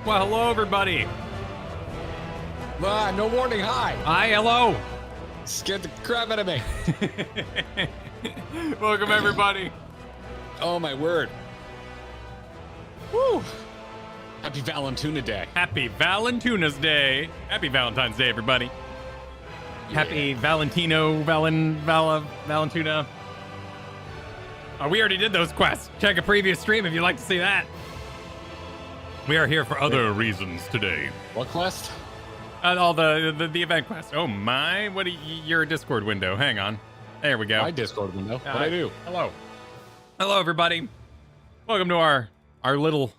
Well, hello, everybody. No warning, hi. Hi, hello. Scared the crap out of me. Welcome, everybody. Oh, my word. Woo. Happy Valentuna Day. Happy Valentuna's Day. Happy Valentine's Day, everybody. Yeah. Happy Valentuna. Oh, we already did those quests. Check a previous stream if you'd like to see that. We are here for other reasons today. What quest? All the event quest. Oh my! What? Your Discord window. Hang on. There we go. My Discord window. What I do? Hello. Hello, everybody. Welcome to our little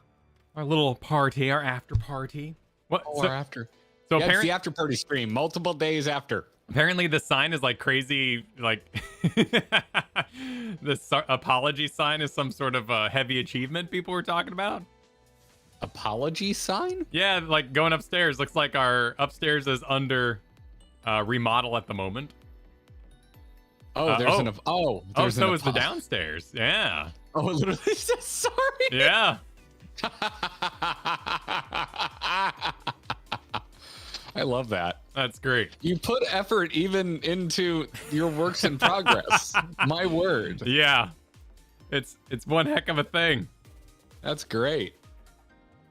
party, our after party. What? Oh, our after. So yeah, it's the after party stream. Multiple days after. Apparently, the sign is like crazy. Like this apology sign is some sort of heavy achievement people were talking about. Apology sign? Yeah, like going upstairs. Looks like our upstairs is under remodel at the moment. Oh, there's an so is the downstairs. Yeah. Oh, it literally says sorry. Yeah. I love that. That's great. You put effort even into your works in progress. My word. Yeah. It's one heck of a thing. That's great.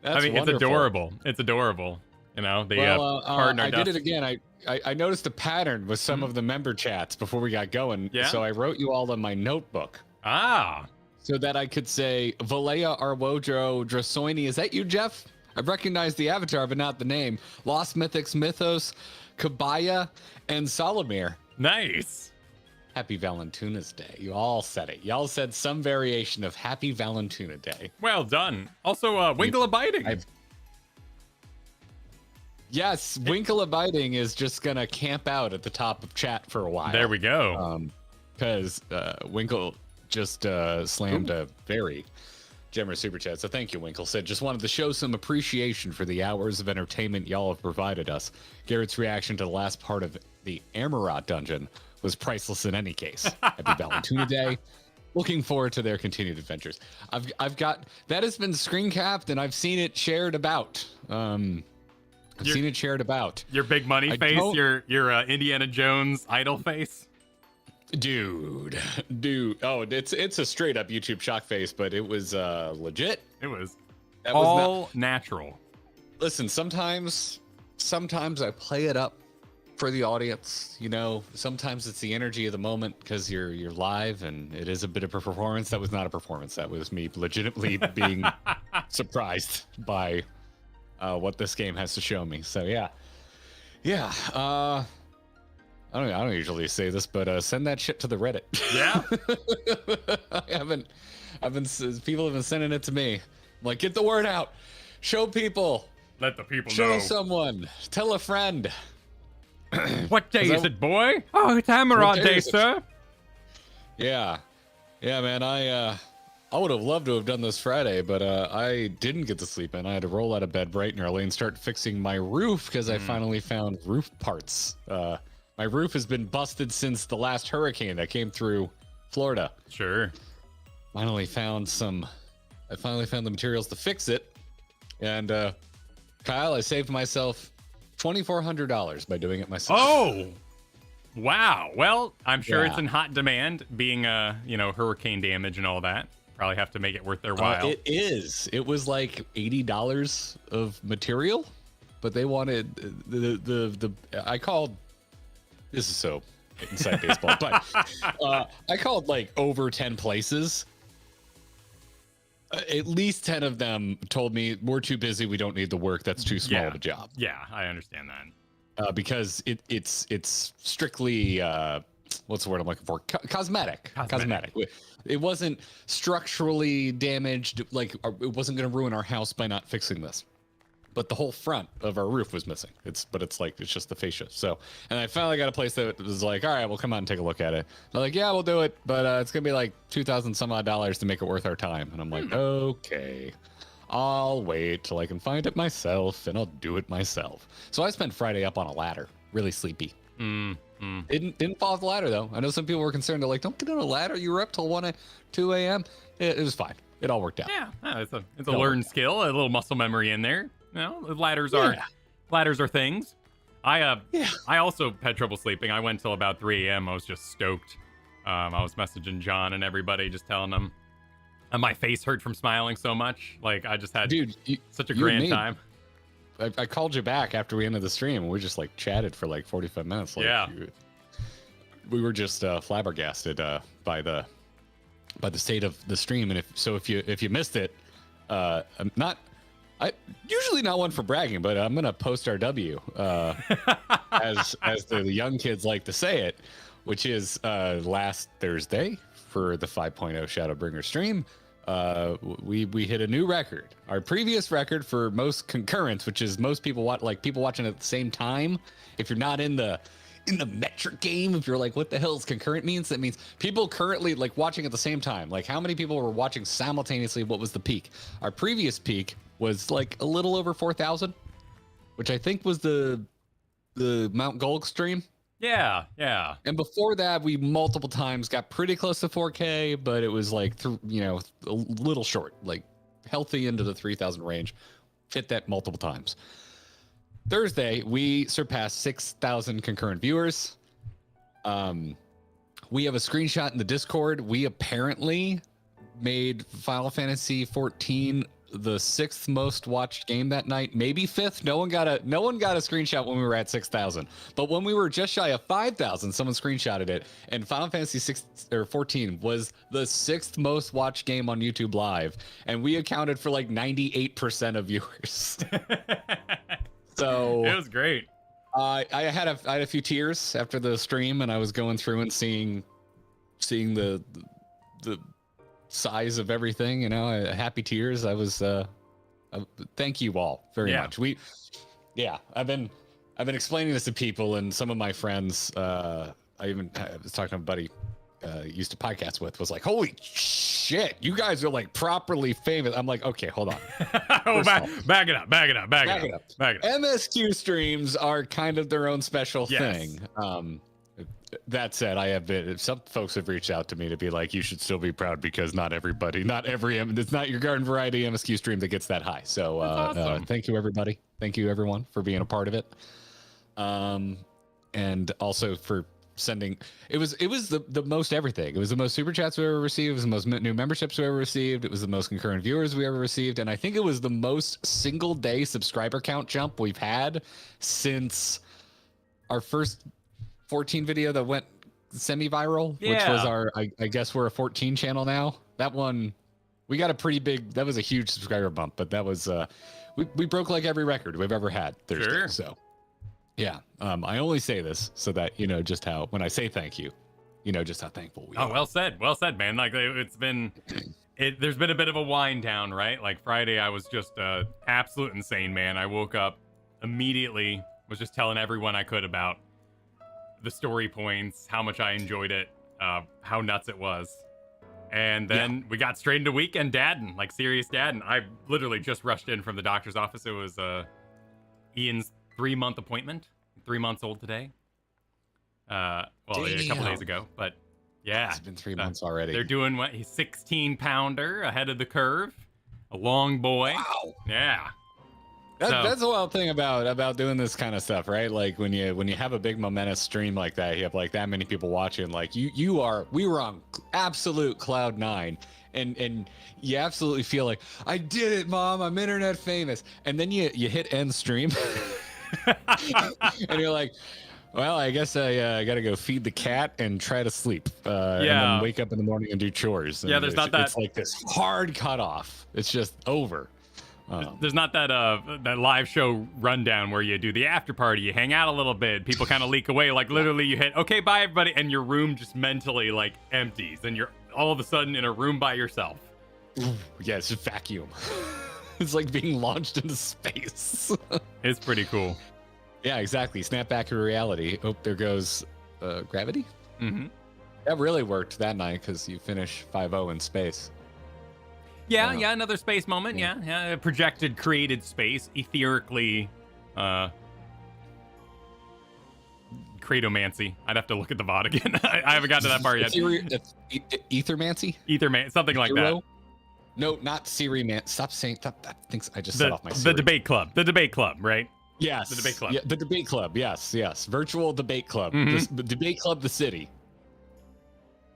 That's wonderful. It's adorable. It's adorable. You know, the I did it again. I noticed a pattern with some of the member chats before we got going. Yeah? So I wrote you all in my notebook. Ah. So that I could say, Valea Arwodro Drasoini. Is that you, Jeff? I recognize the avatar, but not the name. Lost Mythics Mythos, Kabaya, and Solomir. Nice. Happy Valentuna's Day. You all said it. Y'all said some variation of Happy Valentuna Day. Well done. Also, Winkle Abiding. Yes, Winkle Abiding is just going to camp out at the top of chat for a while. There we go. Because Winkle just slammed a very generous super chat. So thank you, Winkle. Said, just wanted to show some appreciation for the hours of entertainment y'all have provided us. Garrett's reaction to the last part of the Amarat dungeon was priceless in any case. Happy Valentuna Day. Looking forward to their continued adventures. I've got that has been screen capped and I've seen it shared about. I've seen it shared about. Your big money face, your Indiana Jones idol face. Dude. Oh, it's a straight up YouTube shock face, but it was legit. It was that all was natural. Listen, sometimes I play it up for the audience, you know. Sometimes it's the energy of the moment because you're live and it is a bit of a performance. That was not a performance. That was me legitimately being surprised by what this game has to show me. So yeah. I don't usually say this, but send that shit to the Reddit. Yeah. People have been sending it to me. I'm like, get the word out. Show people. Let the people know. Show someone. Tell a friend. What day is it, boy? Oh, it's Amarat Day, sir. Yeah, man. I would have loved to have done this Friday, but I didn't get to sleep in. I had to roll out of bed bright and early and start fixing my roof because I finally found roof parts. My roof has been busted since the last hurricane that came through Florida. Sure. I finally found the materials to fix it, and Kyle, I saved myself $2,400 by doing it myself. Oh, wow. Well, I'm sure it's in hot demand, being hurricane damage and all that. Probably have to make it worth their while. It is. It was like $80 of material, but they wanted the I called. This is so inside baseball, but I called like over 10 places. At least 10 of them told me we're too busy. We don't need the work. That's too small of a job. Yeah, I understand that. Because it's strictly what's the word I'm looking for? Cosmetic. It wasn't structurally damaged. Like it wasn't going to ruin our house by not fixing this. But the whole front of our roof was missing. It's just the fascia. So, and I finally got a place that was like, all right, well, come on and take a look at it. They're like, yeah, we'll do it, but it's gonna be like $2,000 some odd to make it worth our time. And I'm like, okay, I'll wait till I can find it myself, and I'll do it myself. So I spent Friday up on a ladder, really sleepy. Didn't fall off the ladder though. I know some people were concerned. They're like, don't get on a ladder. You were up till 2 a.m. It was fine. It all worked out. Yeah, it's a learned skill, a little muscle memory in there. Ladders are things. I also had trouble sleeping. I went till about 3 a.m. I was just stoked. I was messaging John and everybody, just telling them my face hurt from smiling so much. Like, I just had such a grand time. I called you back after we ended the stream, and we just like chatted for like 45 minutes. Like, we were just flabbergasted by the state of the stream. And if you missed it, I'm usually not one for bragging, but I'm gonna post our W as the young kids like to say it, which is last Thursday for the 5.0 Shadowbringer stream. We hit a new record. Our previous record for most concurrence, which is most people watching at the same time. If you're not in the metric game, if you're like, what the hell is concurrent means? That means people currently like watching at the same time. Like, how many people were watching simultaneously? What was the peak? Our previous peak was like a little over 4,000, which I think was the Mount Gold stream. Yeah. And before that, we multiple times got pretty close to 4K, but it was like, a little short, like healthy into the 3,000 range. Hit that multiple times. Thursday, we surpassed 6,000 concurrent viewers. We have a screenshot in the Discord. We apparently made Final Fantasy 14 the 6th most watched game that night, maybe 5th. No one got a screenshot when we were at 6,000. But when we were just shy of 5,000, someone screenshotted it, and Final Fantasy 14 was the 6th most watched game on YouTube Live, and we accounted for like 98% of viewers. So it was great. I had a few tears after the stream, and I was going through and seeing the size of everything, happy tears. I was thank you all very much. I've been explaining this to people, and some of my friends, I was talking to a buddy used to podcast with, was like, holy shit, you guys are like properly famous. I'm like, okay, hold on. Back it up. MSQ streams are kind of their own special thing. That said, some folks have reached out to me to be like, you should still be proud because it's not your garden variety MSQ stream that gets that high. So awesome. Thank you, everybody. Thank you, everyone, for being a part of it. And also for sending, it was the most everything. It was the most super chats we ever received. It was the most new memberships we ever received. It was the most concurrent viewers we ever received. And I think it was the most single day subscriber count jump we've had since our first 14 video that went semi-viral, which was I guess we're a 14 channel now. That one, we got that was a huge subscriber bump, but that was, we broke like every record we've ever had Thursday. Sure. So yeah, I only say this so that, just how, when I say thank you, just how thankful we are. Well said, man. Like, there's been a bit of a wind down, right? Like Friday, I was just absolute insane, man. I woke up immediately, was just telling everyone I could about the story points, how much I enjoyed it, how nuts it was. And then we got straight into weekend dadding, like serious dadding. I literally just rushed in from the doctor's office. It was Ian's 3-month appointment, 3 months old today. A couple days ago, but yeah. It's been 3 months already. They're doing he's 16-pounder ahead of the curve, a long boy. Wow. Yeah. That's the wild thing about doing this kind of stuff, right? Like when you have a big momentous stream like that, you have like that many people watching, like we were on absolute cloud 9, and you absolutely feel like, I did it, Mom, I'm internet famous. And then you hit end stream and you're like, well, I guess I gotta go feed the cat and try to sleep. And then wake up in the morning and do chores. And there's not that. It's like this hard cutoff. It's just over. There's not that live show rundown where you do the after party, you hang out a little bit, people kind of leak away, like literally you hit, okay, bye everybody, and your room just mentally like empties, and you're all of a sudden in a room by yourself. Yeah, it's just vacuum. It's like being launched into space. It's pretty cool. Yeah, exactly. Snap back to reality. Oh, there goes gravity. Mm-hmm. That really worked that night because you finish 5-0 in space. Yeah, another space moment. Yeah, projected, created space, etherically, Kradomancy. I'd have to look at the VOD again. I haven't gotten to that part yet. Ethermancy? Something like that. No, not Siri, man. Stop saying that. Thinks I just set off my Siri. The debate club. The debate club, right? Yes. The debate club. Yeah, the debate club. Yes, yes. Virtual debate club. Mhm. The debate club, the city.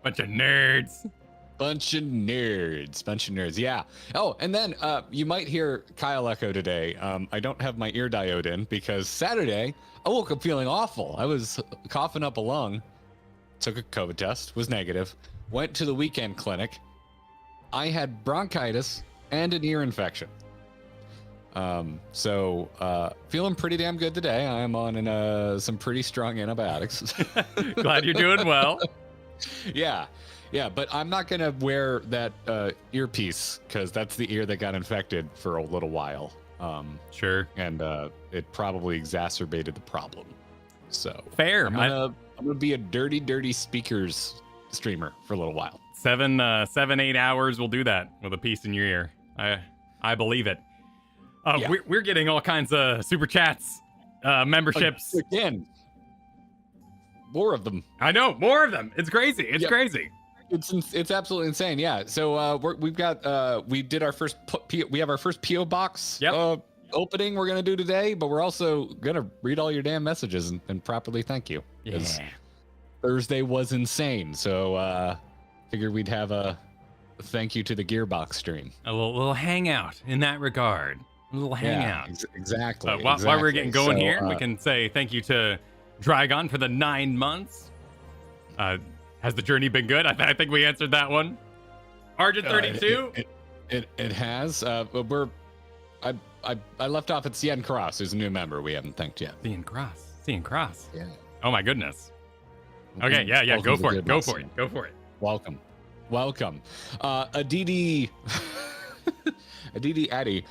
Bunch of nerds. Bunch of nerds. Yeah. Oh, and then you might hear Kyle echo today. I don't have my ear diode in because Saturday I woke up feeling awful. I was coughing up a lung. Took a COVID test, was negative. Went to the weekend clinic. I had bronchitis and an ear infection. So feeling pretty damn good today. I am on some pretty strong antibiotics. Glad you're doing well. Yeah, but I'm not gonna wear that earpiece because that's the ear that got infected for a little while. Sure. And it probably exacerbated the problem. So Fair. I'm gonna be a dirty speakers streamer for a little while. 7-8 hours will do that with a piece in your ear. I believe it. Yeah. We're getting all kinds of super chats, memberships. Again, more of them. I know, more of them. It's crazy. It's crazy. It's absolutely insane. Yeah. So we did our first we have our first PO box opening we're gonna do today, but we're also gonna read all your damn messages and properly thank you. Yeah. Thursday was insane, so figured we'd have a thank you to the Gearbox stream. A little hangout in that regard. A little hangout. Exactly. While we're getting going here, we can say thank you to Dragon for the 9 months. Has the journey been good? I think we answered that one. Argent 32. It has. I left off at Cien Cross, who's a new member we haven't thanked yet. Cien Cross. Yeah. Oh my goodness. Okay, yeah. Welcome Go to for the it. Go goodness. for it. Go for it. Welcome. Aditi Addy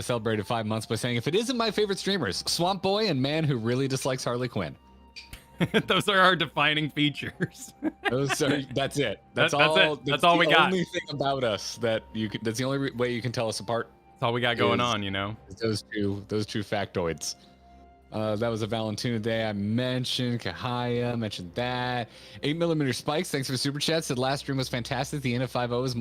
celebrated 5 months by saying, if it isn't my favorite streamers, Swamp Boy and man who really dislikes Harley Quinn. Those are our defining features. That's it. That's all we got. That's the only thing about us that you can. That's the only way you can tell us apart. That's all we got going on, you know. Those two factoids. That was a Valentina Day. I mentioned Kahaya, mentioned that. 8mm Spikes, thanks for the super chat. Said last stream was fantastic. The NF50 is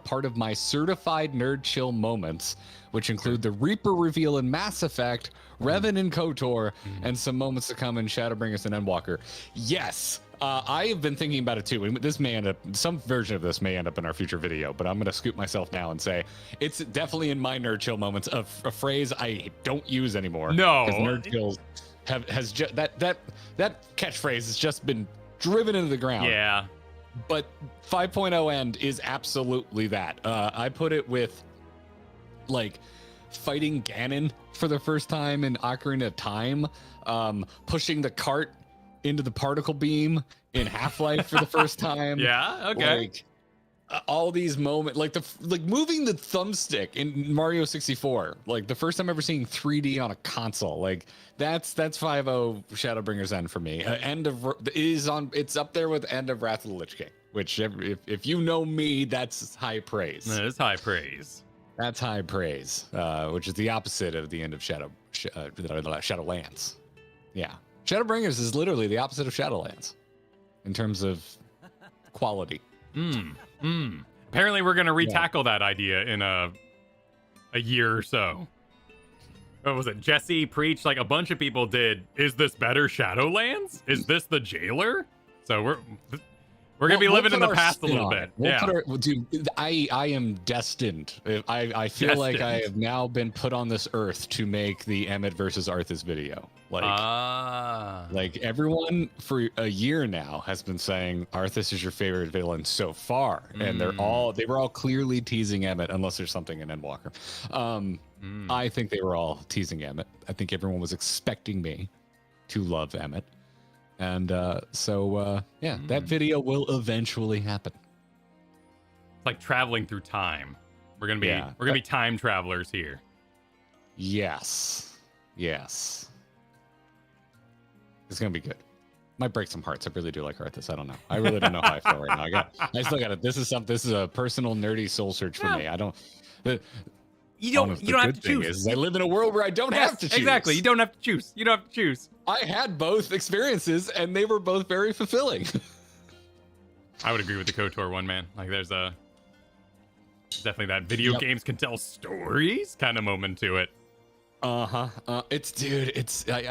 part of my certified nerd chill moments, which include the Reaper reveal in Mass Effect, Revan in KOTOR, and some moments to come in Shadowbringers and Endwalker. Yes, I have been thinking about it too. This may end up, some version of this may end up in our future video, but I'm going to scoop myself now and say it's definitely in my nerd chill moments. A phrase I don't use anymore. No, because nerd chills has just that catchphrase has just been driven into the ground. Yeah. But 5.0 end is absolutely that. I put it with like fighting Ganon for the first time in Ocarina of Time, pushing the cart into the particle beam in Half-Life for the first time. Yeah, okay. Like, all these moments, like moving the thumbstick in Mario 64, like the first time ever seeing 3D on a console, like that's 5.0 Shadowbringers End for me. It's up there with End of Wrath of the Lich King, which if you know me, that's high praise. That is high praise. That's high praise, which is the opposite of the end of Shadowlands. Yeah, Shadowbringers is literally the opposite of Shadowlands in terms of quality. Apparently, we're gonna retackle that idea in a year or so. What was it? Jesse preached, like a bunch of people did. Is this better Shadowlands? Is this the jailer? So we're gonna be living in the past a little bit. Dude, I am destined. I feel like I have now been put on this earth to make the Emmett versus Arthas video. Like everyone for a year now has been saying Arthas is your favorite villain so far, and they were all clearly teasing Emmett, unless there's something in Endwalker. I think they were all teasing Emmett. I think everyone was expecting me to love Emmett. And that video will eventually happen. It's like traveling through time. We're gonna be time travelers here. Yes. It's gonna be good. Might break some hearts. I really do like Arthas. I don't know. I really don't know how I feel right now. I still got it. This is a personal nerdy soul search for me. You don't have to choose. I live in a world where I don't have to choose. Exactly. You don't have to choose. I had both experiences, and they were both very fulfilling. I would agree with the KOTOR one, man. Like, there's Definitely that video games can tell stories kind of moment to it. I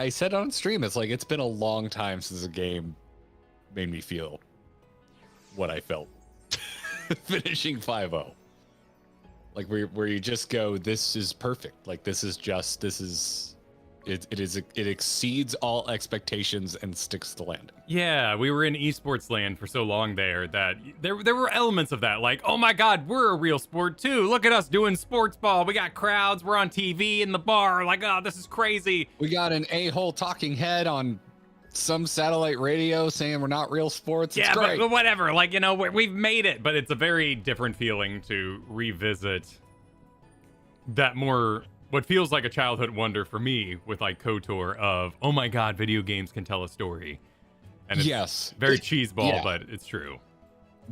said on stream, it's like, it's been a long time since a game made me feel what I felt finishing 5-0. Like where you just go, this is perfect. Like it exceeds all expectations and sticks the landing. Yeah, we were in esports land for so long there that there were elements of that. Like, oh my God, we're a real sport too. Look at us doing sports ball. We got crowds. We're on TV in the bar. Like, oh, this is crazy. We got an a-hole talking head on some satellite radio saying we're not real sports. It's great. But whatever. Like, you know, we've made it. But it's a very different feeling to revisit that more, what feels like a childhood wonder for me with like KOTOR of, oh my God, video games can tell a story. And it's very cheeseball, but it's true.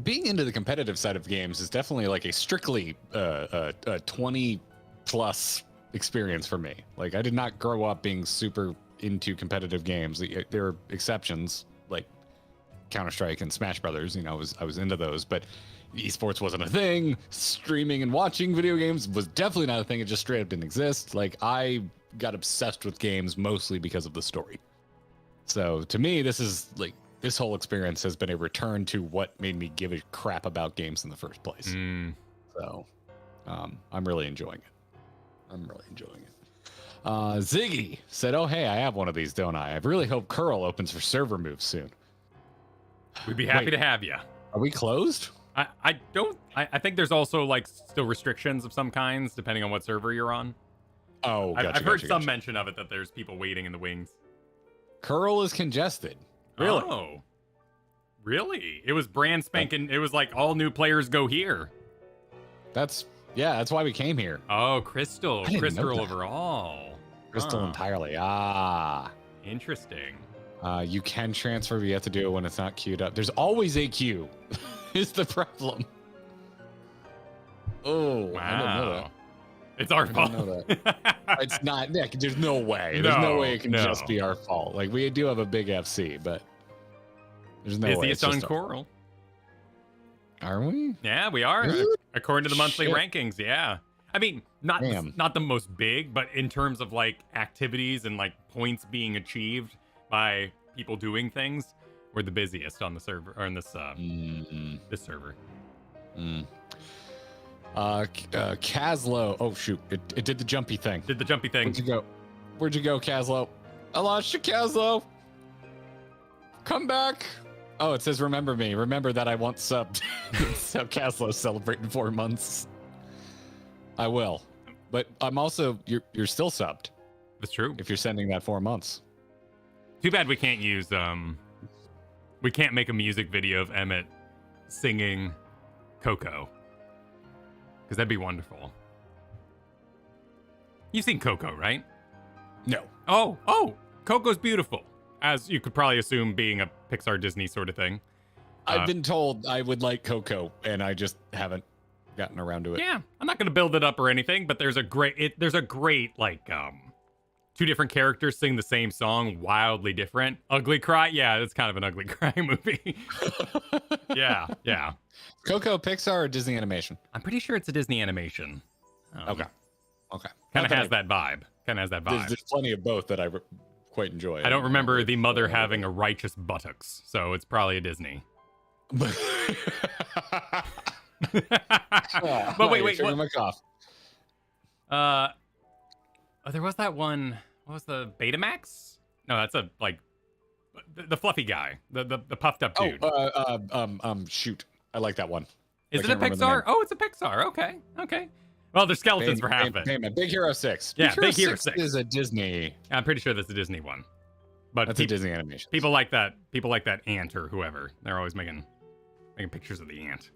Being into the competitive side of games is definitely like a strictly 20 plus experience for me. Like I did not grow up being super into competitive games. There are exceptions like Counter-Strike and Smash Brothers. You know, I was into those, but esports wasn't a thing. Streaming and watching video games was definitely not a thing. It just straight up didn't exist. Like I got obsessed with games mostly because of the story. So to me, this whole experience has been a return to what made me give a crap about games in the first place. So I'm really enjoying it. Ziggy said, oh, hey, I have one of these, don't I? I really hope Coeurl opens for server moves soon. We'd be happy to have you. Are we closed? I think there's also like still restrictions of some kinds depending on what server you're on. Oh, gotcha, I've heard some mention of it, that there's people waiting in the wings. Coeurl is congested. Really? Oh, really? It was brand spanking. It was like all new players go here. That's why we came here. Oh, Crystal overall. Crystal entirely. Interesting. You can transfer, but you have to do it when it's not queued up. There's always a queue. Is the problem. Oh, wow. I didn't know that. It's our fault. It's not, Nick. There's no way. There's no way it can just be our fault. Like, we do have a big FC, but there's no way. Busiest on Coeurl. Are we? Yeah, we are. Really? According to the monthly rankings, yeah. I mean, not the most big, but in terms of like activities and like points being achieved by people doing things, we're the busiest on the server, or in this this server. Caslo. Oh shoot! It did the jumpy thing. Where'd you go, Caslo? I lost you, Caslo. Come back. Oh, it says remember me. Remember that I once subbed. So Caslo's celebrating 4 months. I will, but I'm also you're still subbed. That's true. If you're sending that 4 months. Too bad we can't use we can't make a music video of Emmett singing Coco, because that'd be wonderful. You've seen Coco, right? No. Oh, Coco's beautiful, as you could probably assume, being a Pixar Disney sort of thing. I've been told I would like Coco, and I just haven't gotten around to it. Yeah, I'm not gonna build it up or anything, but there's a great like two different characters sing the same song, wildly different. Ugly Cry, yeah, it's kind of an Ugly Cry movie. yeah. Coco, Pixar, or Disney Animation? I'm pretty sure it's a Disney Animation. Okay. Kind of has that vibe. There's plenty of both that I quite enjoy. I don't remember the mother having a righteous buttocks, so it's probably a Disney. But wait. My cough. There was that one. What was the Betamax? No, that's the fluffy guy, the puffed up dude. Shoot, I like that one. Is it a Pixar? Oh, it's a Pixar. Okay. Well, there's skeletons for half of it. Big Hero 6. Yeah, Big Hero 6 is a Disney. I'm pretty sure that's a Disney one. But that's a Disney animation. People like that ant or whoever. They're always making pictures of the ant.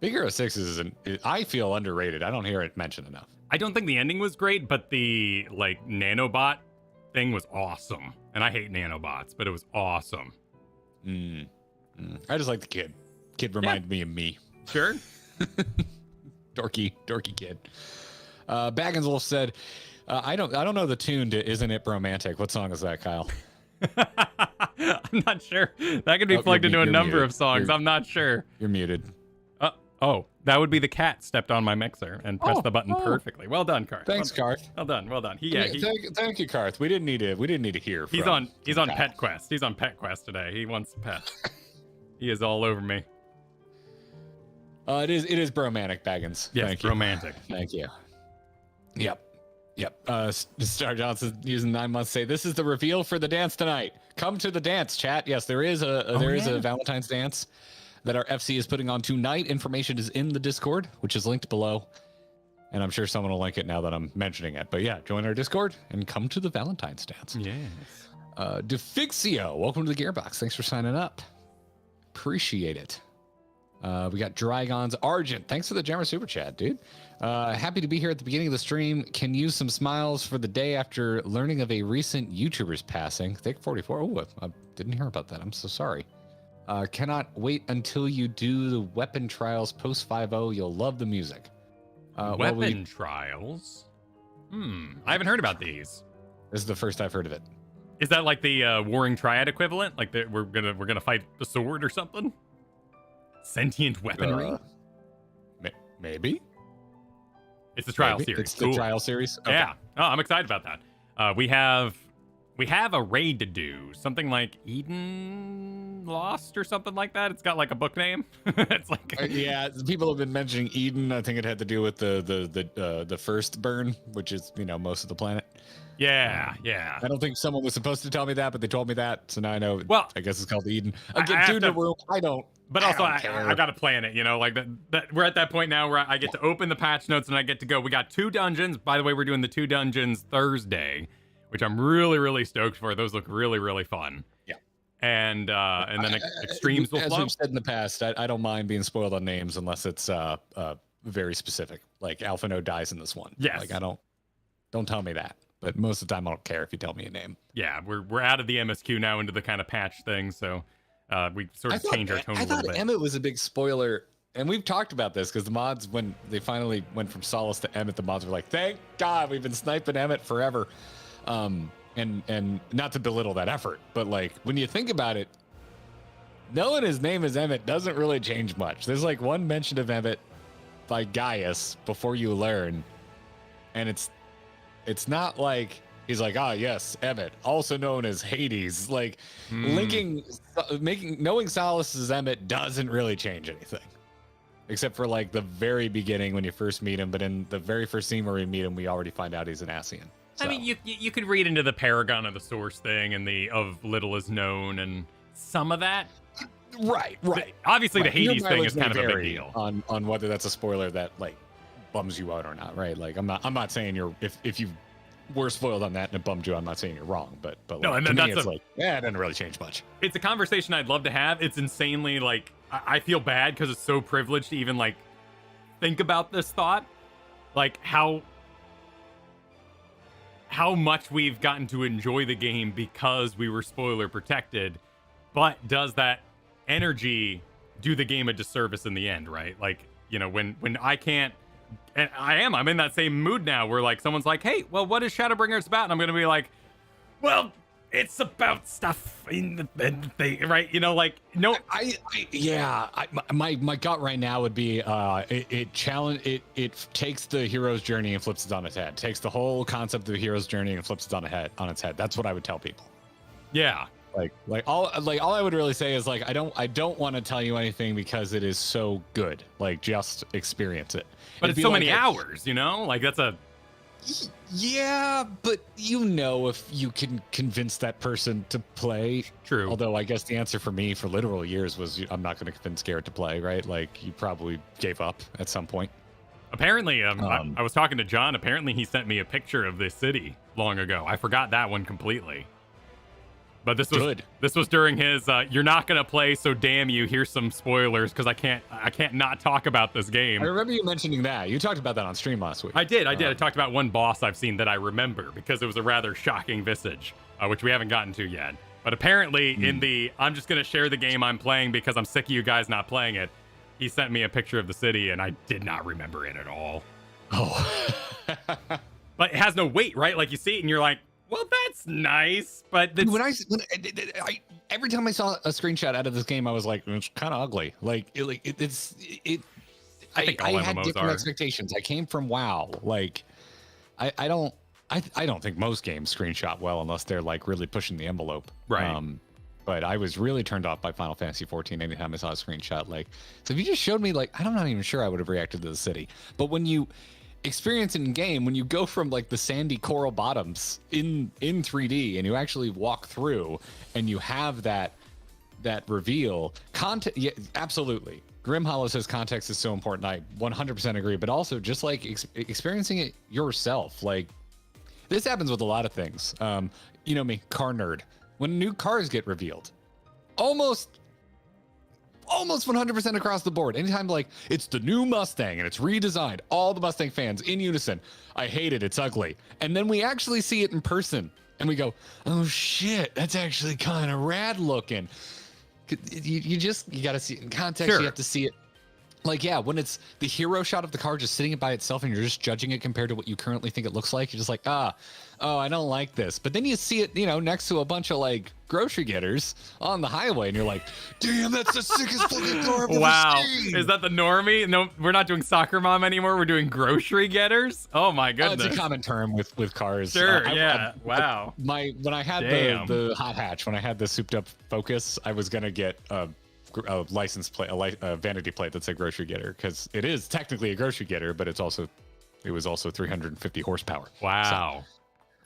Big Hero 6 I feel underrated. I don't hear it mentioned enough. I don't think the ending was great, but the like nanobot thing was awesome. And I hate nanobots, but it was awesome. I just like the kid. Kid reminded me of me. Sure. dorky kid. Baggins Wolf said, I don't know the tune to Isn't It Romantic. What song is that, Kyle? I'm not sure. That could be plugged into a number of songs. I'm not sure. You're muted. Oh, That would be the cat stepped on my mixer and pressed the button perfectly. Well done, Karth. Thanks, Karth. Well done. Well done. Thank you, Karth. We didn't need to hear. He's on Pet Quest. He's on Pet Quest today. He wants a pet. He is all over me. It is bromantic, Baggins. Yes, romantic. Thank you. Yep. Star Johnson using 9 months to say this is the reveal for the dance tonight. Come to the dance, chat. Yes, there is a Valentine's dance that our FC is putting on tonight. Information is in the Discord, which is linked below. And I'm sure someone will link it now that I'm mentioning it. But yeah, join our Discord and come to the Valentine's dance. Yes. Defixio, welcome to the Gearbox. Thanks for signing up. Appreciate it. We got Dragon's Argent. Thanks for the Jammer Super Chat, dude. Happy to be here at the beginning of the stream. Can use some smiles for the day after learning of a recent YouTuber's passing. Thick 44. Oh, I didn't hear about that. I'm so sorry. Cannot wait until you do the weapon trials post 5.0. You'll love the music. Weapon trials? I haven't heard about these. This is the first I've heard of it. Is that like the Warring Triad equivalent? Like we're gonna fight the sword or something? Sentient weaponry? Maybe. It's the trial series. It's the trial series. Okay. Yeah. Oh, I'm excited about that. We have a raid to do. Something like Eden Lost or something like that. It's got like a book name. It's like yeah. People have been mentioning Eden. I think it had to do with the first burn, which is most of the planet. Yeah. I don't think someone was supposed to tell me that, but they told me that, so now I know. Well, I guess it's called Eden. Get to the room. I don't. But also, I got to plan it, like that. We're at that point now where I get to open the patch notes and I get to go. We got 2 dungeons. By the way, we're doing the 2 dungeons Thursday, which I'm really, really stoked for. Those look really, really fun. Yeah. And then extremes will flow. As we've said in the past, I don't mind being spoiled on names unless it's very specific. Like Alpha No dies in this one. Yes. Like don't tell me that. But most of the time, I don't care if you tell me a name. Yeah, we're out of the MSQ now into the kind of patch thing, so we sort of change our tone a little bit. I thought Emmett was a big spoiler, and we've talked about this because the mods, when they finally went from Solace to Emmett, the mods were like, "Thank God, we've been sniping Emmett forever." And not to belittle that effort, but like when you think about it, knowing his name is Emmett doesn't really change much. There's like one mention of Emmett by Gaius before you learn, and it's not like he's like, yes, Emmett, also known as Hades. Like knowing Solace is Emmett doesn't really change anything, except for like the very beginning when you first meet him. But in the very first scene where we meet him, we already find out he's an Ascian. So. I mean, you could read into the Paragon of the Source thing and the of little is known and some of that. Right. Obviously, the Hades thing is kind of a big deal on whether that's a spoiler that like bums you out or not, right? Like I'm not saying if you were spoiled on that and it bummed you, I'm not saying you're wrong, but like, no, and to then me it's like it doesn't really change much. It's a conversation I'd love to have. It's insanely like I feel bad because it's so privileged to even like think about this thought, like how much we've gotten to enjoy the game because we were spoiler protected, but does that energy do the game a disservice in the end, right? Like, when I can't, and I'm in that same mood now where like someone's like, hey, well, what is Shadowbringers about? And I'm going to be like, well, it's about stuff in the thing, right? Like, no. My gut right now would be it takes the hero's journey and flips it on its head. Takes the whole concept of the hero's journey and flips it on its head. That's what I would tell people. Yeah. All I would really say is like I don't want to tell you anything because it is so good. Like just experience it. But it's so many hours, like that's a. Yeah, but if you can convince that person to play. True. Although I guess the answer for me for literal years was I'm not going to convince Garrett to play, right? Like you probably gave up at some point. Apparently, I was talking to John. Apparently, he sent me a picture of this city long ago. I forgot that one completely. But this was good. This was during his you're not gonna play, so damn you, here's some spoilers because I can't not talk about this game. I remember you mentioning that. You talked about that on stream last week. I did. I talked about one boss I've seen that I remember because it was a rather shocking visage, which we haven't gotten to yet. But apparently in the I'm just gonna share the game I'm playing because I'm sick of you guys not playing it, he sent me a picture of the city and I did not remember it at all. Oh. But it has no weight, right? Like you see it and you're like, well, that's nice, but every time I saw a screenshot out of this game, I was like, it's kind of ugly. Like it I think all had MMOs different are. expectations. I came from WoW. Like, I don't think most games screenshot well unless they're like really pushing the envelope. Right. But I was really turned off by Final Fantasy 14 anytime I saw a screenshot. Like, so if you just showed me, like, I'm not even sure I would have reacted to the city. But when you experience it in game, when you go from like the sandy coral bottoms in 3D and you actually walk through and you have that reveal, content, yeah, absolutely. Grim Hollow says context is so important. I 100% agree. But also just like experiencing it yourself. Like, this happens with a lot of things. You know me, car nerd. When new cars get revealed, almost 100% across the board. Anytime like it's the new Mustang and it's redesigned, all the Mustang fans in unison, I hate it, it's ugly. And then we actually see it in person and we go, oh shit, that's actually kind of rad looking. You got to see it in context. Sure. You have to see it. Like, yeah, when it's the hero shot of the car just sitting it by itself and you're just judging it compared to what you currently think it looks like, you're just like, oh, I don't like this. But then you see it, you know, next to a bunch of like grocery getters on the highway and you're like, damn, that's the sickest fucking car I've ever seen. Is that the normie? No, we're not doing soccer mom anymore. We're doing grocery getters. Oh my goodness. It's a common term with cars. Sure, yeah. Wow. When I had the hot hatch, when I had the souped up Focus, I was going to get a license plate, a vanity plate that said grocery getter, because it is technically a grocery getter, but it was also 350 horsepower. Wow.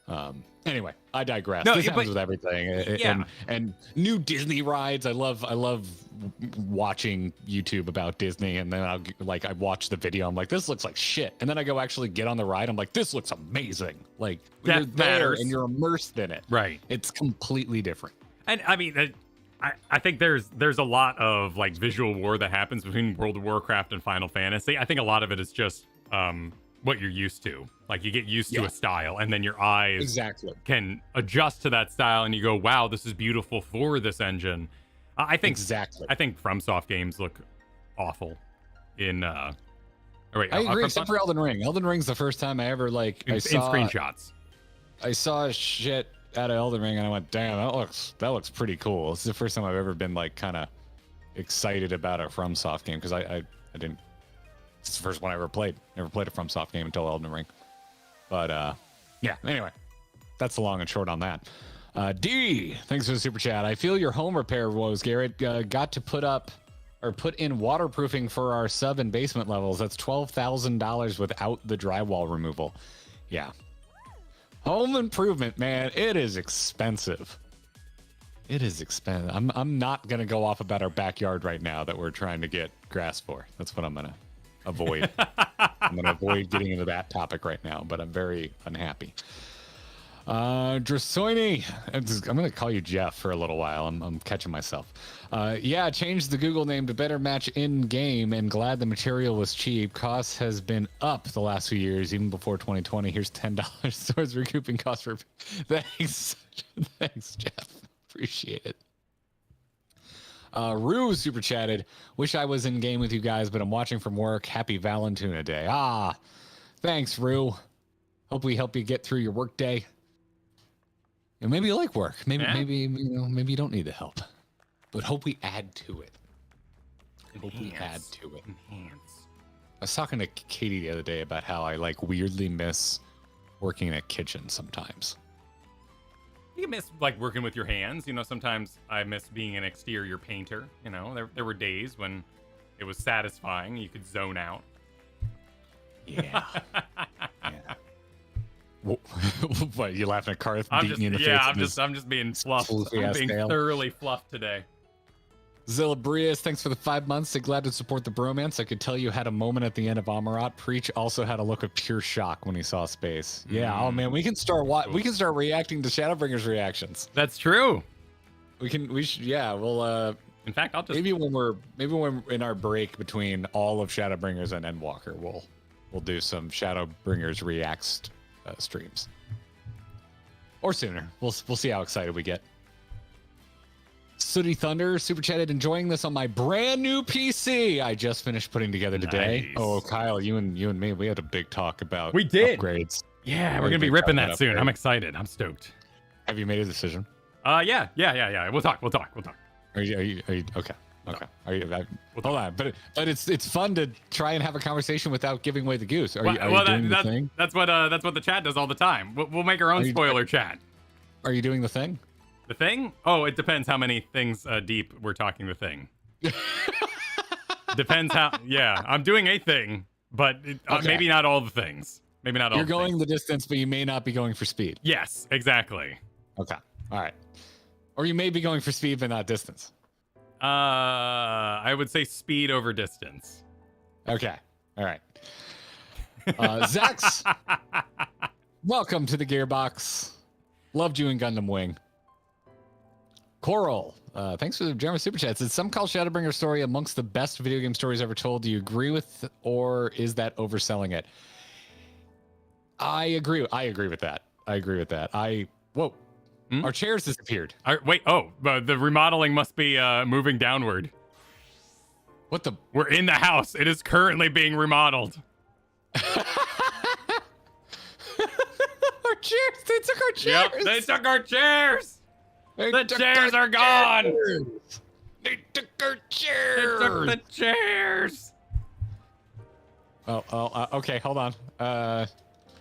So, anyway, I digress. No, this happens with everything. Yeah. And new Disney rides. I love watching YouTube about Disney, and then I watch the video. I'm like, this looks like shit, and then I go actually get on the ride. I'm like, this looks amazing. Like, that you're there matters. and you're immersed in it. Right. It's completely different. And I mean, I think there's a lot of like visual war that happens between World of Warcraft and Final Fantasy. I think a lot of it is just what you're used to. Like, you get used to a style, and then your eyes can adjust to that style, and you go, wow, this is beautiful for this engine. I think FromSoft games look awful in I agree, except for Elden Ring. Elden Ring's the first time I ever in screenshots. I saw shit out of Elden Ring and I went, damn, that looks pretty cool. This is the first time I've ever been like kind of excited about a FromSoft game, because I didn't. It's the first one I ever played. Never played a FromSoft game until Elden Ring. But yeah. Anyway, that's the long and short on that. D, thanks for the super chat. I feel your home repair woes, Garrett. Got to put in waterproofing for our sub and basement levels. That's $12,000 without the drywall removal. Yeah. Home improvement, man, it is expensive. It is expensive. I'm not gonna go off about our backyard right now that we're trying to get grass for. That's what I'm gonna avoid. I'm gonna avoid getting into that topic right now, but I'm very unhappy. Drasoini, I'm gonna call you Jeff for a little while. I'm catching myself. Yeah, changed the Google name to better match in game, and glad the material was cheap. Costs has been up the last few years, even before 2020. Here's $10 towards recouping costs for. Thanks, Jeff. Appreciate it. Rue super chatted. Wish I was in game with you guys, but I'm watching from work. Happy Valentine Day. Thanks, Rue. Hope we help you get through your work day. And maybe you like work. Maybe you don't need the help. But hope we add to it. Enhance. I was talking to Katie the other day about how I like weirdly miss working in a kitchen sometimes. You can miss like working with your hands. You know, sometimes I miss being an exterior painter. You know, there were days when it was satisfying. You could zone out. Yeah. What, you laughing at Karth beating you in the face? I'm just being fluffed. I'm being thoroughly fluffed today. Zilla Brias, thanks for the 5 months. So glad to support the bromance. I could tell you had a moment at the end of Amarat. Preach also had a look of pure shock when he saw space. Yeah, oh man, we can start reacting to Shadowbringers reactions. That's true. We should. Yeah, we'll. In fact, I'll just maybe when we're in our break between all of Shadowbringers and Endwalker, we'll do some Shadowbringers reacts streams, or sooner. We'll see how excited we get. Sooty Thunder super chatted, enjoying this on my brand new PC I just finished putting together today. Nice. Oh, Kyle, you and me, we had a big talk about upgrades. Yeah, we're gonna be ripping that soon. I'm excited. I'm stoked. Have you made a decision? Yeah. We'll talk. Are you okay? Okay. Are you? Hold on, but it's fun to try and have a conversation without giving away the goose. Are you doing the thing? That's what the chat does all the time. We'll make our own spoiler chat. Are you doing the thing? The thing? Oh, it depends how many things deep we're talking the thing. Depends how. Yeah, I'm doing a thing, but maybe not all the things. Maybe not all. You're going the distance, but you may not be going for speed. Yes, exactly. Okay. All right. Or you may be going for speed, but not distance. I would say speed over distance. Okay. All right. Zax, welcome to the Gearbox. Loved you in Gundam Wing. Coeurl, thanks for the generous super chats. Is some call Shadowbringer story amongst the best video game stories ever told? Do you agree with, or is that overselling it? I agree with that. Whoa. Our chairs disappeared. Wait, the remodeling must be moving downward. What the? We're in the house. It is currently being remodeled. Our chairs. They took our chairs. Yep, they took our chairs. The chairs are gone. They took our chairs. They took the chairs. Okay, hold on.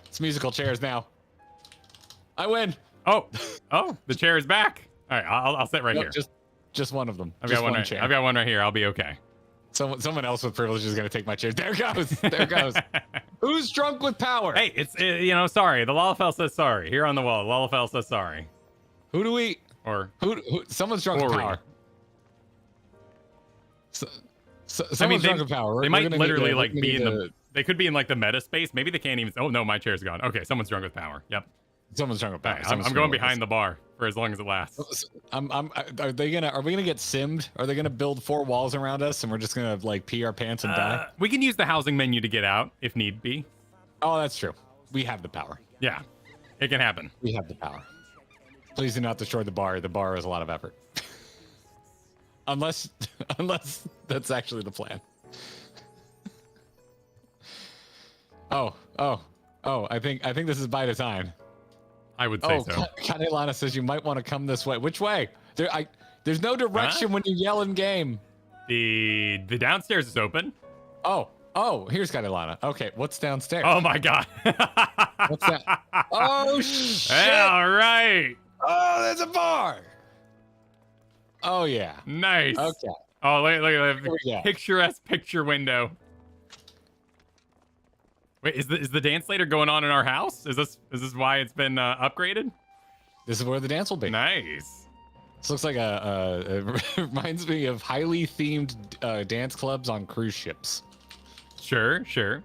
It's musical chairs now. I win. Oh, the chair is back. All right, I'll sit right here. Just one of them. I've got one right here. I'll be okay. Someone else with privilege is going to take my chair. There it goes. Who's drunk with power? Hey, it's sorry. The Lalafell says sorry. Here on the wall, Lalafell says sorry. Who do we? Or who? Someone's drunk with power. Someone's drunk with power. They might literally be in the. They could be in like the meta space. Maybe they can't even. Oh no, my chair's gone. Okay, someone's drunk with power. Yep. Someone's drunk with power. Right, I'm going behind the bar for as long as it lasts. Are we gonna get simmed? Are they gonna build 4 walls around us and we're just gonna like pee our pants and die? We can use the housing menu to get out if need be. Oh, that's true. We have the power. Yeah, it can happen. We have the power. Please do not destroy the bar. The bar is a lot of effort. unless that's actually the plan. I think this is by design. I would say so. Kanelana says you might want to come this way. Which way? There's no direction when you yell in game. The downstairs is open. Oh, here's Kanelana. Okay, what's downstairs? Oh my god. What's that? Oh shit! Yeah, all right. Oh, there's a bar. Oh yeah. Nice. Okay. Oh, look at that picturesque picture window. Wait, is the dance later going on in our house? Is this why it's been upgraded? This is where the dance will be. Nice. This looks like it reminds me of highly themed dance clubs on cruise ships. Sure. Because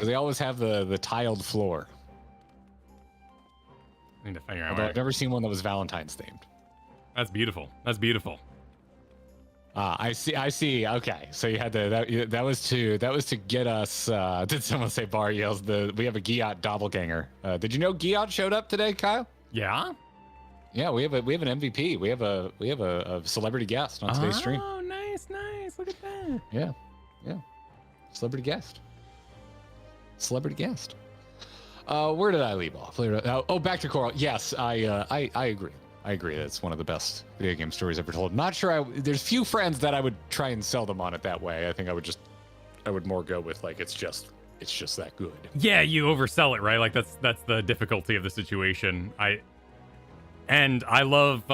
they always have the tiled floor. I need to figure out. Although I've never seen one that was Valentine's themed. That's beautiful. I see. Okay, so you had that was to get us. Did someone say bar yells? We have a Giot doppelganger. Did you know Giot showed up today, Kyle? Yeah. Yeah, we have an MVP. We have a celebrity guest on today's stream. Oh, nice. Look at that. Yeah. Celebrity guest. Where did I leave off? Back to Coeurl. Yes, I agree. I agree that it's one of the best video game stories ever told. Not sure there's few friends that I would try and sell them on it that way. I think I would more go with like it's just that good. Yeah, you oversell it, right? Like that's the difficulty of the situation. I love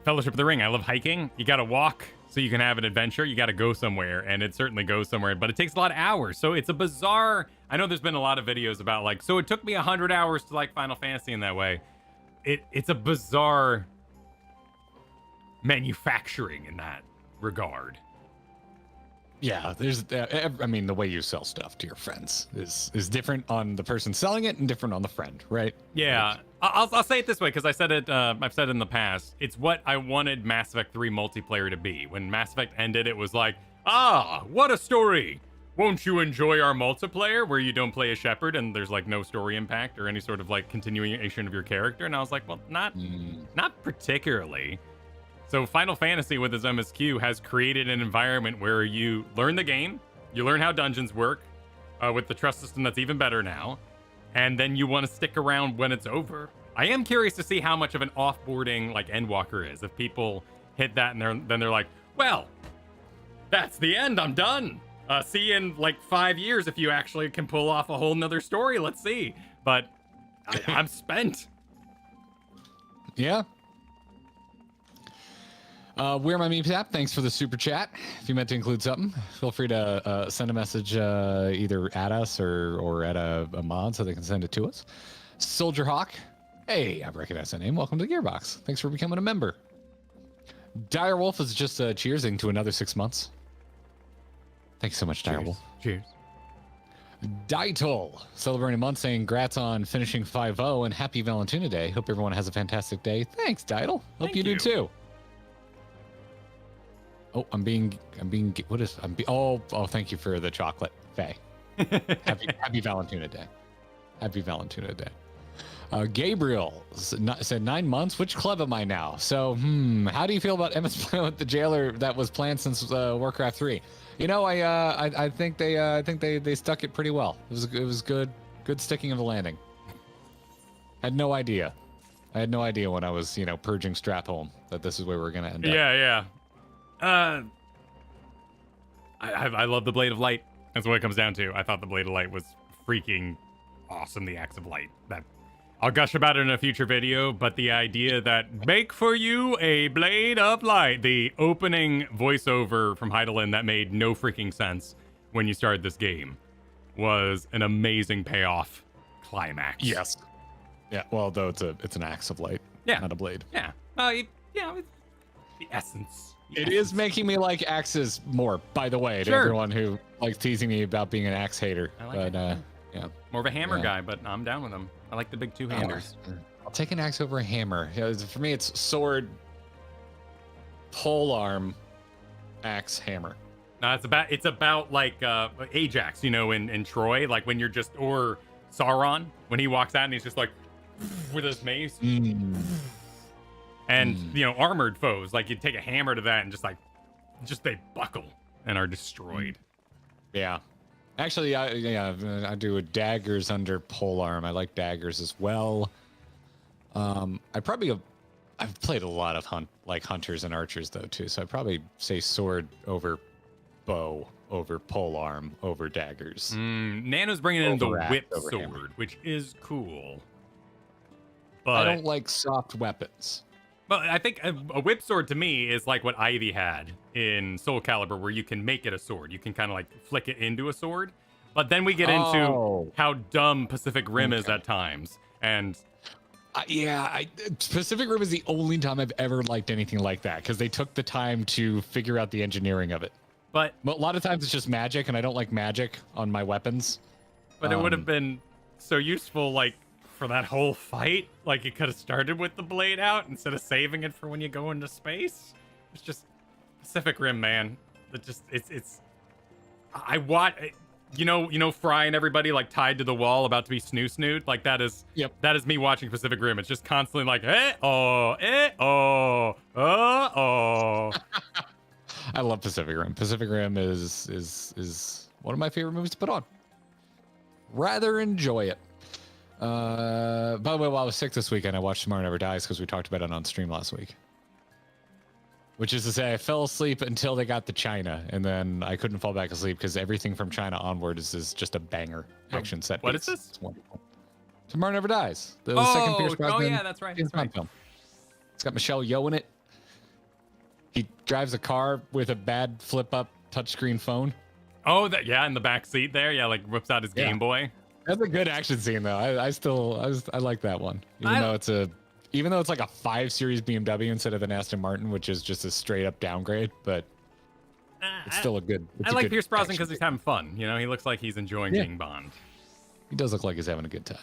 Fellowship of the Ring. I love hiking. You got to walk so you can have an adventure. You got to go somewhere, and it certainly goes somewhere, but it takes a lot of hours. So it's a bizarre. I know there's been a lot of videos about like, so it took me 100 hours to like Final Fantasy in that way. It's a bizarre manufacturing in that regard. Yeah, there's the way you sell stuff to your friends is different on the person selling it and different on the friend, right? Yeah, I'll say it this way because I said it. I've said it in the past. It's what I wanted Mass Effect 3 multiplayer to be. When Mass Effect ended, it was like, what a story! Won't you enjoy our multiplayer where you don't play a Shepard and there's like no story impact or any sort of like continuation of your character? And I was like, well, not particularly. So Final Fantasy with its MSQ has created an environment where you learn the game, you learn how dungeons work with the trust system that's even better now, and then you want to stick around when it's over. I am curious to see how much of an offboarding like Endwalker is. If people hit that and they're like, Well, that's the end. I'm done. See you in like 5 years if you actually can pull off a whole nother story. Let's see. But I'm spent. Yeah. Where My Memes app, thanks for the super chat. If you meant to include something, feel free to send a message either at us or at a mod so they can send it to us. Soldier Hawk, hey, I recognize that name. Welcome to the Gearbox. Thanks for becoming a member. Direwolf is just cheersing to another 6 months. Thanks so much, Direwolf. Cheers. Daitol, celebrating a month, saying congrats on finishing 5-0 and happy Valentina Day. Hope everyone has a fantastic day. Thanks, Daitol. Hope you do too. Oh, thank you for the chocolate, Faye. Happy Valentina Day. Happy Valentina Day. Gabriel said 9 months. Which club am I now? So, how do you feel about Emma's plan with the jailer that was planned since Warcraft 3? You know, I think they stuck it pretty well. It was good sticking of the landing. I had no idea when I was purging Stratholme that this is where we're gonna end up. Yeah. I love the Blade of Light. That's what it comes down to. I thought the Blade of Light was freaking awesome. The Axe of Light. That I'll gush about it in a future video, but the idea that make for you a Blade of Light, the opening voiceover from Heidelin that made no freaking sense when you started this game, was an amazing payoff climax. Yes. Yeah. Well, though it's an Axe of Light, not a blade. Yeah. It's the essence. It is making me like axes more, by the way, to everyone who likes teasing me about being an axe hater. I like it. Yeah. More of a hammer guy, but I'm down with him. I like the big two-handers. I'll take an axe over a hammer. For me, it's sword, polearm, axe, hammer. No, it's about like Ajax, in Troy, like when you're just, or Sauron when he walks out and he's just like with his mace. And armored foes, like you take a hammer to that and just they buckle and are destroyed. Yeah. Actually, I do daggers under polearm. I like daggers as well. I've played a lot of hunters and archers though too, so I'd probably say sword over bow, over polearm, over daggers. Nano's bringing in the whip sword, which is cool. But I don't like soft weapons. But I think a whip sword to me is like what Ivy had in Soul Calibur, where you can make it a sword. You can kind of like flick it into a sword. But then we get into how dumb Pacific Rim is at times. And Pacific Rim is the only time I've ever liked anything like that, because they took the time to figure out the engineering of it. But a lot of times it's just magic, and I don't like magic on my weapons. But it would have been so useful, like, for that whole fight. Like, you could have started with the blade out instead of saving it for when you go into space. It's just Pacific Rim, man. I watch, Fry and everybody like tied to the wall about to be snoo-snooed. Like that is me watching Pacific Rim. It's just constantly like, I love Pacific Rim. Pacific Rim is one of my favorite movies to put on. Rather enjoy it. By the way, while I was sick this weekend, I watched Tomorrow Never Dies because we talked about it on stream last week. Which is to say, I fell asleep until they got to China, and then I couldn't fall back asleep because everything from China onward is just a banger action set. What is this? It's wonderful. Tomorrow Never Dies. The second Pierce Brosnan. Oh yeah, that's right. Film. It's got Michelle Yeoh in it. He drives a car with a bad flip-up touchscreen phone. Oh, in the back seat there. Yeah, like whips out his Game Boy. That's a good action scene though. I like that one. Even though it's like a 5 Series BMW instead of an Aston Martin, which is just a straight up downgrade, but it's still a good. I like Pierce Brosnan because he's having fun. He looks like he's enjoying being Bond. He does look like he's having a good time.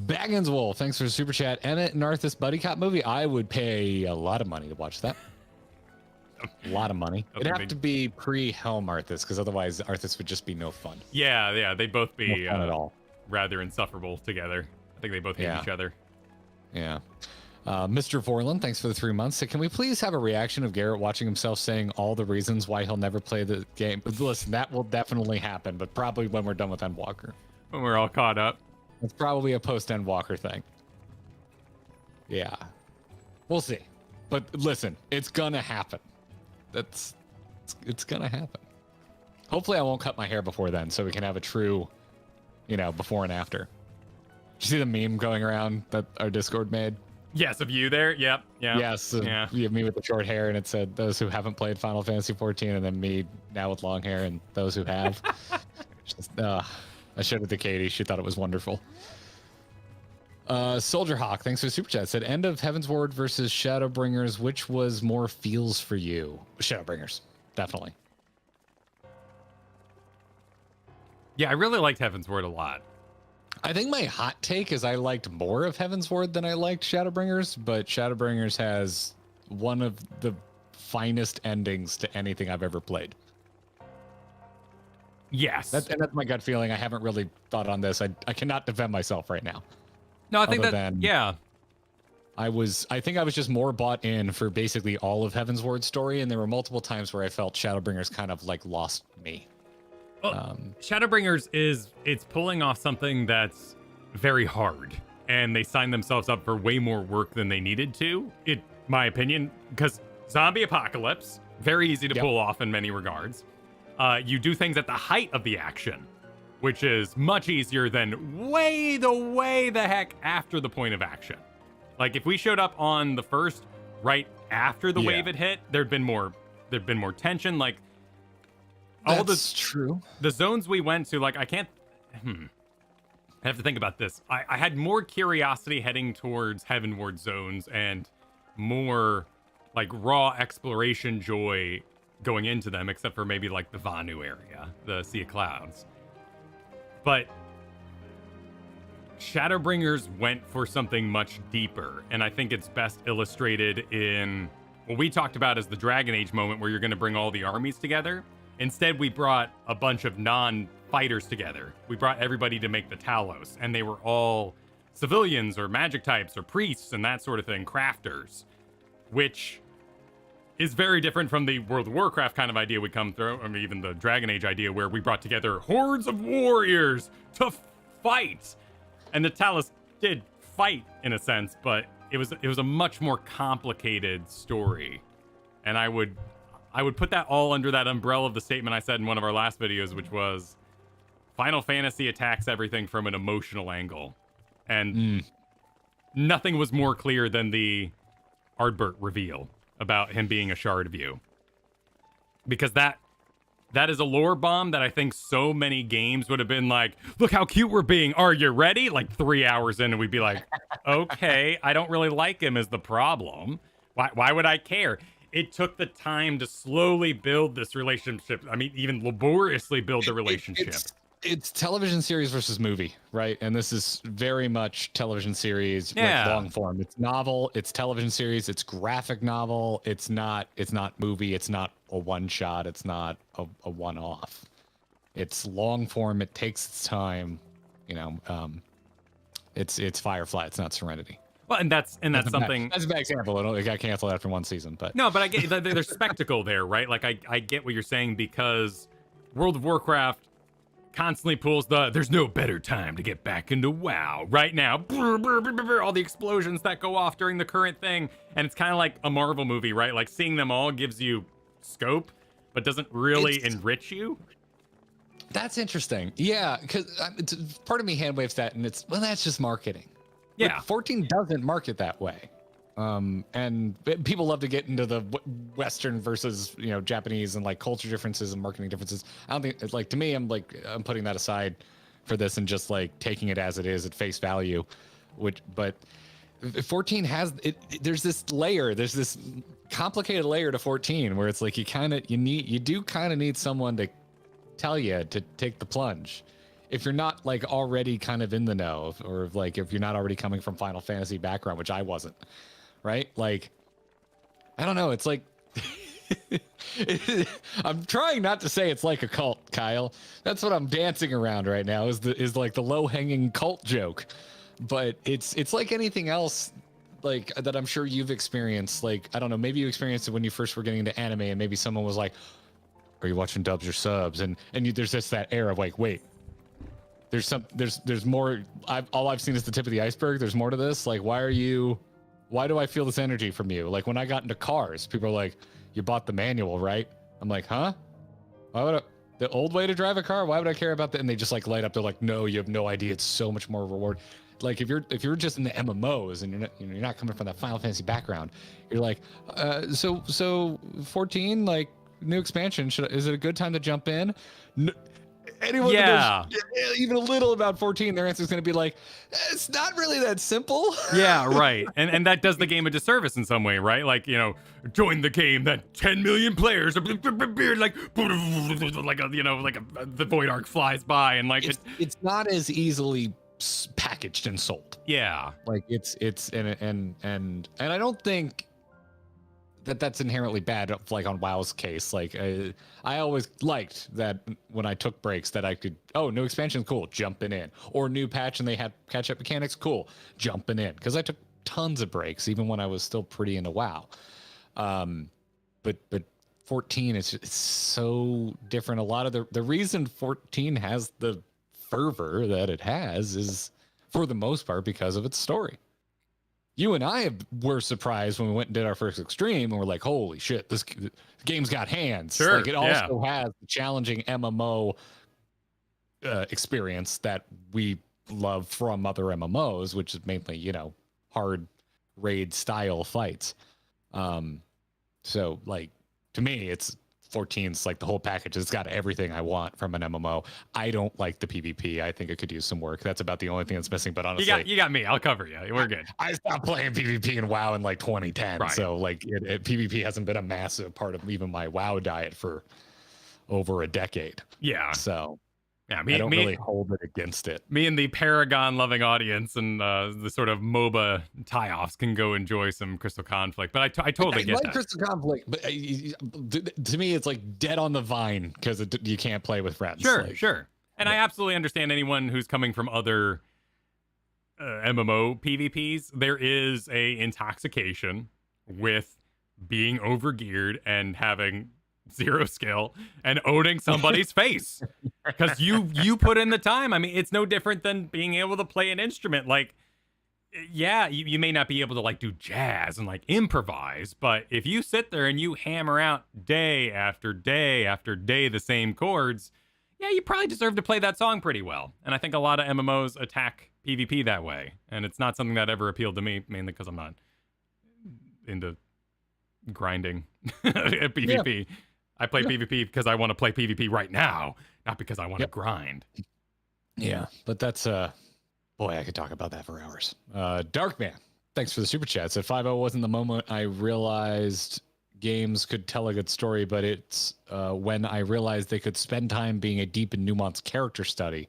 Baggins Wolf, thanks for the super chat. Emmett and Arthas buddy cop movie. I would pay a lot of money to watch that. A lot of money. It'd have to be pre-Helm Arthas, because otherwise Arthas would just be no fun. Yeah, they'd both be no fun at all. Rather insufferable together. I think they both hate each other. Yeah. Mr. Vorlin, thanks for the 3 months. So can we please have a reaction of Garrett watching himself saying all the reasons why he'll never play the game? Listen, that will definitely happen, but probably when we're done with Endwalker. When we're all caught up. It's probably a post-Endwalker thing. Yeah. We'll see. But listen, it's gonna happen. It's gonna happen. Hopefully I won't cut my hair before then, so we can have a true, before and after. Did you see the meme going around that our Discord made? Yes, of you there. Yep. Yeah. Yes. Yeah. You have me with the short hair, and it said those who haven't played Final Fantasy 14, and then me now with long hair, and those who have. I showed it to Katie. She thought it was wonderful. Soldier Hawk, thanks for the super chat. Said end of Heaven's Ward versus Shadowbringers. Which was more feels for you? Shadowbringers, definitely. Yeah, I really liked Heaven's Ward a lot. I think my hot take is I liked more of Heaven's Ward than I liked Shadowbringers, but Shadowbringers has one of the finest endings to anything I've ever played. Yes. That's my gut feeling. I haven't really thought on this. I cannot defend myself right now. No, I think yeah. I think I was just more bought in for basically all of Heaven's Ward's story, and there were multiple times where I felt Shadowbringers kind of like lost me. Well, Shadowbringers it's pulling off something that's very hard, and they signed themselves up for way more work than they needed to, in my opinion, because zombie apocalypse, very easy to pull off in many regards. You do things at the height of the action, which is much easier than way the heck after the point of action. Like if we showed up on the first right after the wave had hit, there'd been more tension. Like that's true. The zones we went to, like I have to think about this. I had more curiosity heading towards Heavenward zones and more like raw exploration joy going into them, except for maybe like the Vanu area, the Sea of Clouds. But Shadowbringers went for something much deeper, and I think it's best illustrated in what we talked about as the Dragon Age moment, where you're going to bring all the armies together. Instead, we brought a bunch of non-fighters together. We brought everybody to make the Talos, and they were all civilians or magic types or priests and that sort of thing, crafters, which is very different from the World of Warcraft kind of idea we come through, or even the Dragon Age idea where we brought together hordes of warriors to fight. And the Talos did fight in a sense, but it was a much more complicated story. And I would put that all under that umbrella of the statement I said in one of our last videos, which was Final Fantasy attacks everything from an emotional angle. And nothing was more clear than the Ardbert reveal about him being a shard of you. Because that is a lore bomb that I think so many games would have been like, look how cute we're being. Are you ready? Like 3 hours in, and we'd be like, okay, I don't really like him is the problem. Why would I care? It took the time to slowly build this relationship. I mean, even laboriously build the relationship. It's television series versus movie, right? And this is very much television series, like long form. It's novel, it's television series, it's graphic novel. It's not movie. It's not a one shot. It's not a one off. It's long form. It takes its time. It's Firefly. It's not Serenity. Well, and that's something. That's a bad example. It got canceled after one season, but no, but I get there's spectacle there, right? Like I get what you're saying, because World of Warcraft constantly pulls there's no better time to get back into WoW right now. All the explosions that go off during the current thing, and it's kind of like a Marvel movie, right? Like seeing them all gives you scope, but doesn't really enrich you. That's interesting. Yeah, because part of me hand waves that, and that's just marketing. Yeah, but 14 doesn't market that way. And people love to get into the Western versus Japanese and like culture differences and marketing differences. I don't think like, to me, I'm putting that aside for this and just like taking it as it is at face value. But 14 has it. There's this complicated layer to 14 where it's like you do kind of need someone to tell you to take the plunge. If you're not like already kind of in the know, or like if you're not already coming from Final Fantasy background, which I wasn't. Right? Like, I don't know. It's like, I'm trying not to say it's like a cult, Kyle. That's what I'm dancing around right now is like the low hanging cult joke. But it's like anything else, like that I'm sure you've experienced. Like, I don't know, maybe you experienced it when you first were getting into anime, and maybe someone was like, are you watching dubs or subs? And there's just that air of like, wait, there's more. All I've seen is the tip of the iceberg. There's more to this. Like, why are you Why do I feel this energy from you? Like when I got into cars, people are like, you bought the manual, right? I'm like, huh? Why would the old way to drive a car? Why would I care about that? And they just like light up. They're like, no, you have no idea. It's so much more reward. Like if you're just in the MMOs and you're not coming from that Final Fantasy background, you're like, so 14, like new expansion, is it a good time to jump in? Anyone who knows even a little about 14, their answer is going to be like, it's not really that simple. Yeah, right. And that does the game a disservice in some way, right? Like, join the game that 10 million players like the void arc flies by and like it's not as easily packaged and sold. Yeah. Like it's and I don't think that's inherently bad, like on WoW's case. Like I always liked that when I took breaks that I could, new expansion, cool, jumping in, or new patch and they had catch up mechanics, cool, jumping in, because I took tons of breaks even when I was still pretty into WoW. But 14 it's so different. A lot of the reason 14 has the fervor that it has is for the most part because of its story. You and I were surprised when we went and did our first Extreme, and we're like, "Holy shit, this game's got hands!" Sure, like it also has the challenging MMO experience that we love from other MMOs, which is mainly hard raid style fights. So like to me, it's 14's like the whole package. It's got everything I want from an MMO. I don't like the PvP. I think it could use some work. That's about the only thing that's missing. But honestly, you got me. I'll cover you. We're good. I stopped playing PvP in WoW in like 2010. Right. So like PvP hasn't been a massive part of even my WoW diet for over a decade. Yeah. So yeah, I don't really hold it against it. Me and the Paragon loving audience and the sort of MOBA tie-offs can go enjoy some Crystal Conflict, but I totally get like that. Crystal Conflict, but to me it's like dead on the vine because you can't play with friends. Sure. And I absolutely understand anyone who's coming from other MMO PvPs. There is a intoxication with being overgeared and having zero skill and owning somebody's face because you put in the time. I mean, it's no different than being able to play an instrument. Like, yeah, you may not be able to like do jazz and like improvise, but if you sit there and you hammer out day after day after day the same chords, yeah, you probably deserve to play that song pretty well. And I think a lot of MMOs attack PvP that way, and it's not something that ever appealed to me, mainly because I'm not into grinding at PvP. Yeah. I play PvP because I want to play PvP right now, not because I want to grind. Yeah, but that's boy, I could talk about that for hours. Darkman, thanks for the super chat. Said 5.0 wasn't the moment I realized games could tell a good story, but it's when I realized they could spend time being a deep and nuanced character study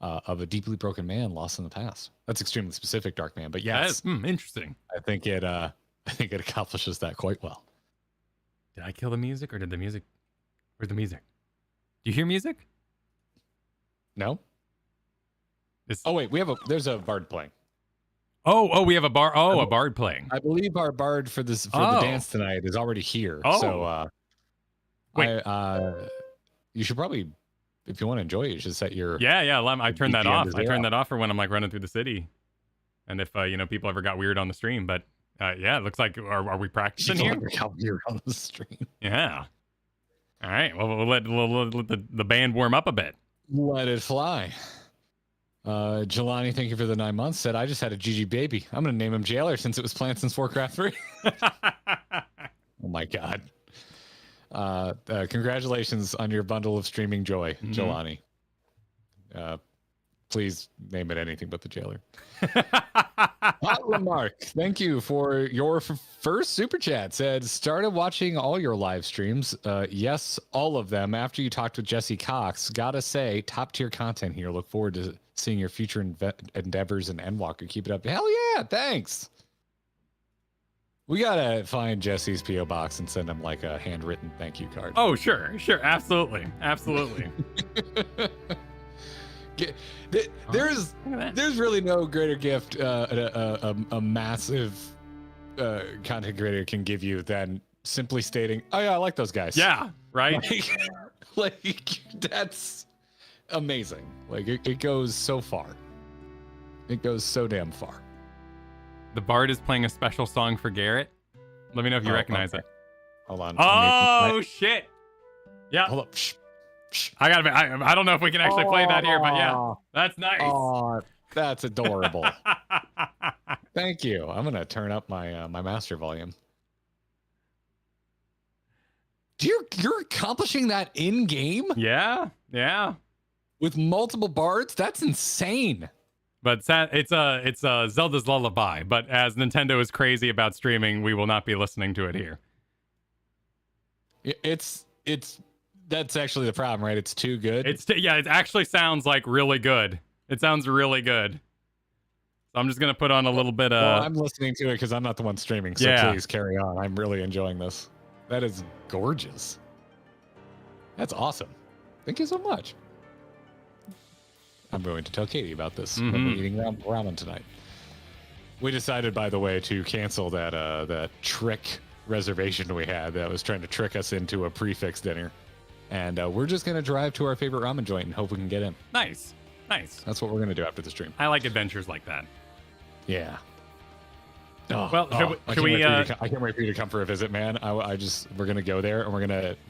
of a deeply broken man lost in the past. That's extremely specific, Darkman, but yes, interesting. I think it accomplishes that quite well. Did I kill the music or did the music? Where's the music? Do you hear music? No. Oh wait, there's a bard playing. Oh, we have a bard playing. I believe our bard for the dance tonight is already here. Oh. So wait. You should probably, if you want to enjoy it, you should set your I turned that off. I turned that off for when I'm like running through the city. And if people ever got weird on the stream, but it looks like are we practicing here? Got weird on the stream. Yeah. All right. Well, we'll let the band warm up a bit. Let it fly. Jelani, thank you for the 9 months. Said I just had a GG baby. I'm gonna name him Jailer since it was planned since Warcraft 3. Oh my god. Congratulations on your bundle of streaming joy, Jelani. Please name it anything but the Jailer. Lamarck, thank you for your first super chat. Said, started watching all your live streams. Yes, all of them. After you talked with Jesse Cox, gotta say, top tier content here. Look forward to seeing your future endeavors in Endwalker. Keep it up. Hell yeah, thanks. We gotta find Jesse's PO box and send him like a handwritten thank you card. Oh, sure, absolutely. There's really no greater gift a massive content creator can give you than simply stating, "Oh yeah, I like those guys." Yeah, right. Like that's amazing. Like it goes so far. It goes so damn far. The Bard is playing a special song for Garrett. Let me know if you recognize it. Hold on. Oh, shit. Yeah. Hold up. Shh. Shh. I don't know if we can actually play that here, but yeah. That's nice. Oh, that's adorable. Thank you. I'm going to turn up my my master volume. You're accomplishing that in game? Yeah. Yeah. With multiple bards? That's insane. But it's Zelda's Lullaby. But as Nintendo is crazy about streaming, we will not be listening to it here. It's that's actually the problem, right? It's too good. Yeah, it actually sounds like really good. It sounds really good. So I'm just gonna put on a little bit of. Well, I'm listening to it because I'm not the one streaming. So please carry on. I'm really enjoying this. That is gorgeous. That's awesome. Thank you so much. I'm going to tell Katie about this when we're eating ramen tonight. We decided, by the way, to cancel that trick reservation we had that was trying to trick us into a prefix dinner. And we're just going to drive to our favorite ramen joint and hope we can get in. Nice. That's what we're going to do after the stream. I like adventures like that. Yeah. Well, should we? I can't wait for you to come for a visit, man. We're gonna go there and we're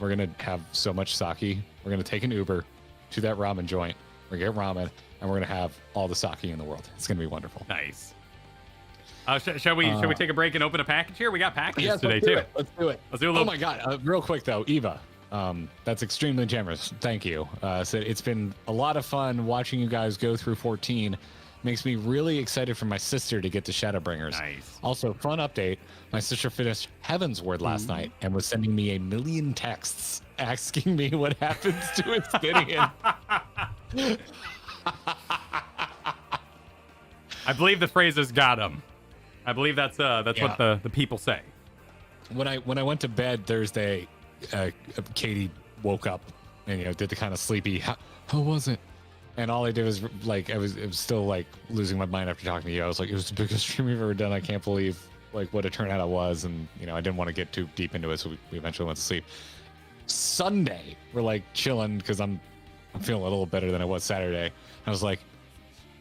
gonna have so much sake. We're gonna take an Uber to that ramen joint. We're gonna get ramen and we're gonna have all the sake in the world. It's gonna be wonderful. Nice. Shall we take a break and open a package here? We got packages today too. Let's do it. Let's do a little. Oh my god! Real quick though, Eva. That's extremely generous. Thank you. So it's been a lot of fun watching you guys go through 14. Makes me really excited for my sister to get to Shadowbringers. Nice. Also, fun update. My sister finished Heavensward last night and was sending me a million texts asking me what happens to Obsidian. I believe the phrase is "got him." I believe that's what the people say. When I went to bed Thursday, Katie woke up and did the kind of sleepy. How was it? And all I did was it was still like losing my mind after talking to you. I was like, it was the biggest stream we've ever done. I can't believe like what a turnout it was. And I didn't want to get too deep into it, so we eventually went to sleep. Sunday, we're like chilling because I'm feeling a little better than I was Saturday. I was like,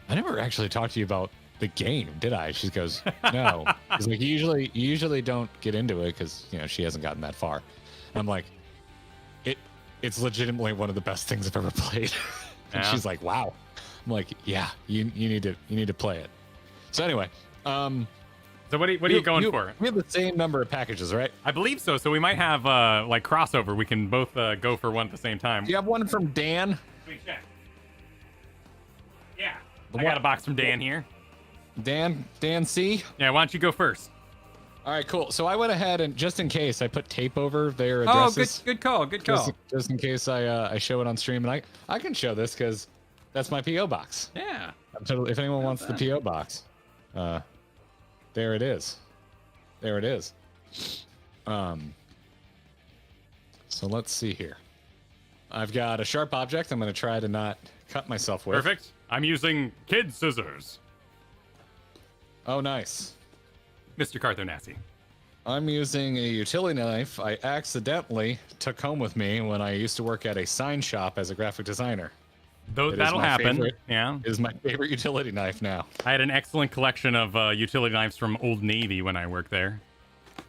I never actually talked to you about the game, did I? She goes, no. She's like, you usually don't get into it because she hasn't gotten that far. And I'm like, it's legitimately one of the best things I've ever played. And she's like, wow. I'm like, yeah, you need to play it. So anyway, so what are you going for? We have the same number of packages, right? I believe so. So we might have like crossover. We can both go for one at the same time. Do you have one from Dan? Let me check. Yeah, I got a box from Dan here. Dan C? Yeah, why don't you go first? All right, cool. So I went ahead and just in case I put tape over their addresses. Oh, good call. Just in case I show it on stream, and I can show this because that's my PO box. Yeah. If anyone wants the PO box, there it is. So let's see here. I've got a sharp object. I'm going to try to not cut myself with. Perfect. I'm using kid scissors. Oh, nice. Mr. Carthonassi. I'm using a utility knife I accidentally took home with me when I used to work at a sign shop as a graphic designer. That'll happen. Yeah. It is my favorite utility knife now. I had an excellent collection of utility knives from Old Navy when I worked there.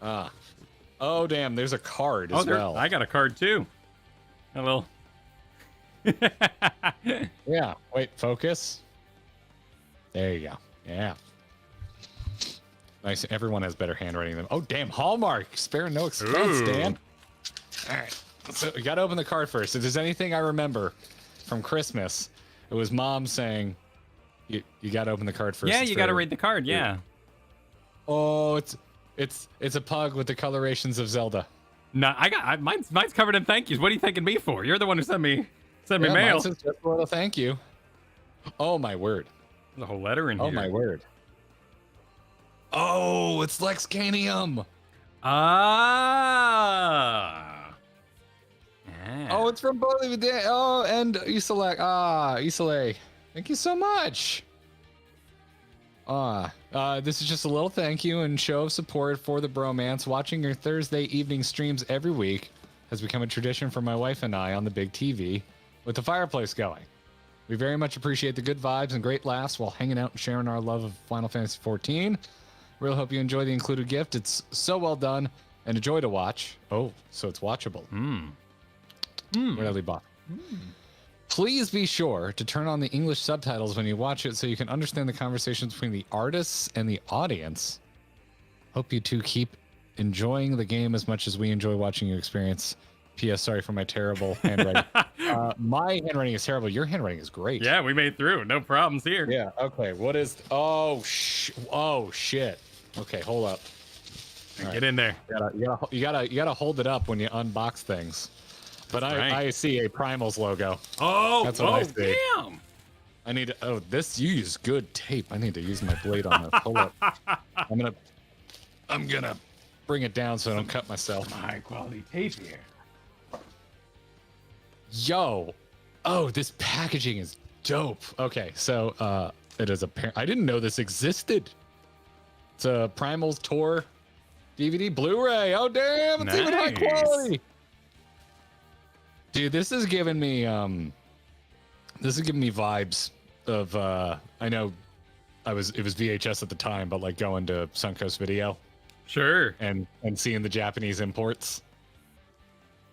Oh, damn. There's a card as well. I got a card, too. A little. Yeah. Wait, focus. There you go. Yeah. Nice. Everyone has better handwriting than. Oh, damn. Hallmark. Spare no expense, Dan. All right. So we got to open the card first. If there's anything I remember from Christmas, it was Mom saying, "You got to open the card first." Yeah, you got to read the card. Yeah. Oh, it's a pug with the colorations of Zelda. No, mine's covered in thank yous. What are you thanking me for? You're the one who sent me mail. Mine says just a little thank you. Oh my word. There's a whole letter in here. Oh my word. Oh, it's Lexcanium. Ah. Yeah. Oh, it's from both of you. Oh, and Isolak. Isolay. Thank you so much. This is just a little thank you and show of support for the bromance. Watching your Thursday evening streams every week has become a tradition for my wife and I on the big TV with the fireplace going. We very much appreciate the good vibes and great laughs while hanging out and sharing our love of Final Fantasy XIV. Really hope you enjoy the included gift. It's so well done and a joy to watch. Oh, so it's watchable. Really bought. Please be sure to turn on the English subtitles when you watch it so you can understand the conversations between the artists and the audience. Hope you two keep enjoying the game as much as we enjoy watching you experience. P.S. Sorry for my terrible handwriting. My handwriting is terrible. Your handwriting is great. Yeah, we made through. No problems here. Yeah. Okay. What is? Oh shit. Okay, hold up. Get in there. You gotta hold it up when you unbox things. But I see a Primals logo. Oh, that's what I see. Damn. I need to. Oh, this you use good tape. I need to use my blade on this. Hold up. I'm gonna bring it down so I don't cut myself. High quality tape here. Yo, oh, this packaging is dope. Okay, so it is I didn't know this existed. It's a Primals Tour DVD Blu-ray. Oh damn, it's even high quality. Dude, this is giving me vibes of I know it was VHS at the time, but like going to Suncoast Video. Sure. And seeing the Japanese imports.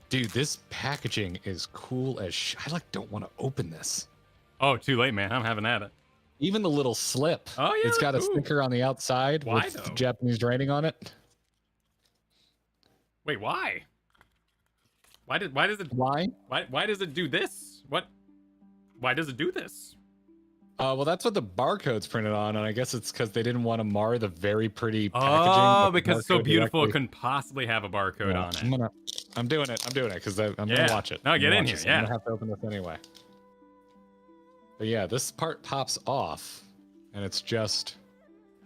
Dude, this packaging is cool as I don't want to open this. Oh, too late, man. I'm having at it. Even the little slip. Oh, yeah. It's got a sticker on the outside with Japanese writing on it. Wait, why? Why does it Why does it do this? Why does it do this? Well, that's what the barcode's printed on, and I guess it's because they didn't want to mar the very pretty packaging. Oh, because it's so beautiful, it couldn't possibly have a barcode on it. I'm doing it because I'm gonna watch it. No, get in here. Yeah, I'm gonna have to open this anyway. But yeah, this part pops off, and it's just.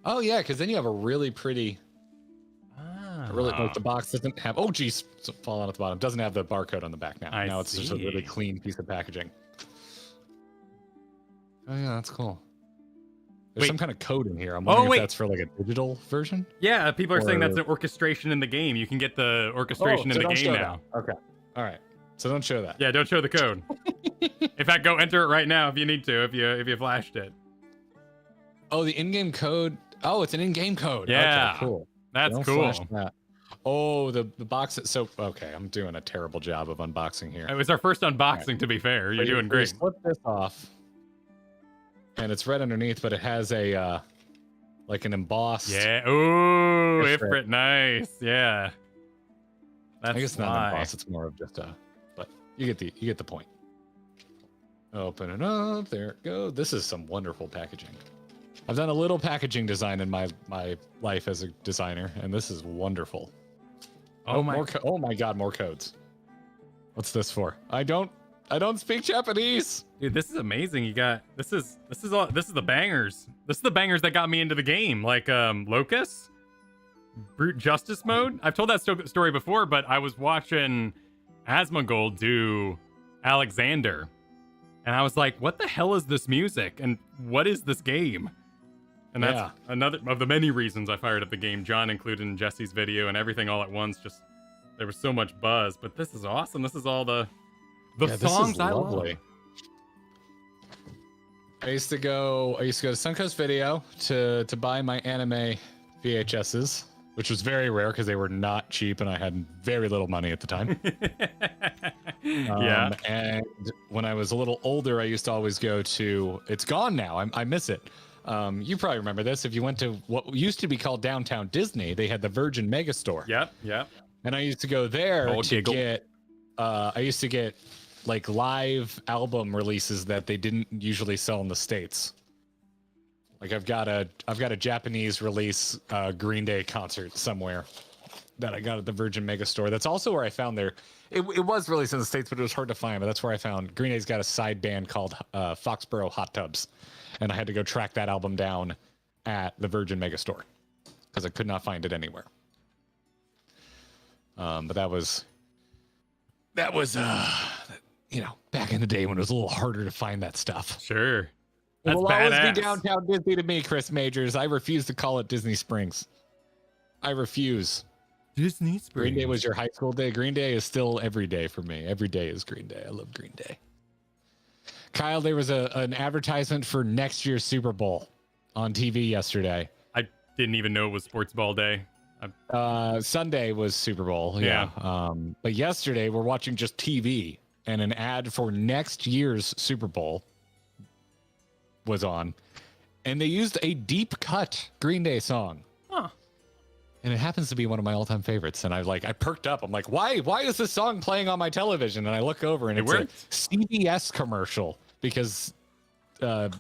Oh yeah, because then you have a really pretty. Really, like the box doesn't have. Oh geez, it's falling at the bottom. Doesn't have the barcode on the back now. Now it's just a really clean piece of packaging. Oh yeah, that's cool. There's some kind of code in here. I'm wondering if that's for like a digital version. Yeah, people are saying that's an orchestration in the game. You can get the orchestration in the game now. That. Okay. All right. So don't show that. Yeah, don't show the code. In fact, go enter it right now if you need to. If you flashed it. Oh, the in-game code. Oh, it's an in-game code. Yeah. Okay, cool. That's cool. That. Oh, the box. So okay, I'm doing a terrible job of unboxing here. It was our first unboxing, to be fair. You're doing great. Flip this off. And it's red underneath, but it has a like an embossed. Yeah. Ooh, Ifrit, nice. Yeah. That's I guess not embossed. It's more of just a. But you get the point. Open it up. There it goes. This is some wonderful packaging. I've done a little packaging design in my life as a designer, and this is wonderful. Oh my god, more codes. What's this for? I don't speak Japanese. Dude, this is amazing. You got this is the bangers. This is the bangers that got me into the game, like Locust, Brute Justice mode. I've told that story before, but I was watching Asmongold do Alexander, and I was like, "What the hell is this music? And what is this game?" And that's another of the many reasons I fired up the game. John included in Jesse's video and everything all at once. Just there was so much buzz, but this is awesome. This is all the songs I love. I used to go to Suncoast Video to buy my anime VHSs, which was very rare because they were not cheap and I had very little money at the time. Yeah. And when I was a little older, I used to always go to. It's gone now. I miss it. You probably remember this. If you went to what used to be called Downtown Disney, they had the Virgin Megastore. Yep. And I used to go there to get. I used to get like live album releases that they didn't usually sell in the States. Like I've got a Japanese release Green Day concert somewhere that I got at the Virgin Megastore. That's also where I found their. It was released in the States, but it was hard to find. But that's where I found Green Day's got a side band called Foxborough Hot Tubs. And I had to go track that album down at the Virgin Megastore because I could not find it anywhere. But that was back in the day when it was a little harder to find that stuff. Sure. It will always be Downtown Disney to me, Chris Majors. I refuse to call it Disney Springs. I refuse. Disney Springs. Green Day was your high school day. Green Day is still every day for me. Every day is Green Day. I love Green Day. Kyle, there was an advertisement for next year's Super Bowl on TV yesterday. didn't even know it was sports ball day. Sunday was Super Bowl. Yeah. But yesterday we're watching just TV, and an ad for next year's Super Bowl was on, and they used a deep cut Green Day song. Huh. And it happens to be one of my all-time favorites. And I perked up. I'm like, why is this song playing on my television? And I look over, and it's a CBS commercial, because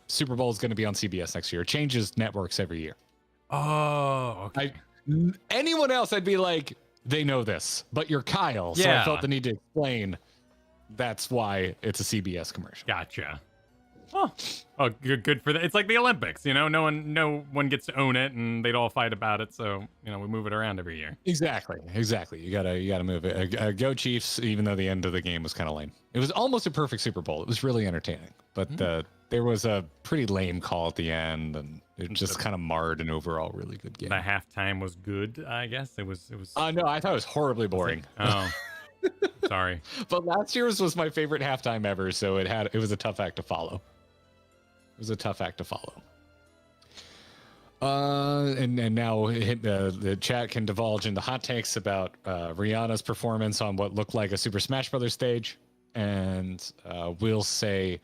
Super Bowl is going to be on CBS next year. It changes networks every year. Oh, okay. Anyone else, I'd be like, they know this, but you're Kyle, so I felt the need to explain that's why it's a CBS commercial. Gotcha. Oh, good for that. It's like the Olympics, you know. No one gets to own it, and they'd all fight about it. So we move it around every year. Exactly. You gotta move it. Go Chiefs! Even though the end of the game was kind of lame, it was almost a perfect Super Bowl. It was really entertaining, but there was a pretty lame call at the end, and it just kind of marred an overall really good game. The halftime was good, I guess. It was. No, I thought it was horribly boring. Oh, sorry. But last year's was my favorite halftime ever, so it was a tough act to follow. And now the chat can divulge into hot takes about Rihanna's performance on what looked like a Super Smash Brothers stage, and we'll say,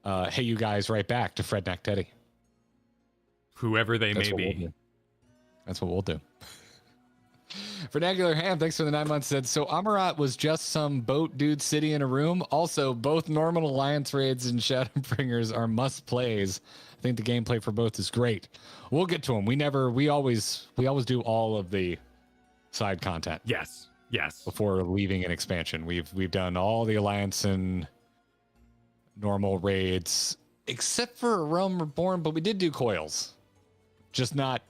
"Hey, you guys, right back to Fred Neck Teddy." Whoever they may be. That's what we'll do. Vernacular Ham, thanks for the 9 months, said, so Amarat was just some boat dude sitting in a room. Also, both Normal Alliance raids and Shadowbringers are must plays. I think the gameplay for both is great. We'll get to them. We always do all of the side content. Yes. Before leaving an expansion, we've done all the Alliance and normal raids, except for Realm Reborn, but we did do Coeurls, just not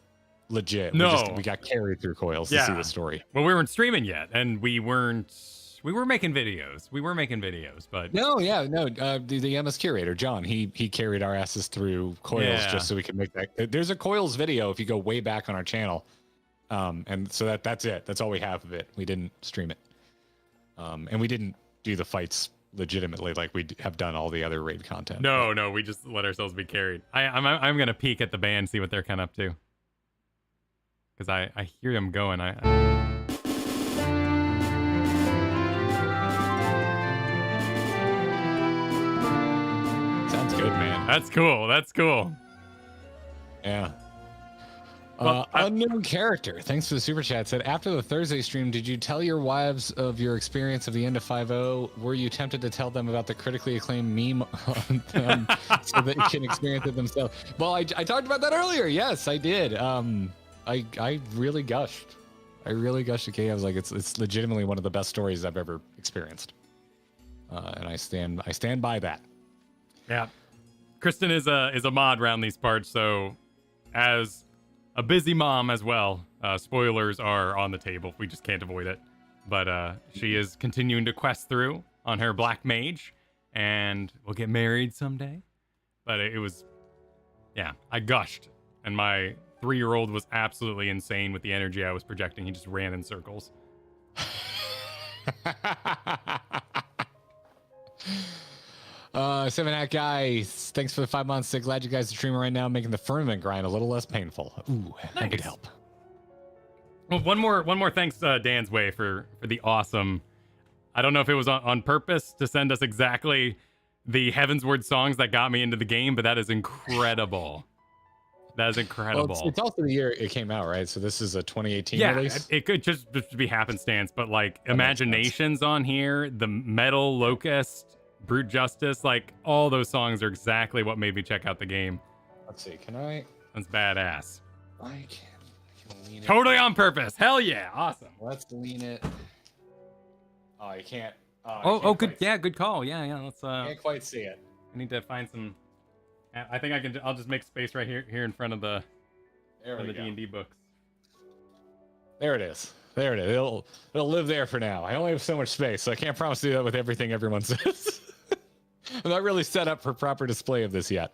legit. No, we got carried through Coeurls to see the story. Well, we weren't streaming yet, and we were making videos. But the MS curator John, he carried our asses through Coeurls just so we could make that. There's a Coeurls video if you go way back on our channel, and so that's it. That's all we have of it. We didn't stream it, and we didn't do the fights legitimately like we have done all the other raid content. No, we just let ourselves be carried. I'm gonna peek at the band, see what they're kind of up to. Because I hear them going. Sounds good, man. That's cool. Yeah. Well, unknown character. Thanks for the super chat. Said, after the Thursday stream, did you tell your wives of your experience of the end of 5.0? Were you tempted to tell them about the critically acclaimed meme on them so they can experience it themselves? Well, I talked about that earlier. Yes, I did. I really gushed. Okay, I was like, it's legitimately one of the best stories I've ever experienced, and I stand by that. Yeah, Kristen is a mod around these parts, so as a busy mom as well, spoilers are on the table. We just can't avoid it. But she is continuing to quest through on her Black Mage, and we'll get married someday. But it was, I gushed, and my 3-year-old was absolutely insane with the energy I was projecting. He just ran in circles. Seven Hat Guy, thanks for the 5 months. Glad you guys are streaming right now, making the firmament grind a little less painful. Ooh, that could help. Well, one more thanks Dan's way for the awesome. I don't know if it was on purpose to send us exactly the Heavensward songs that got me into the game, but that is incredible. That is incredible. Well, it's also the year it came out, right? So this is a 2018 release. It could just be happenstance, but like Imaginations on here, the Metal Locust, Brute Justice, like all those songs are exactly what made me check out the game. Let's see, can I? That's badass. I can lean it. Totally on purpose. Hell yeah, awesome. Let's lean it. Oh, you can't. Good. Yeah, good call. Yeah. Let's. Can't quite see it. I need to find some. I think I can. I'll just make space right here in front of the D&D books. There it is. It'll live there for now. I only have so much space, so I can't promise to do that with everything everyone says. I'm not really set up for proper display of this yet.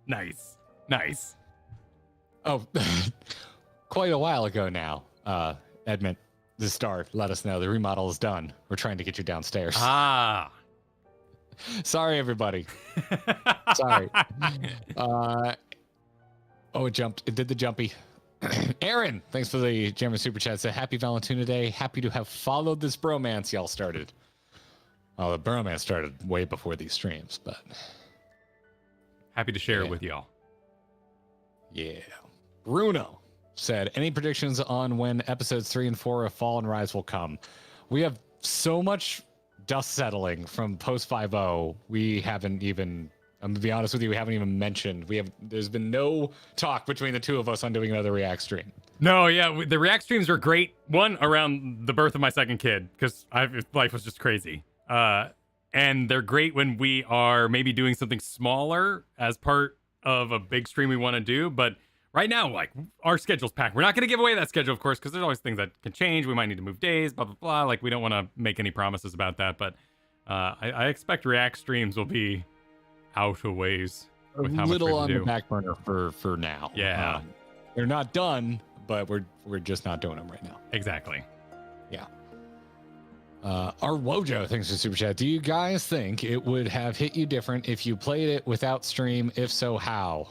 Nice. Oh, quite a while ago now, Edmund, the star, let us know the remodel is done. We're trying to get you downstairs. Ah. Sorry, everybody. Sorry. It jumped. It did the jumpy. Aaron, thanks for the Jammer Super Chat. Said, happy Valentine Day. Happy to have followed this bromance y'all started. Well, the bromance started way before these streams, but... Happy to share it with y'all. Yeah. Bruno said, any predictions on when episodes 3 and 4 of Fall and Rise will come? We have so much dust settling from post 5.0. We haven't even... I'm gonna be honest with you, we haven't even mentioned. There's been no talk between the two of us on doing another React stream. No, yeah, the React streams were great. One around the birth of my second kid, because life was just crazy. And they're great when we are maybe doing something smaller as part of a big stream we want to do. But right now, like, our schedule's packed. We're not going to give away that schedule, of course, because there's always things that can change. We might need to move days, blah blah blah. Like, we don't want to make any promises about that. But I expect React streams will be out a ways with how much we on do. The back burner for now. Yeah, they're not done, but we're just not doing them right now. exactly. Yeah. Our Wojo thanks for Super Chat. Do you guys think it would have hit you different if you played it without stream? If so, how?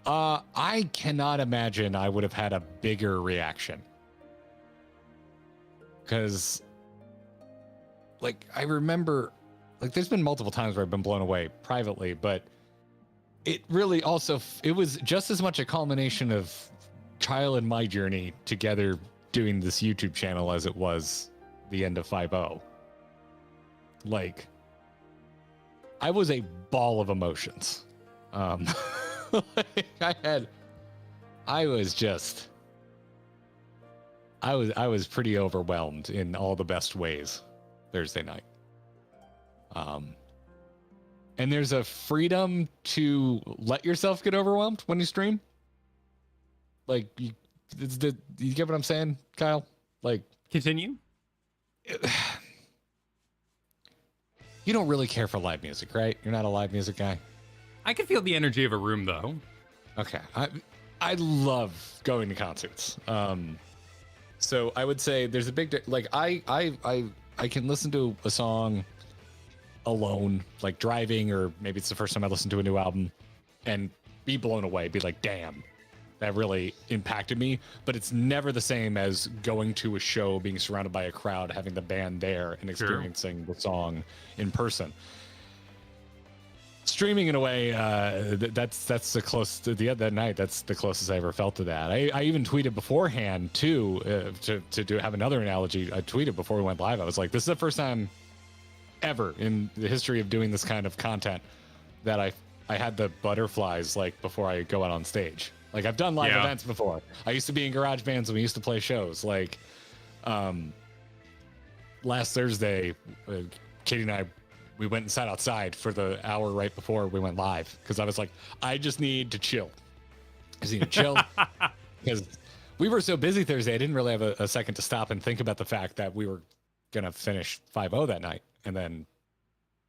I cannot imagine I would have had a bigger reaction. Because, like, I remember, like, there's been multiple times where I've been blown away privately, but it really also, it was just as much a culmination of Kyle and my journey together doing this YouTube channel as it was the end of 5.0. Like, I was a ball of emotions. Like, I was pretty overwhelmed in all the best ways Thursday night. And there's a freedom to let yourself get overwhelmed when you stream. Like, you get what I'm saying, Kyle? Like, Continue. You don't really care for live music, right? You're not a live music guy. I can feel the energy of a room, though. Okay, I love going to concerts. So I would say there's a big like I can listen to a song alone, like driving, or maybe it's the first time I listen to a new album, and be blown away, be like, damn, that really impacted me. But it's never the same as going to a show, being surrounded by a crowd, having the band there, and experiencing the song in person. Streaming, in a way, that's the close to that night. That's the closest I ever felt to that. I even tweeted beforehand too, to have another analogy. I tweeted before we went live. I was like, this is the first time ever in the history of doing this kind of content that I had the butterflies, like, before I go out on stage. Like, I've done live events before. I used to be in garage bands and we used to play shows. Like, last Thursday, Katie and I, we went and sat outside for the hour right before we went live, because I was like, I just need to chill. I just need to chill. Because we were so busy Thursday, I didn't really have a second to stop and think about the fact that we were going to finish 5.0 that night. And then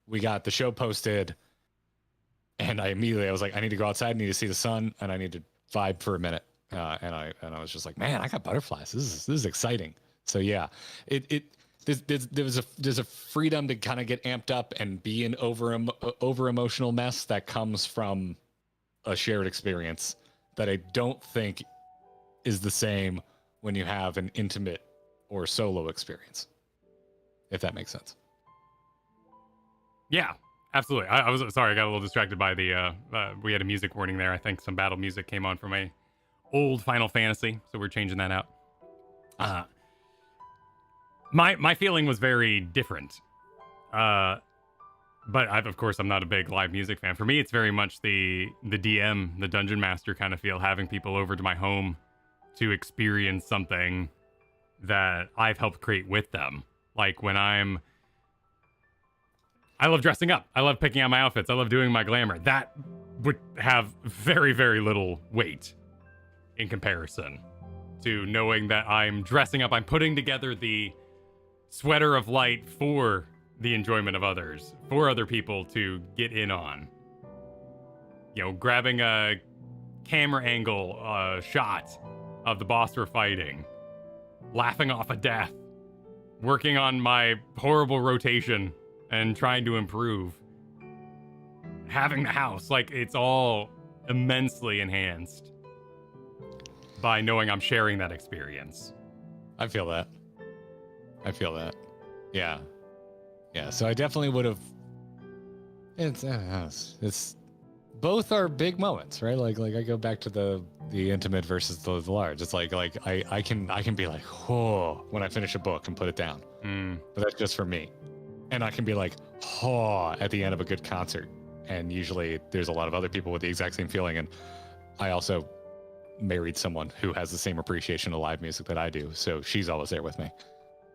we got the show posted, and I was like, I need to go outside, I need to see the sun, and I need to vibe for a minute. And I was just like, man, I got butterflies. This is exciting. So yeah, there's a freedom to kind of get amped up and be an over emotional mess that comes from a shared experience that I don't think is the same when you have an intimate or solo experience, if that makes sense. Yeah, absolutely. I was sorry, I got a little distracted by the we had a music warning there. I think some battle music came on from my old Final Fantasy, so we're changing that out. My feeling was very different. But of course, I'm not a big live music fan. For me, it's very much the DM, the Dungeon Master kind of feel, having people over to my home to experience something that I've helped create with them. Like, when I love dressing up. I love picking out my outfits. I love doing my glamour. That would have very, very little weight in comparison to knowing that I'm dressing up. I'm putting together the sweater of light for the enjoyment of others, for other people to get in on. You know, grabbing a camera angle shot of the boss we're fighting, laughing off a death, working on my horrible rotation and trying to improve, having the house, like, it's all immensely enhanced. by knowing I'm sharing that experience. I feel that. Yeah. So I definitely would have. It's both are big moments, right? Like I go back to the intimate versus the large. It's like I can be like, oh, when I finish a book and put it down. But that's just for me. And I can be like, oh, at the end of a good concert. And usually there's a lot of other people with the exact same feeling. And I also married someone who has the same appreciation of live music that I do. So she's always there with me.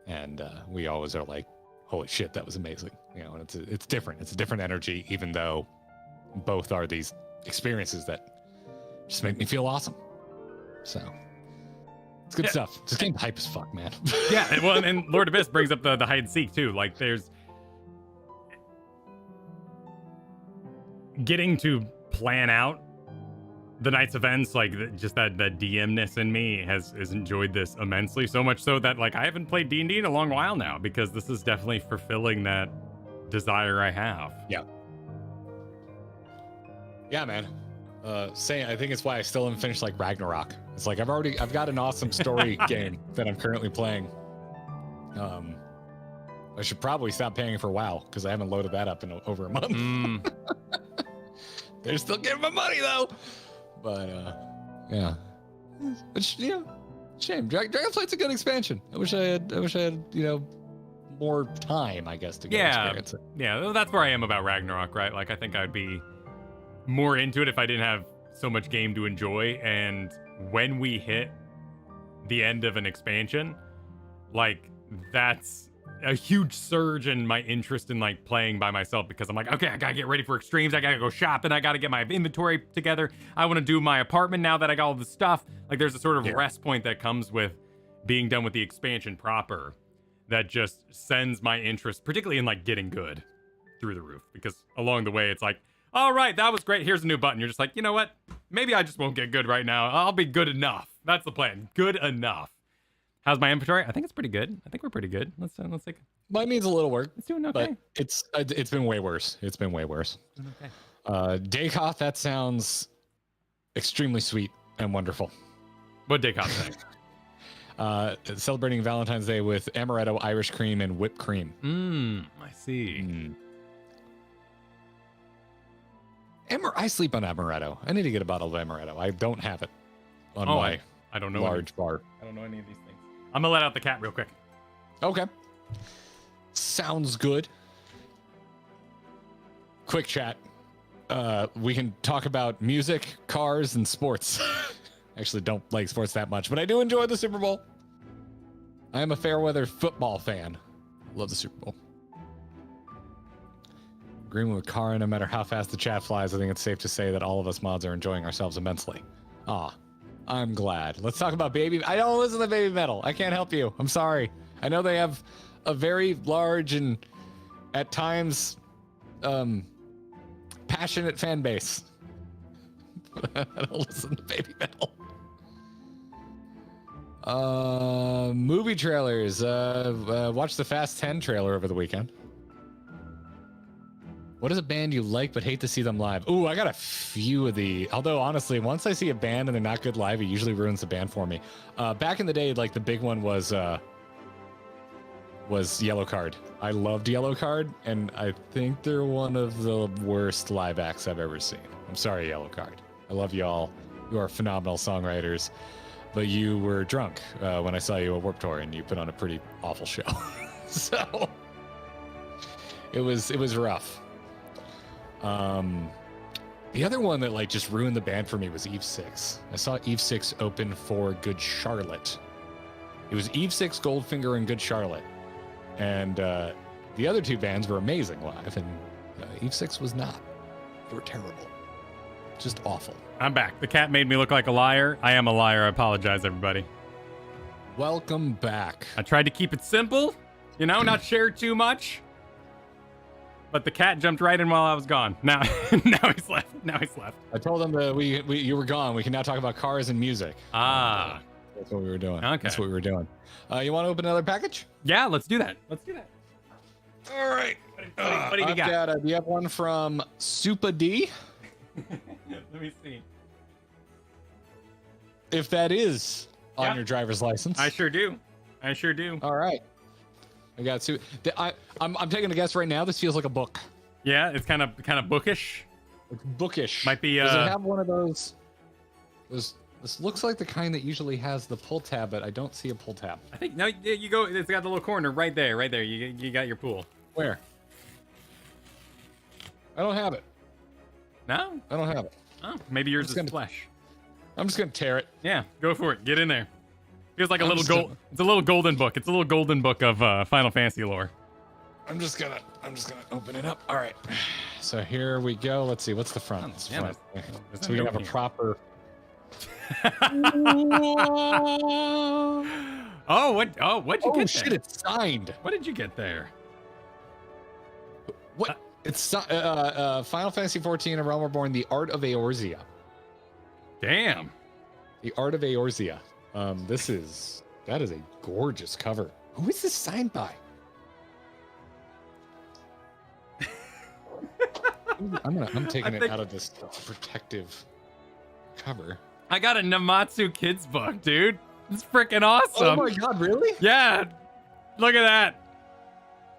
And we always are like, holy shit, that was amazing. You know, and it's different. It's a different energy, even though both are these experiences that just make me feel awesome. So it's good stuff. This game hype as fuck, man. Yeah, well, and Lord Abyss brings up the hide and seek too. Like, there's getting to plan out the night's events, like just that DMness in me has enjoyed this immensely, so much so that like I haven't played D&D in a long while now, because this is definitely fulfilling that desire I have. Yeah, man. I think it's why I still haven't finished like Ragnarok. It's like I've got an awesome story game that I'm currently playing. I should probably stop paying for WoW because I haven't loaded that up in over a month. They're still getting my money though. But yeah, which shame. Dragonflight's a good expansion. I wish I had more time, I guess, to go experience it. Yeah, that's where I am about Ragnarok, right? Like, I think I'd be more into it if I didn't have so much game to enjoy. And when we hit the end of an expansion, like, that's a huge surge in my interest in like playing by myself, because I'm like, okay, I gotta get ready for extremes. I gotta go shopping. I gotta get my inventory together. I want to do my apartment now that I got all the stuff. Like, there's a sort of rest point that comes with being done with the expansion proper that just sends my interest, particularly in like getting good, through the roof. Because along the way, it's like, all right, that was great. Here's a new button. You're just like, you know what? Maybe I just won't get good right now. I'll be good enough. That's the plan. Good enough. How's my inventory? I think it's pretty good. I think we're pretty good. Let's take. Mine needs a little work. It's doing okay. But it's been way worse. It's been way worse. Okay. Dakoth, that sounds extremely sweet and wonderful. What Dakoth say? Celebrating Valentine's Day with amaretto, Irish cream, and whipped cream. I see. I sleep on amaretto. I need to get a bottle of amaretto. I don't have it on my I don't know large bar. I don't know any of these things. I'm gonna let out the cat real quick. Okay. Sounds good. Quick chat. We can talk about music, cars, and sports. Actually, don't like sports that much, but I do enjoy the Super Bowl. I am a fair weather football fan. Love the Super Bowl. Agreeing with Kara, no matter how fast the chat flies, I think it's safe to say that all of us mods are enjoying ourselves immensely. I'm glad. Let's talk about Baby. I don't listen to Baby Metal. I can't help you. I'm sorry. I know they have a very large and at times passionate fan base. I don't listen to Baby Metal. Movie trailers. Watch the Fast 10 trailer over the weekend. What is a band you like but hate to see them live? Ooh, I got a few of the. Although honestly, once I see a band and they're not good live, it usually ruins the band for me. Back in the day, like the big one was Yellow Card. I loved Yellow Card, and I think they're one of the worst live acts I've ever seen. I'm sorry, Yellow Card. I love y'all. You are phenomenal songwriters, but you were drunk when I saw you at Warped Tour, and you put on a pretty awful show. So it was rough. The other one that like just ruined the band for me was Eve 6. I saw Eve 6 open for Good Charlotte. It was Eve 6, Goldfinger, and Good Charlotte. And the other two bands were amazing live, and Eve 6 was not. They were terrible. Just awful. I'm back. The cat made me look like a liar. I am a liar. I apologize, everybody. Welcome back. I tried to keep it simple, not share too much. But the cat jumped right in while I was gone. Now he's left. I told him that you were gone. We can now talk about cars and music. That's what we were doing. Okay. That's what we were doing. You want to open another package? Yeah, let's do that. All right. What do you got? Do you have one from Supa D? Let me see. if that is on your driver's license. I sure do. I sure do. All right. I got to. I'm taking a guess right now. This feels like a book. Yeah, it's kind of bookish. It's bookish. Might be. Does it have one of those? This looks like the kind that usually has the pull tab, but I don't see a pull tab. I think no. You go. It's got the little corner right there. Right there. You got your pool. Where? I don't have it. No. I don't have it. Oh, maybe yours is flesh. I'm just gonna tear it. Yeah, go for it. Get in there. Feels like a little gold. It's a little golden book. It's a little golden book of Final Fantasy lore. I'm just gonna open it up. All right. So here we go. Let's see. What's the front? Oh, front. So we have a proper. Oh, what? Oh, what'd you get? Oh shit! There? It's signed. What did you get there? What? It's Final Fantasy XIV: A Realm Reborn, The Art of Eorzea. Damn. The Art of Eorzea. That is a gorgeous cover. Who is this signed by? I'm taking it out of this protective cover. I got a Namatsu Kids book, dude. It's freaking awesome. Oh my god, really? Yeah. Look at that.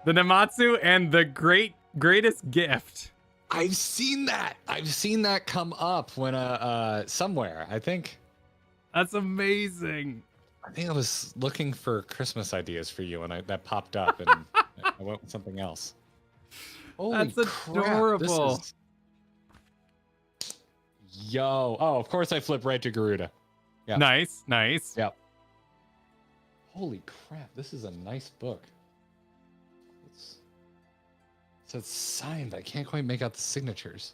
The Namatsu and the greatest gift. I've seen that. I've seen that come up when somewhere, I think. That's amazing. I think I was looking for Christmas ideas for you, and that popped up, and I went with something else. Holy That's adorable. Yo. Oh, of course I flip right to Garuda. Yeah. Nice, nice. Yep. Holy crap, this is a nice book. So it's signed, but I can't quite make out the signatures.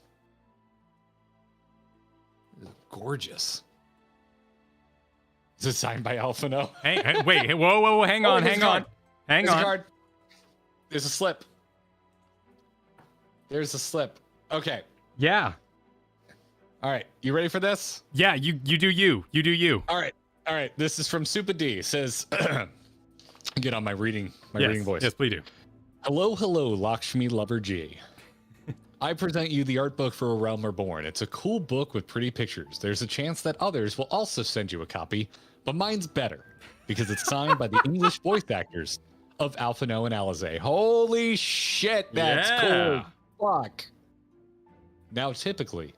This is gorgeous. Is it signed by Alphino? Hey, wait, whoa, hang on. Hang on. Card. There's a slip. There's a slip. Okay. Yeah. All right. You ready for this? Yeah, you do you. You do you. All right. This is from Super D. It says, get on my reading voice. Yes, please do. Hello, Lakshmi Lover G. I present you the art book for A Realm Reborn. It's a cool book with pretty pictures. There's a chance that others will also send you a copy, but mine's better because it's signed by the English voice actors of Alphino and Alizé. Holy shit, that's cool. Fuck. Now, typically,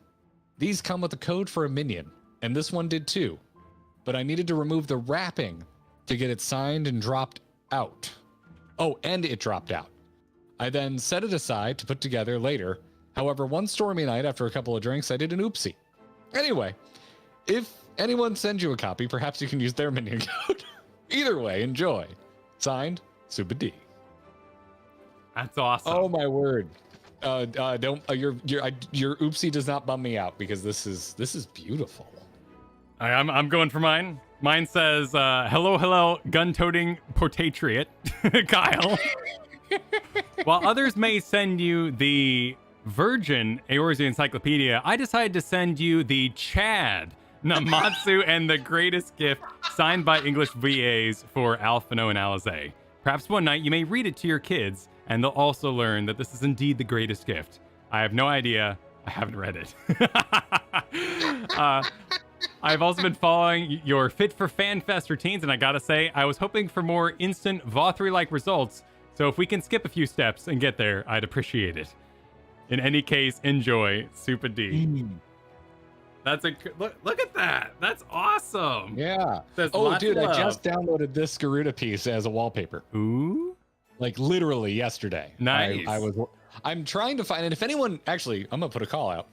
these come with a code for a minion, and this one did too, but I needed to remove the wrapping to get it signed and dropped out. Oh, and it dropped out. I then set it aside to put together later. However, one stormy night after a couple of drinks, I did an oopsie. Anyway, if anyone sends you a copy, perhaps you can use their minion code. Either way, enjoy. Signed, Super D. That's awesome. Oh my word. Don't your oopsie does not bum me out because this is beautiful. I'm going for mine. Mine says, hello, gun-toting portatriot, Kyle. While others may send you the Virgin Eorzea Encyclopedia, I decided to send you the Chad Namatsu and the Greatest Gift, signed by English VAs for Alphino and Alizé. Perhaps one night you may read it to your kids, and they'll also learn that this is indeed the greatest gift. I have no idea. I haven't read it. I've also been following your Fit for FanFest routines, and I gotta say, I was hoping for more instant Vothry-like results, so if we can skip a few steps and get there, I'd appreciate it. In any case, enjoy, Super D. That's a look at that. That's awesome. Yeah. Oh, dude, I just downloaded this Garuda piece as a wallpaper. Ooh. Like literally yesterday. Nice. I'm trying to find, and if anyone, actually, I'm gonna put a call out.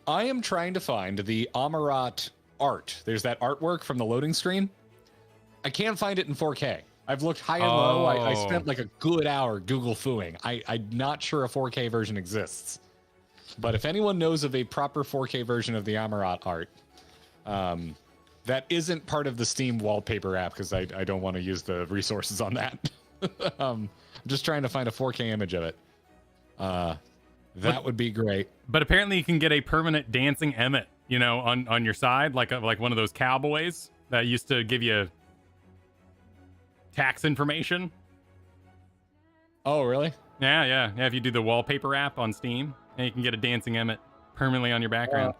I am trying to find the Amarat art. There's that artwork from the loading screen. I can't find it in 4K. I've looked high and low. I spent like a good hour Google fooing. I'm not sure a 4K version exists. But if anyone knows of a proper 4K version of the Amarat art, that isn't part of the Steam wallpaper app because I don't want to use the resources on that. I'm just trying to find a 4K image of it. That would be great. But apparently you can get a permanent dancing Emmett, you know, on your side, like one of those cowboys that used to give you tax information. Oh, really? Yeah. If you do the wallpaper app on Steam, and you can get a dancing Emmett permanently on your background.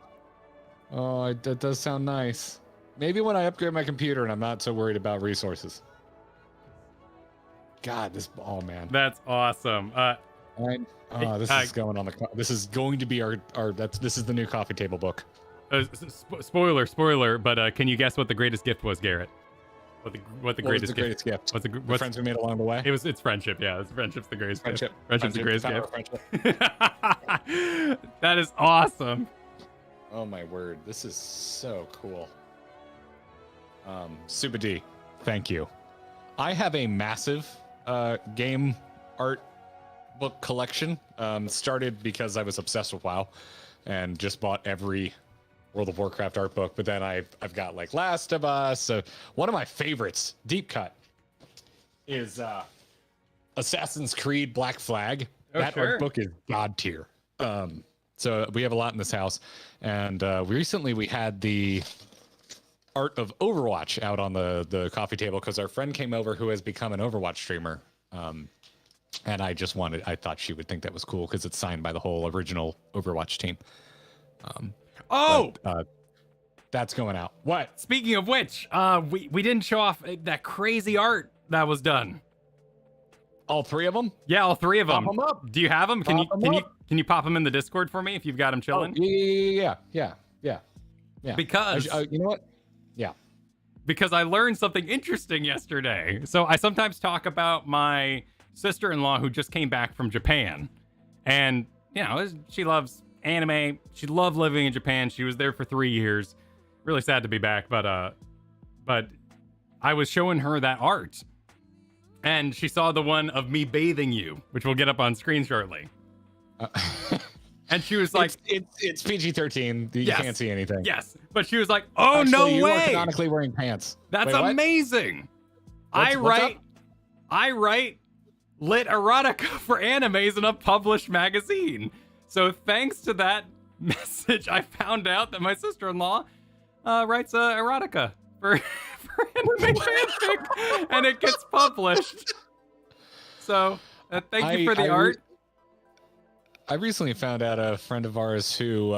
That does sound nice. Maybe when I upgrade my computer and I'm not so worried about resources. God, oh man. That's awesome. This is going on the. This is going to be our. This is the new coffee table book. Spoiler. But can you guess what the greatest gift was, Garrett? What the greatest gift? What's the friends we made along the way? It's friendship. Yeah, friendship's the greatest gift. Friendship's the greatest gift. That is awesome. Oh my word, this is so cool. Super D, thank you. I have a massive game art book collection. Started because I was obsessed with WoW and just bought every World of Warcraft art book, but then I've got like Last of Us. One of my favorites, deep cut, is Assassin's Creed Black Flag. That art book is god tier. So we have a lot in this house, and recently we had the art of Overwatch out on the coffee table because our friend came over who has become an Overwatch streamer. And I thought she would think that was cool because it's signed by the whole original Overwatch team. That's going out. What? Speaking of which, we didn't show off that crazy art that was done. All three of them? Yeah, all three of them. Pop them up. Do you have them? Can you pop them in the Discord for me if you've got them chilling? Oh, yeah. Because you know what? Yeah. Because I learned something interesting yesterday. So I sometimes talk about my sister-in-law who just came back from Japan, and she loves anime. She loved living in Japan. She was there for 3 years. Really sad to be back, but I was showing her that art, and she saw the one of me bathing you, which we'll get up on screen shortly. And she was like, "It's PG-13. You can't see anything." Yes, but she was like, "Oh, actually, no you way! Are canonically wearing pants. That's Wait, amazing." What's I write lit erotica for animes in a published magazine. So thanks to that message, I found out that my sister-in-law writes erotica for anime fanfic, and it gets published. So thank you for the art. I recently found out a friend of ours who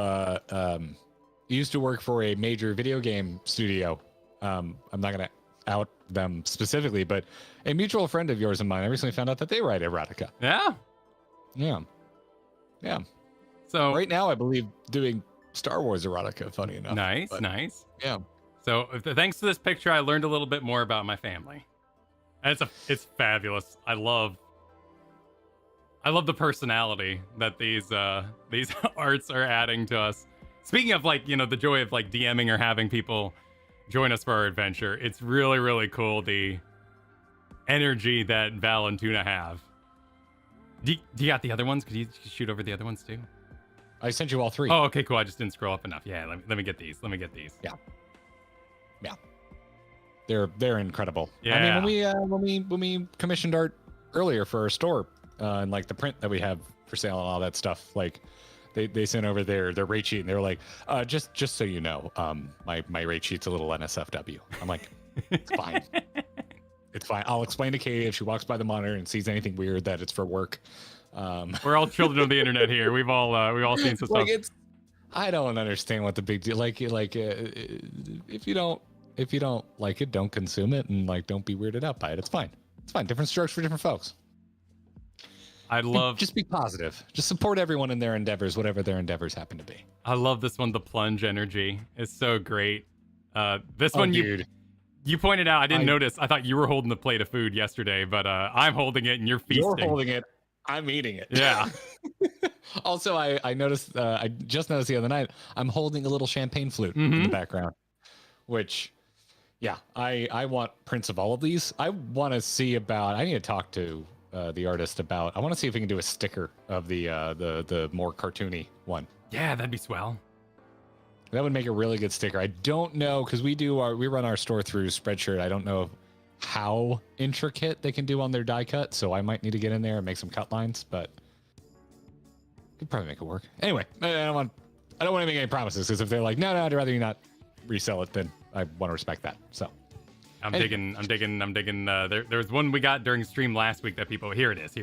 used to work for a major video game studio. I'm not going to out them specifically, but a mutual friend of yours and mine, I recently found out that they write erotica. Yeah. So right now, I believe doing Star Wars erotica, funny enough. Nice. Yeah. So thanks to this picture, I learned a little bit more about my family. And it's fabulous. I love the personality that these arts are adding to us. Speaking of the joy of DMing or having people join us for our adventure, it's really, really cool the energy that Val and Tuna have. Do you got the other ones? Could you shoot over the other ones too? I sent you all three. Oh, okay, cool. I just didn't scroll up enough. Yeah, let me get these. Yeah. They're incredible. Yeah. I mean, when we commissioned art earlier for our store, and the print that we have for sale and all that stuff, they sent over their rate sheet and they were like, just so you know, my rate sheet's a little NSFW. I'm like, it's fine. It's fine. I'll explain to Katie if she walks by the monitor and sees anything weird that it's for work. We're all children of the internet here. We've all seen some stuff. I don't understand what the big deal. If you don't like it, don't consume it, and don't be weirded out by it. It's fine. It's fine. Different strokes for different folks. Just be positive. Just support everyone in their endeavors, whatever their endeavors happen to be. I love this one. The plunge energy is so great. This one, dude. You pointed out. I didn't notice. I thought you were holding the plate of food yesterday, but I'm holding it and you're feasting. You're holding it. I'm eating it. Yeah. Also, I noticed. I just noticed the other night. I'm holding a little champagne flute in the background, which, yeah, I want prints of all of these. I want to see about. I need to talk to the artist about. I want to see if we can do a sticker of the more cartoony one. Yeah, that'd be swell. That would make a really good sticker. I don't know because we run our store through Spreadshirt. I don't know how intricate they can do on their die cut, so I might need to get in there and make some cut lines, but could probably make it work. Anyway, I don't want to make any promises because if they're like, no, I'd rather you not resell it, then I want to respect that. So I'm digging. There's one we got during stream last week that people. Here it is.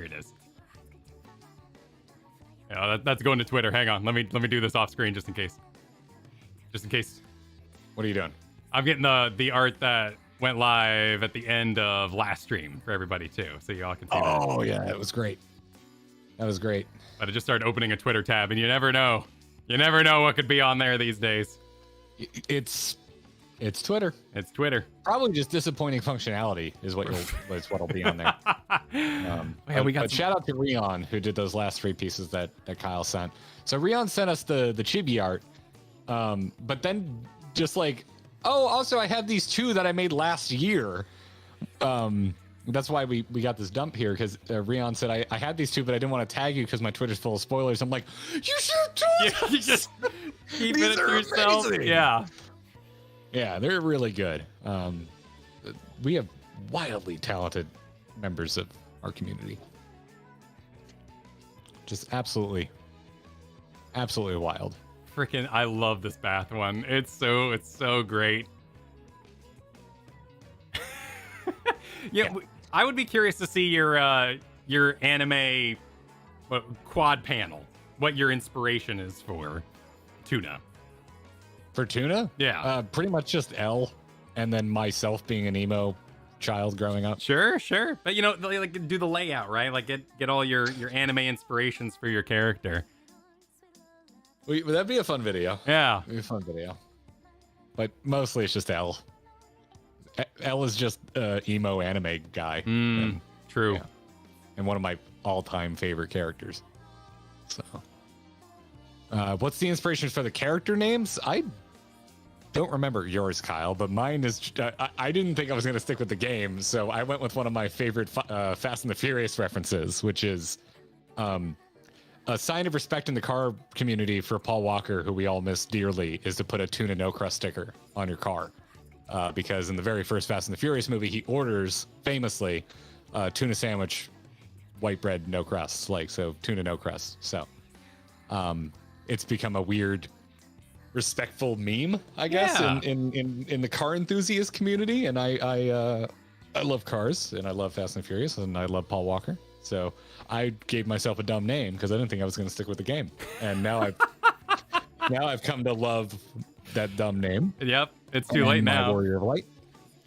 Yeah, that's going to Twitter. Hang on. Let me do this off screen just in case. What are you doing? I'm getting the art that went live at the end of last stream for everybody too, so y'all can see that. Oh yeah, that was great. That was great. But I just started opening a Twitter tab, and you never know. You never know what could be on there these days. It's Twitter. It's Twitter. Probably just disappointing functionality is what'll be on there. But shout out to Rion who did those last 3 pieces that Kyle sent. So Rion sent us the chibi art, but then just like, oh, also I have these 2 that I made last year. That's why we got this dump here, because Rion said I had these 2, but I didn't want to tag you because my Twitter's full of spoilers. I'm like, you should have told you just keep it to yourself. Amazing. Yeah, they're really good. We have wildly talented members of our community. Just absolutely wild. Freaking, I love this bath one. It's so great. Yeah. I would be curious to see your anime quad panel. What your inspiration is for Tuna. For Tuna? Yeah. Pretty much just L, and then myself being an emo child growing up. Sure. But like do the layout, right? Like get all your anime inspirations for your character. Would that be a fun video? Yeah. It'd be a fun video. But mostly it's just L. L is just emo anime guy. True. Yeah. And one of my all-time favorite characters. So, what's the inspiration for the character names? I don't remember yours, Kyle, but mine is... I didn't think I was going to stick with the game, so I went with one of my favorite Fast and the Furious references, which is a sign of respect in the car community for Paul Walker, who we all miss dearly, is to put a Tuna No Crust sticker on your car. Because in the very first Fast and the Furious movie, he orders famously tuna sandwich, white bread, no crust, so tuna no crust. So it's become a weird, respectful meme, I guess, in the car enthusiast community. And I love cars, and I love Fast and Furious, and I love Paul Walker. So I gave myself a dumb name because I didn't think I was going to stick with the game, and now I've come to love that dumb name. Yep. It's too late now. Warrior of Light,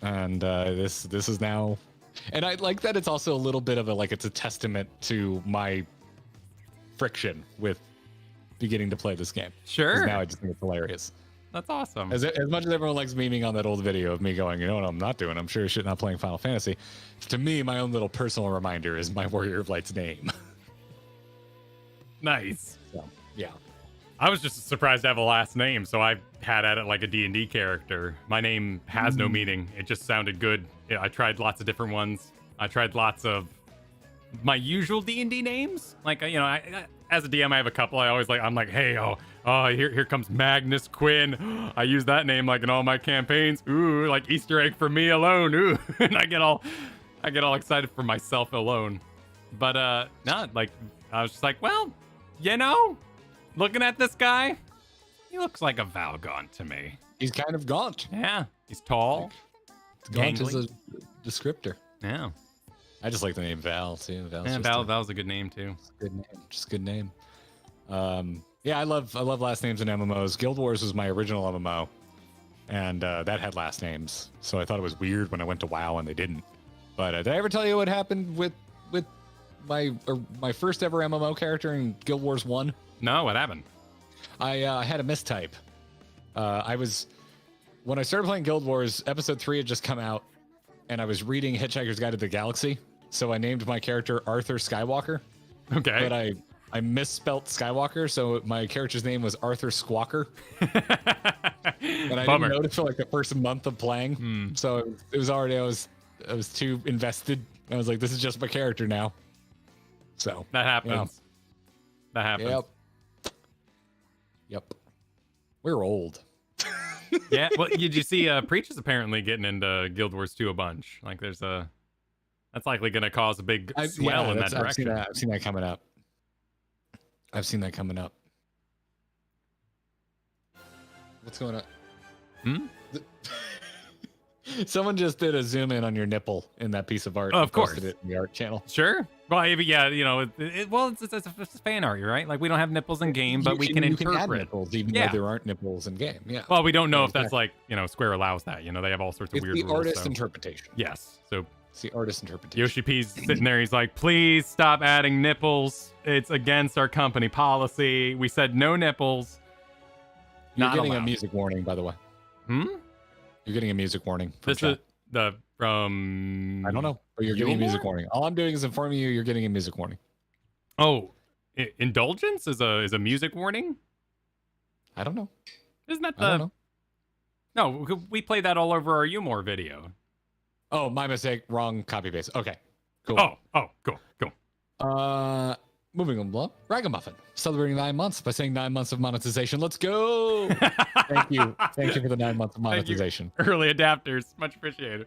and this is now, and I like that it's also a little bit of it's a testament to my friction with beginning to play this game. Sure. Now I just think it's hilarious. That's awesome. As much as everyone likes memeing on that old video of me going, you know what I'm not doing? I'm sure shit not playing Final Fantasy. To me, my own little personal reminder is my Warrior of Light's name. Nice. So, yeah. I was just surprised to have a last name, so I had at it like a D&D character. My name has no meaning. It just sounded good. I tried lots of different ones. I tried lots of my usual D&D names. Like, I, as a DM, I have a couple. I'm like, hey, here comes Magnus Quinn. I use that name like in all my campaigns. Ooh, like Easter egg for me alone. Ooh, and I get all excited for myself alone. But I was just like, well, looking at this guy, he looks like a Valgaunt to me. He's kind of gaunt. Yeah, he's tall. Gaunt is a descriptor. Yeah. I just like the name Val too. Val's a good name too. Good name, just a good name. Yeah, I love last names in MMOs. Guild Wars was my original MMO, and that had last names. So I thought it was weird when I went to WoW and they didn't. But did I ever tell you what happened with my first ever MMO character in Guild Wars 1? No, what happened? I had a mistype. When I started playing Guild Wars, episode 3 had just come out, and I was reading Hitchhiker's Guide to the Galaxy, so I named my character Arthur Skywalker. Okay. But I misspelt Skywalker, so my character's name was Arthur Squawker. And I didn't notice for the first month of playing. So it was already, I was too invested. I was like, this is just my character now. So that happens. Yeah. That happens. Yep. We're old. Yeah. Well, did you see Preach is apparently getting into Guild Wars 2 a bunch. Like that's likely going to cause a big swell in that direction. I've seen that coming up. What's going on? Someone just did a zoom in on your nipple in that piece of art. Of and posted course. it in the art channel. Sure. Well, yeah, you know, it's fan art, right? Like we don't have nipples in game, but we can you interpret. add nipples, even though there aren't nipples in game. Yeah. Well, we don't know Yeah, if that's like, you know, Square allows that. You know, they have all sorts of it's weird the rules. artist So. interpretation. Yes. So It's the artist interpretation. Yoshi P's sitting there. He's like, please stop adding nipples. It's against our company policy. We said no nipples. You're Not getting allowed. a music warning, by the way. Hmm? You're getting a music warning. From This chat. is from. I don't know, but you're getting a music warning. All I'm doing is informing you. You're getting a music warning. Oh, indulgence is a music warning. I don't know. Isn't that I don't the? know. No, we played that all over our Umore video. Oh, my mistake. Wrong copy paste. Okay. Cool. Cool. Moving on. Ragamuffin celebrating 9 months by saying 9 months of monetization. Let's go. Thank you. Thank you for the 9 months of monetization. Early adapters, much appreciated.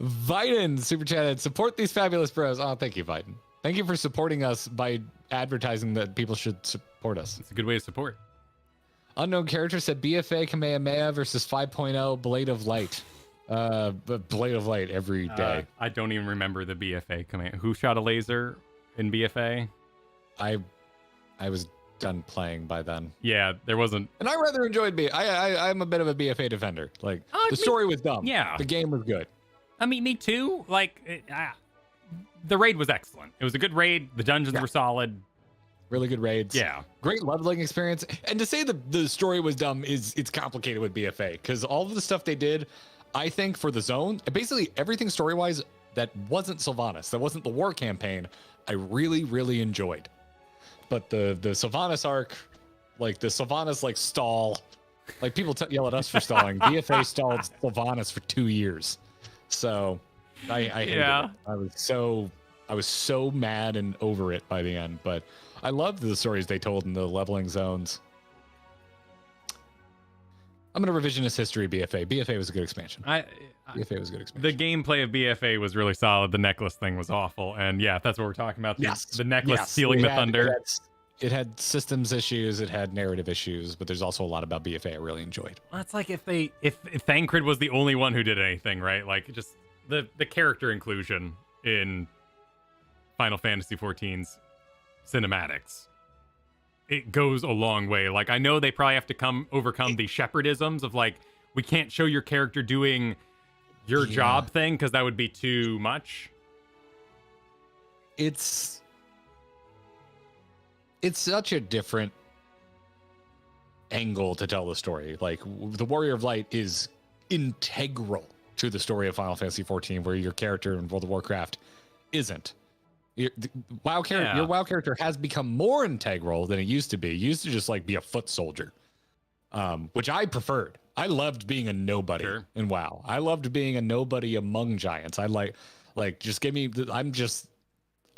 Viden super chatted. Support these fabulous bros. Oh, thank you, Viden. Thank you for supporting us by advertising that people should support us. It's a good way to support. Unknown character said BFA Kamehameha versus 5.0 Blade of Light. Blade of Light every day. I don't even remember the BFA command. Who shot a laser in BFA? I was done playing by then. Yeah, there wasn't. And I rather enjoyed I'm a bit of a BFA defender. Like the story was dumb. Yeah. The game was good. I mean, me too. Like, the raid was excellent. It was a good raid. The dungeons were solid. Really good raids. Yeah. Great leveling experience. And to say the story was dumb it's complicated with BFA because all of the stuff they did, I think for the zone, basically everything story-wise that wasn't Sylvanas, that wasn't the war campaign, I really, really enjoyed. But the Sylvanas arc, like the Sylvanas like stall, like people yell at us for stalling. BFA stalled Sylvanas for 2 years. So I hated it. I was so mad and over it by the end, but I loved the stories they told in the leveling zones. I'm gonna revisionist history BFA. BFA was a good expansion. BFA was a good expansion. The gameplay of BFA was really solid. The necklace thing was awful, and yeah, that's what we're talking about. The necklace stealing the thunder. It had systems issues. It had narrative issues, but there's also a lot about BFA I really enjoyed. Well, it's like if Thancred was the only one who did anything, right? Like just the character inclusion in Final Fantasy XIV's cinematics. It goes a long way. Like, I know they probably have to overcome the shepherdisms of, like, we can't show your character doing your job thing because that would be too much. It's such a different angle to tell the story. Like, the Warrior of Light is integral to the story of Final Fantasy XIV, where your character in World of Warcraft isn't. Your WoW character has become more integral than it used to be. It used to just like be a foot soldier, which I preferred. I loved being a nobody in WoW. I loved being a nobody among giants. I like just give me. I'm just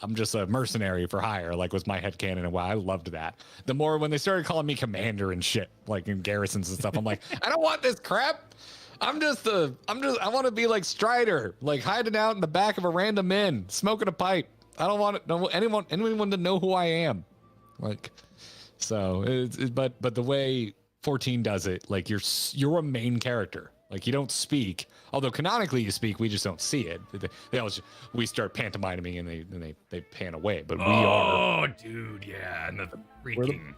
a mercenary for hire. Like was my headcanon in WoW. I loved that. The more when they started calling me commander and shit, like in garrisons and stuff, I'm like, I don't want this crap. I want to be like Strider, like hiding out in the back of a random inn, smoking a pipe. I don't want anyone to know who I am. Like, so, but the way 14 does it, like you're a main character. Like you don't speak, although canonically you speak, we just don't see it. We start pantomiming and they pan away, but we are. Oh, dude, yeah, and the freaking.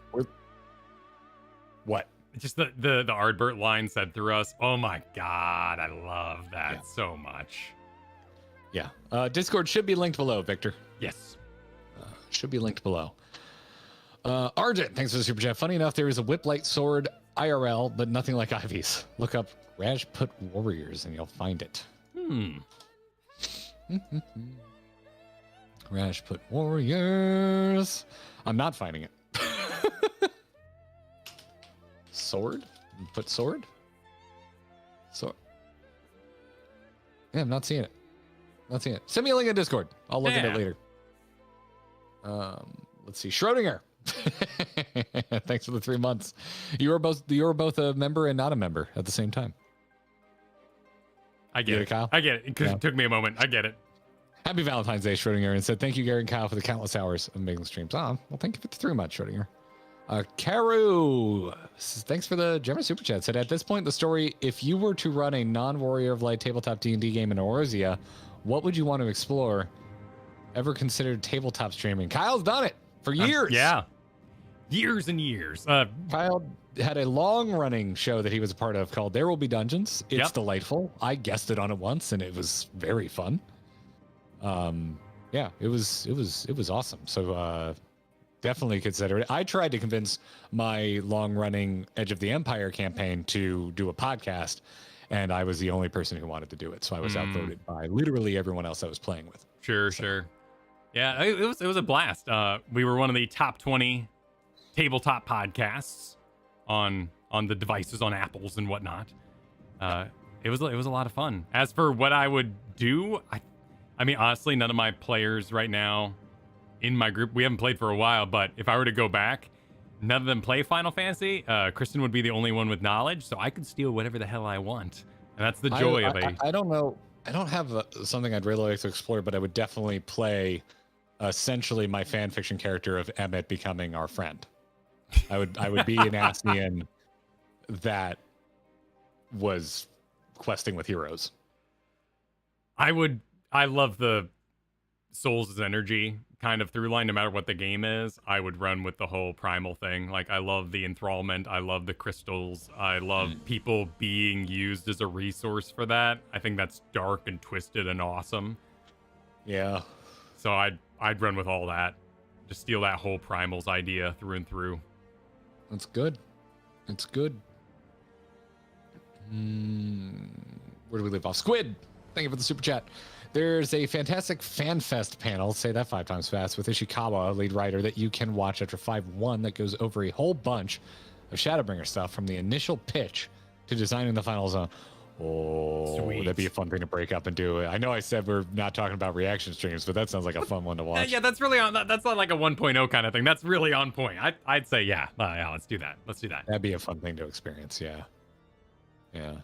What? Just the Ardbert line said through us. Oh my god, I love that so much. Yeah. Discord should be linked below, Victor. Yes. Should be linked below. Argent, thanks for the super chat. Funny enough, there is a whiplight sword IRL, but nothing like Ivy's. Look up Rajput Warriors and you'll find it. Rajput Warriors. I'm not finding it. Sword? Put sword? Sword. Yeah, I'm not seeing it. Not seeing it. Send me a link in Discord. I'll look at it later. Let's see. Schrodinger. Thanks for the 3 months. You were both a member and not a member at the same time. I get it, Kyle. I get it. Because it took me a moment. I get it. Happy Valentine's Day, Schrodinger, and said thank you, Garrett and Kyle, for the countless hours of making streams. Well, thank you for the 3 months, Schrodinger. Karu, thanks for the generous super chat. Said at this point in the story, if you were to run a non-Warrior of Light tabletop D&D game in Eorzea, what would you want to explore? Ever considered tabletop streaming? Kyle's done it for years. Yeah, years and years. Kyle had a long-running show that he was a part of called There Will Be Dungeons. It's delightful. I guested on it once, and it was very fun. Yeah, it was awesome. So definitely consider it. I tried to convince my long-running Edge of the Empire campaign to do a podcast, and I was the only person who wanted to do it. So I was outvoted by literally everyone else I was playing with. Sure. Yeah, it was a blast. We were one of the top 20 tabletop podcasts on the devices, on Apples and whatnot. It was a lot of fun. As for what I would do, I mean, honestly, none of my players right now in my group, we haven't played for a while, but if I were to go back, none of them play Final Fantasy. Kristen would be the only one with knowledge, so I could steal whatever the hell I want. And that's the joy of it. I don't know. I don't have something I'd really like to explore, but I would definitely play essentially my fan fiction character of Emmett becoming our friend. I would be an Asnian that was questing with heroes. I love the Souls' energy kind of through line, no matter what the game is. I would run with the whole primal thing. Like, I love the enthrallment. I love the crystals. I love people being used as a resource for that. I think that's dark and twisted and awesome. Yeah. So I'd run with all that. Just steal that whole primals idea through and through. That's good. It's good. Where do we leave off? Squid, thank you for the super chat. There's a fantastic FanFest panel, say that 5 times fast, with Ishikawa, lead writer, that you can watch after 5.1 that goes over a whole bunch of Shadowbringer stuff from the initial pitch to designing the final zone. Oh, sweet. That'd be a fun thing to break up and do. I know I said we're not talking about reaction streams, but that sounds like a fun one to watch. Yeah, that's really on. That's not like a 1.0 kind of thing. That's really on point. I'd say yeah, let's do that. Let's do that. That'd be a fun thing to experience. Yeah.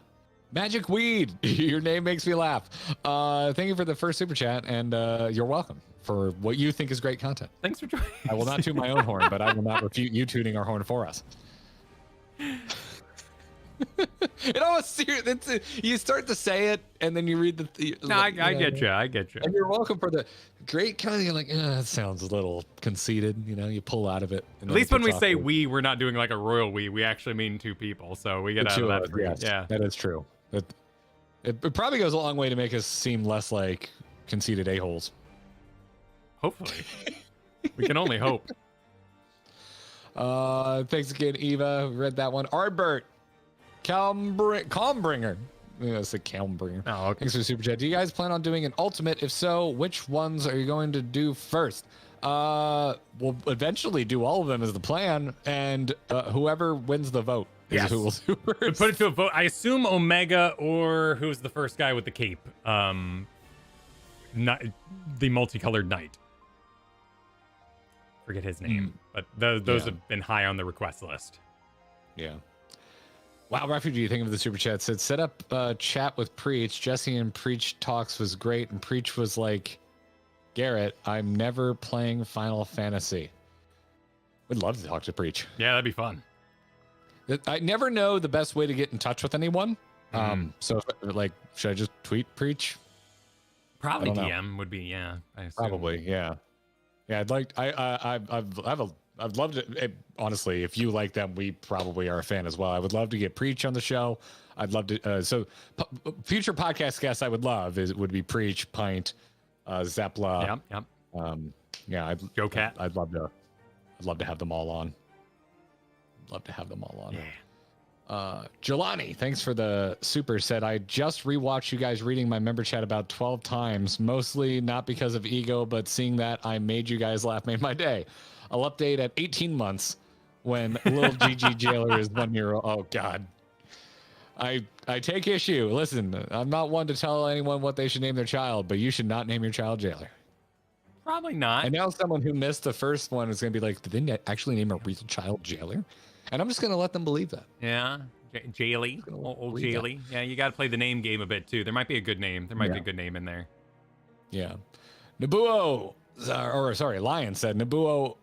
Magic Weed, your name makes me laugh. Thank you for the first super chat, and you're welcome for what you think is great content. Thanks for joining. I will not toot my own horn, but I will not refute you tooting our horn for us. It almost you start to say it, and then you read the. No, I get you. I get you. And you're welcome for the great kind of. You're like, that sounds a little conceited. You know, you pull out of it. At least when we say we're not doing like a royal we. We actually mean 2 people, so we get out of that. Yes, yeah, that is true. It probably goes a long way to make us seem less like conceited a-holes. Hopefully. We can only hope. Thanks again, Eva. Read that one. Arbert. Calmbringer. I'm going to say Calmbringer. Oh, okay. Thanks for the super chat. Do you guys plan on doing an ultimate? If so, which ones are you going to do first? We'll eventually do all of them as the plan, and whoever wins the vote is who will do first. Put it to a vote. I assume Omega, or who's the first guy with the cape? Not the multicolored knight. Forget his name, but those have been high on the request list. Yeah. Wow, Refugee, think of the super chat. Said, set up chat with Preach. Jesse and Preach talks was great, and Preach was like, Garrett, I'm never playing Final Fantasy. Would love to talk to Preach. Yeah, that'd be fun. I never know the best way to get in touch with anyone. So, should I just tweet Preach? Probably DM would be, yeah. Probably, yeah. Yeah, I'd love to. Honestly, if you like them, we probably are a fan as well. I would love to get Preach on the show. I'd love to. Future podcast guests I would love would be Preach, Pint, Zepla. Yep. Joe Cat. I'd love to have them all on. Yeah. Jelani, thanks for the super. Said, I just rewatched you guys reading my member chat about 12 times, mostly not because of ego, but seeing that I made you guys laugh made my day. I'll update at 18 months when little GG Jailer is 1 year old. Oh God. I take issue. Listen, I'm not one to tell anyone what they should name their child, but you should not name your child Jailer. Probably not. And now someone who missed the first one is going to be like, did they actually name a real child Jailer? And I'm just going to let them believe that. Yeah. Jaily. Old Jaily. Yeah, you got to play the name game a bit too. There might be a good name. There might be a good name in there. Yeah. Nabuo, Lion said, Nabuo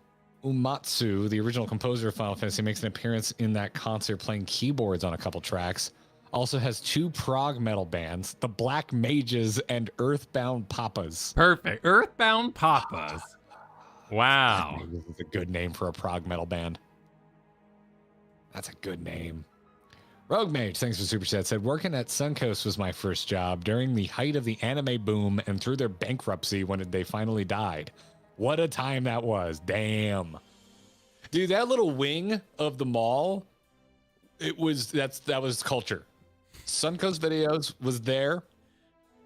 Uematsu, the original composer of Final Fantasy, makes an appearance in that concert playing keyboards on a couple tracks. Also has 2 prog metal bands, the Black Mages and Earthbound Papas. Perfect. Earthbound Papas. Wow. Black Mages is a good name for a prog metal band. That's a good name. Rogue Mage, thanks for Super Chat, said, working at Suncoast was my first job during the height of the anime boom and through their bankruptcy when they finally died. What a time that was. Damn. Dude, that little wing of the mall, that was culture. Suncoast Videos was there,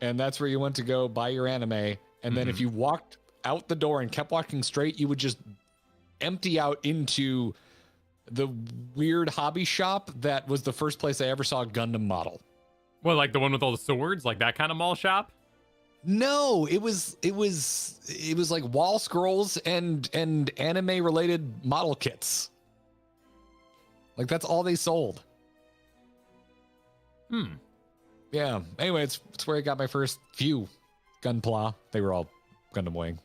and that's where you went to go buy your anime. And then if you walked out the door and kept walking straight, you would just empty out into the weird hobby shop that was the first place I ever saw a Gundam model. Well, like the one with all the swords, like that kind of mall shop? No, it was like wall scrolls and anime related model kits. Like that's all they sold. Yeah. Anyway, it's where I got my first few Gunpla. They were all Gundam Wing.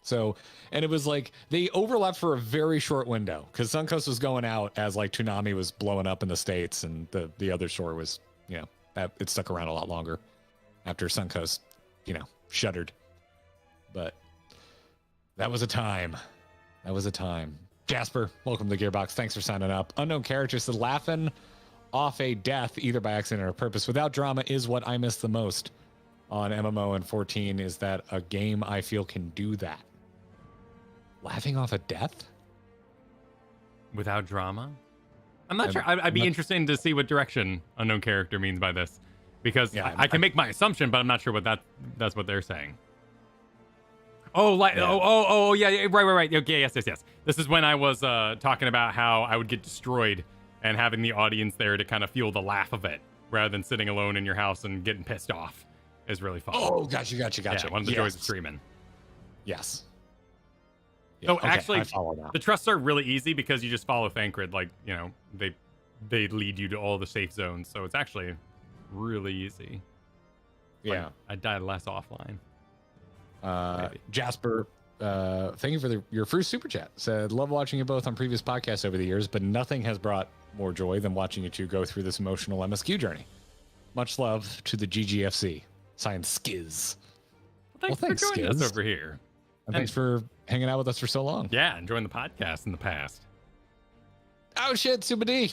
So, and it was like they overlapped for a very short window because Suncoast was going out as like Toonami was blowing up in the States, and the other store was, it stuck around a lot longer after Suncoast, shuttered. But that was a time. That was a time. Jasper, welcome to the Gearbox. Thanks for signing up. Unknown character said, laughing off a death, either by accident or purpose, without drama is what I miss the most on MMO and 14. Is that a game I feel can do that? Laughing off a death? Without drama? I'm not sure. I'd be interested to see what direction unknown character means by this. Because I can make my assumption, but I'm not sure what that's what they're saying. Oh, yeah, right. Okay, yes. This is when I was talking about how I would get destroyed and having the audience there to kind of fuel the laugh of it, rather than sitting alone in your house and getting pissed off is really fun. Oh, gotcha. Yeah, one of the joys of streaming. Yes. Yeah, so actually, the trusts are really easy because you just follow Thancred. Like, they lead you to all the safe zones. So it's actually really easy. Yeah. Like, I died less offline. Jasper, thank you for your first super chat. Said, love watching you both on previous podcasts over the years, but nothing has brought more joy than watching you two go through this emotional MSQ journey. Much love to the GGFC. Signed, Skiz. Well, thanks for joining us over here. And thanks for hanging out with us for so long. Yeah, enjoying the podcast in the past. Oh, shit, Super D.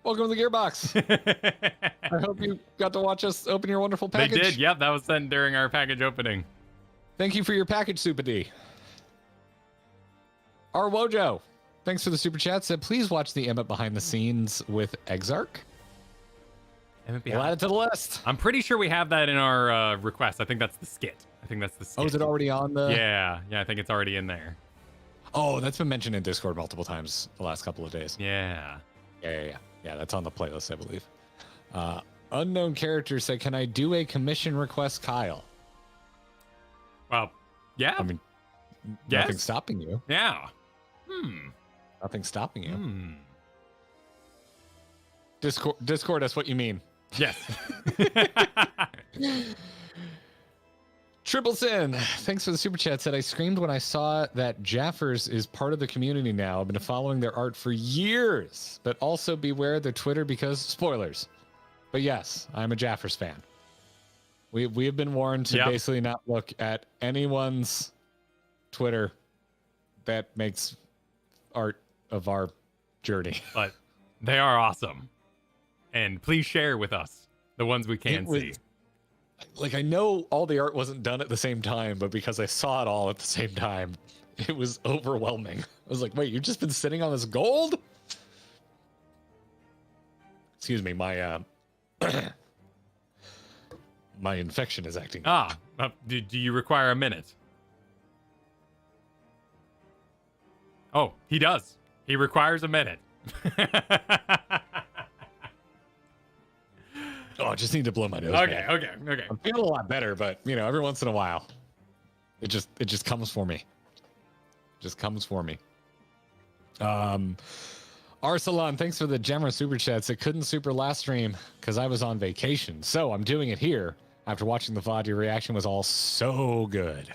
Welcome to the Gearbox. I hope you got to watch us open your wonderful package. They did, yep. That was sent during our package opening. Thank you for your package, Super D. Our Wojo, thanks for the super chat. Said, please watch the Emmett behind the scenes with Exarch. We'll add it to the list. I'm pretty sure we have that in our request. I think that's the skit. Oh, is it already on the? Yeah, I think it's already in there. Oh, that's been mentioned in Discord multiple times the last couple of days. Yeah. Yeah, that's on the playlist, I believe. Unknown character said, can I do a commission request, Kyle? Well, yeah. I mean, nothing's stopping you. Yeah. Nothing's stopping you. Discord, that's what you mean. Yes. Triple Sin, thanks for the super chat. Said, I screamed when I saw that Jaffers is part of the community now. I've been following their art for years, but also beware their Twitter because spoilers. But yes, I'm a Jaffers fan. We have been warned to basically not look at anyone's Twitter that makes art of our journey. But they are awesome. And please share with us the ones we can see. Like, I know all the art wasn't done at the same time, but because I saw it all at the same time, it was overwhelming. I was like, wait, you've just been sitting on this gold? Excuse me, my my infection is acting. Do you require a minute? Oh, he does. He requires a minute. Oh, I just need to blow my nose. Okay. I'm feeling a lot better, but every once in a while, it just comes for me. Just comes for me. Arsalan, thanks for the Gemma super chats. I couldn't super last stream because I was on vacation, so I'm doing it here. After watching the VOD, your reaction was all so good.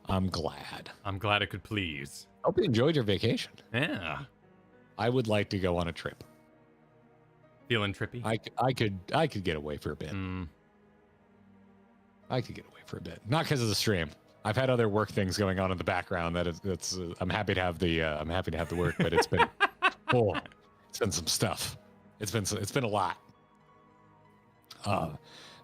I'm glad. I'm glad it could please. Hope you enjoyed your vacation. Yeah. I would like to go on a trip. Feeling trippy? I could get away for a bit. I could get away for a bit. Not because of the stream. I've had other work things going on in the background. I'm happy to have the work, but it's been it's been some stuff. It's been a lot.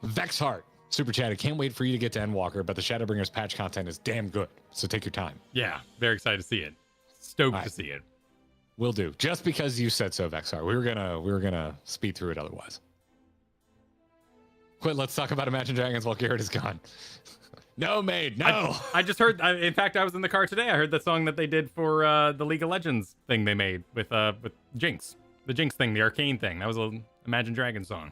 Vexheart super chatted. Can't wait for you to get to Endwalker, but the Shadowbringers patch content is damn good. So take your time. Yeah, very excited to see it. Stoked to see it. Will do. Just because you said so, Vexheart. We were gonna speed through it otherwise. Quit. Let's talk about Imagine Dragons while Garrett is gone. No, maid. No. I just heard. In fact, I was in the car today. I heard the song that they did for the League of Legends thing they made with Jinx, the Jinx thing, the Arcane thing. That was an Imagine Dragons song.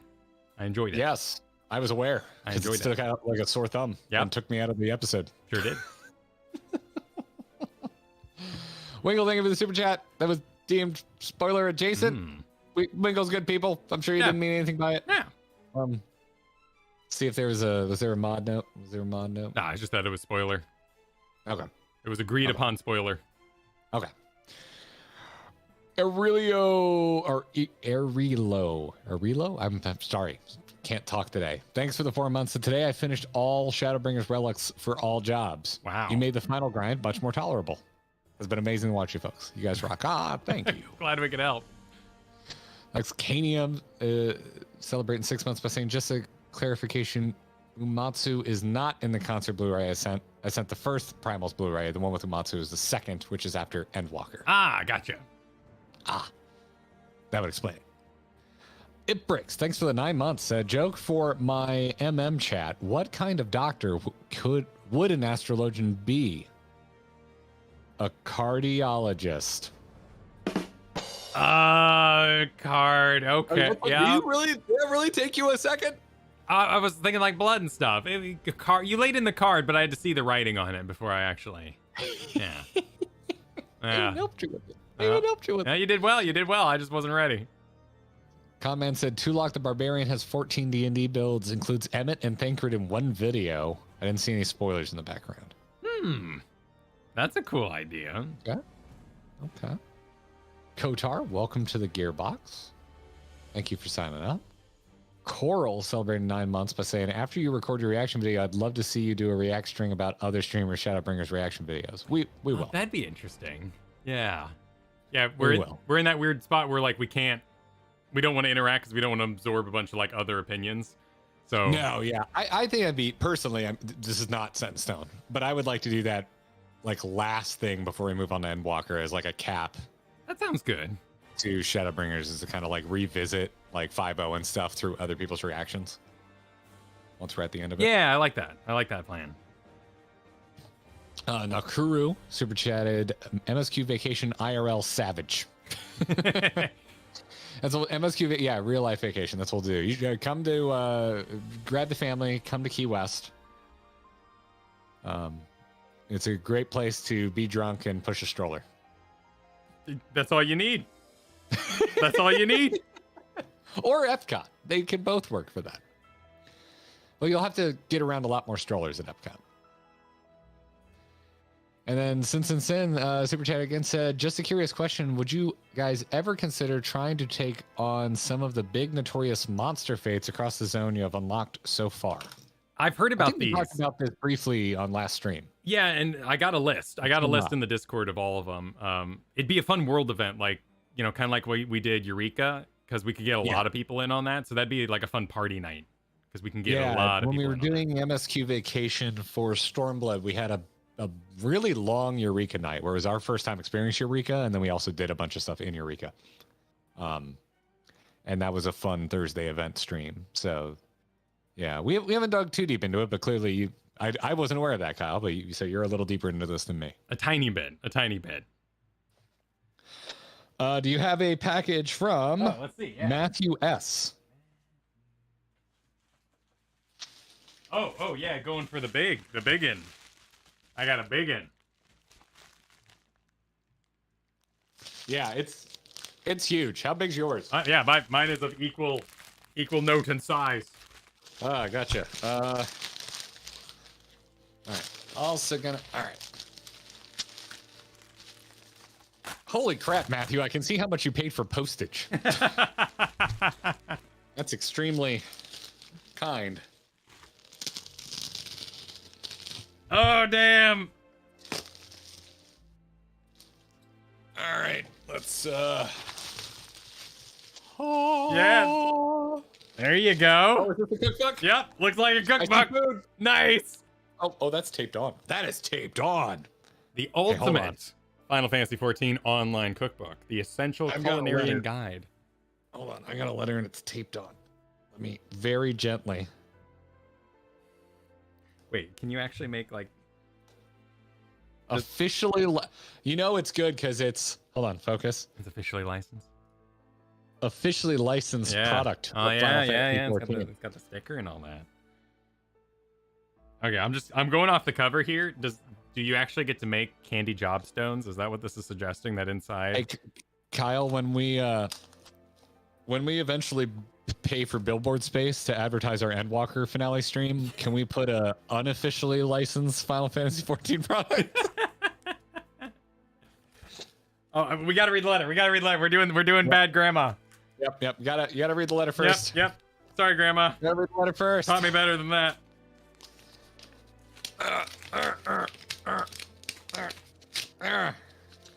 I enjoyed it. Yes, I was aware. I enjoyed it. Stuck out like a sore thumb. Yeah, and took me out of the episode. Sure did. Winkle, thank you for the super chat. That was deemed spoiler adjacent. Winkle's good people. I'm sure you didn't mean anything by it. Yeah. See if was there a mod note? Was there a mod note? Nah, I just thought it was spoiler. Okay. It was agreed upon spoiler. Okay. Aurelio. I'm sorry. Can't talk today. Thanks for the 4 months. So today I finished all Shadowbringers relics for all jobs. Wow. You made the final grind much more tolerable. It's been amazing to watch you folks. You guys rock. Thank you. Glad we could help. Canium celebrating 6 months by saying, just a clarification, Umatsu is not in the concert Blu-ray I sent. I sent the first Primals Blu-ray. The one with Umatsu is the second, which is after Endwalker. Gotcha. That would explain it. It Bricks, thanks for the 9 months. Joke for my chat. What kind of doctor would an astrologian be? A cardiologist. Card. Okay. Yeah. Did it really take you a second? I was thinking like blood and stuff. You laid in the card, but I had to see the writing on it before I actually. Yeah. I helped you with it. Yeah, you did well. You did well. I just wasn't ready. Conman said, Tulok the Barbarian has 14 D&D builds, includes Emmett and Thancred in one video. I didn't see any spoilers in the background. That's a cool idea. Okay. Kotar, welcome to the Gearbox. Thank you for signing up. Coeurl celebrating 9 months by saying, after you record your reaction video, I'd love to see you do a react string about other streamers Shadowbringers reaction videos. We will. That'd be interesting. Yeah. Yeah, we're in that weird spot where like we don't want to interact because we don't want to absorb a bunch of like other opinions. So no, yeah. I think I'd be personally, this is not set in stone, but I would like to do that like last thing before we move on to Endwalker as like a cap. That sounds good. To Shadowbringers is to kind of like revisit like 5.0 and stuff through other people's reactions once we're at the end of it. Yeah, I like that. I like that plan. Nakuru super chatted MSQ vacation IRL savage. That's what MSQ, yeah, real life vacation. That's what we'll do. You come to grab the family, come to Key West. It's a great place to be drunk and push a stroller. That's all you need. That's all you need. Or Epcot. They can both work for that. Well, you'll have to get around a lot more strollers at Epcot. And then Sin Super Chat again said, just a curious question. Would you guys ever consider trying to take on some of the big notorious monster fates across the zone you have unlocked so far? I've heard about these. We talked about this briefly on last stream. Yeah, and I got a list. I got a list in the Discord of all of them. It'd be a fun world event, like, you know, kind of like we did Eureka, because we could get a lot of people in on that. So that'd be like a fun party night, because we can get a lot of people in. When we were doing MSQ Vacation for Stormblood, we had a really long Eureka night, where it was our first time experiencing Eureka, and then we also did a bunch of stuff in Eureka. And that was a fun Thursday event stream. So, yeah, we haven't dug too deep into it, but clearly I wasn't aware of that, Kyle, but you say you're a little deeper into this than me. A tiny bit. Do you have a package from let's see, Matthew S? Oh yeah, going for the big one. I got a big one. Yeah, it's huge. How big's yours? Yeah, mine is of equal note and size. Gotcha. All right. Also gonna. All right. Holy crap, Matthew! I can see how much you paid for postage. That's extremely kind. Oh damn! All right, let's. Yeah. There you go. Oh, is this a cookbook? Yep, looks like a I see cookbook. food. Nice. Oh, that's taped on. That is taped on. The hold on. ultimate Final Fantasy XIV online cookbook, the essential I've got a letter. culinary guide. Hold on, I got a letter and it's taped on. Let me very gently. Wait, can you actually make like Officially, you know it's good because it's. Hold on, focus. it's officially licensed? Officially licensed product. Oh of yeah, Final Fantasy yeah. XIV. It's got the sticker and all that. Okay, I'm going off the cover here. Do you actually get to make candy jobstones? Is that what this is suggesting? That inside? Hey, Kyle, when we eventually pay for billboard space to advertise our Endwalker finale stream, can we put a unofficially licensed Final Fantasy XIV product? Oh, we gotta read the letter. We're doing bad grandma. Yep. You gotta read the letter first. Yep. Sorry, grandma. You gotta read the letter first. Taught me better than that.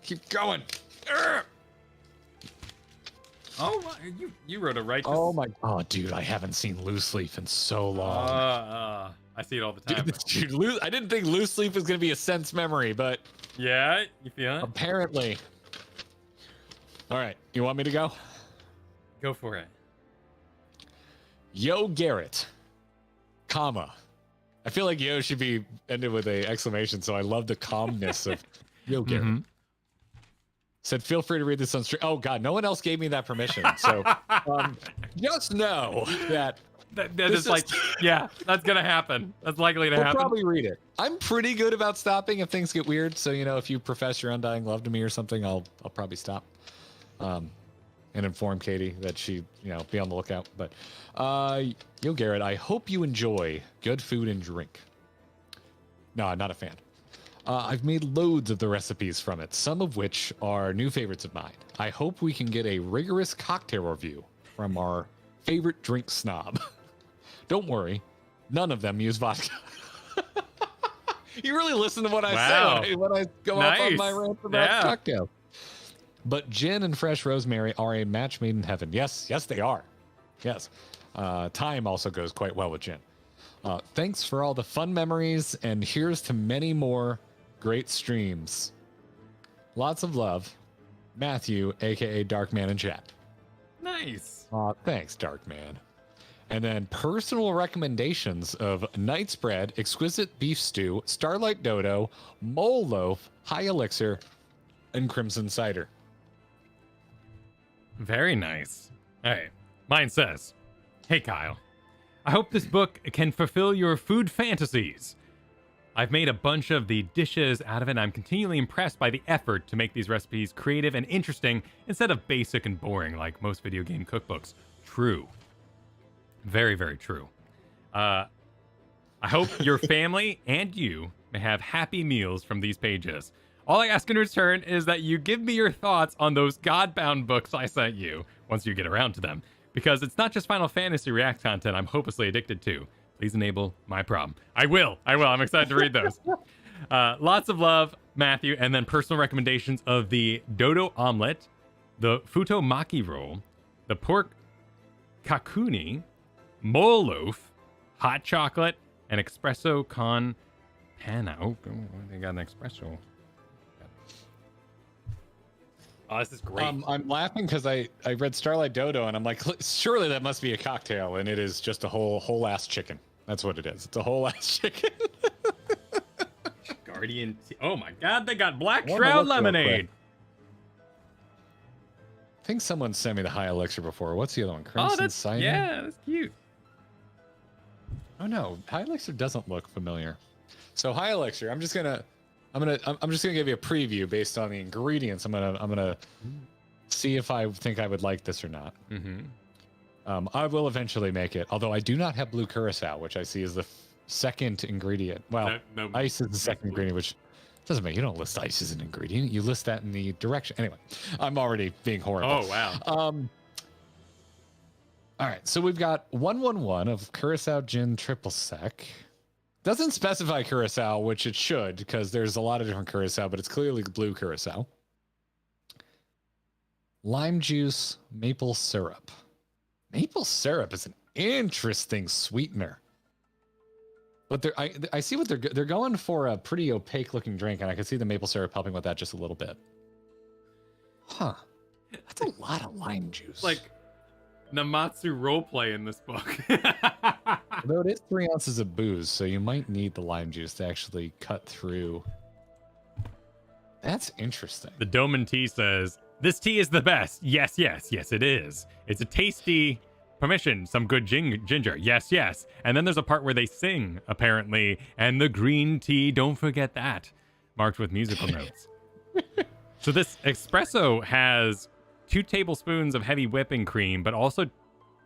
Keep going. Oh, you wrote a righteous. Oh my. Oh, dude, I haven't seen Loose Leaf in so long. I see it all the time. Dude, I didn't think Loose Leaf was gonna be a sense memory, but Yeah, you feel it? apparently. All right, you want me to go? Go for it. Yo, Garrett, comma. I feel like yo should be ended with a exclamation, so I love the calmness of Yo, Garrett. Mhm. Said, feel free to read this on stream. Oh God, no one else gave me that permission. So just know that That is like, yeah, that's gonna happen. That's likely to we'll happen. probably read it. I'm pretty good about stopping if things get weird. So if you profess your undying love to me or something, I'll probably stop. And inform Katie that she, be on the lookout. But, yo, Garrett, I hope you enjoy good food and drink. No, I'm not a fan. I've made loads of the recipes from it, some of which are new favorites of mine. I hope we can get a rigorous cocktail review from our favorite drink snob. Don't worry, none of them use vodka. You really listen to what I say when I go off on my rant about cocktails. But gin and fresh rosemary are a match made in heaven. Yes, they are. Yes. Thyme also goes quite well with gin. Thanks for all the fun memories, and here's to many more great streams. Lots of love, Matthew, aka Darkman in chat. Nice. Thanks, Darkman. And then personal recommendations of Knight's Bread, Exquisite Beef Stew, Starlight Dodo, Mole Loaf, High Elixir, and Crimson Cider. Very nice. All right. Mine says, hey, Kyle. I hope this book can fulfill your food fantasies. I've made a bunch of the dishes out of it, and I'm continually impressed by the effort to make these recipes creative and interesting instead of basic and boring like most video game cookbooks. True. Very, very true. I hope your family and you may have happy meals from these pages. All I ask in return is that you give me your thoughts on those Godbound books I sent you once you get around to them, because it's not just Final Fantasy React content I'm hopelessly addicted to. Please enable my problem. I will. I'm excited to read those. Lots of love, Matthew, and then personal recommendations of the Dodo Omelet, the Futo Maki Roll, the Pork Kakuni, Mole Loaf, Hot Chocolate, and Espresso Con Panna. Oh, they got an espresso. Oh, this is great. I'm laughing because I read Starlight Dodo and I'm like, surely that must be a cocktail, and it is just a whole ass chicken. That's what it is. It's a whole ass chicken. Guardian. Oh my God, they got Black Shroud lemonade. I think someone sent me the High Elixir before. What's the other one? Crimson Cider? Yeah, that's cute. Oh no, High Elixir doesn't look familiar. So High Elixir, I'm just gonna give you a preview based on the ingredients. I'm gonna see if I think I would like this or not. Mm-hmm. I will eventually make it, although I do not have blue curacao, which I see is the second ingredient. Well, ice is the second ingredient, which Doesn't matter. You don't list ice as an ingredient. You list that in the direction. Anyway, I'm already being horrible. Oh, wow. All right. So we've got 111 of Curacao Gin Triple Sec. Doesn't specify Curacao, which it should, because there's a lot of different Curacao, but it's clearly blue Curacao. Lime juice, maple syrup. Maple syrup is an interesting sweetener. But I see what they're going for, a pretty opaque looking drink, and I can see the maple syrup helping with that just a little bit. Huh. That's a lot of lime juice. Like Namatsu roleplay in this book. Though it is 3 ounces of booze, so you might need the lime juice to actually cut through. That's interesting. The Doman tea says, this tea is the best. Yes, yes, yes, it is. It's a tasty permission. Some good ginger. Yes, yes. And then there's a part where they sing, apparently. And the green tea, don't forget that. Marked with musical notes. So this espresso has 2 tablespoons of heavy whipping cream, but also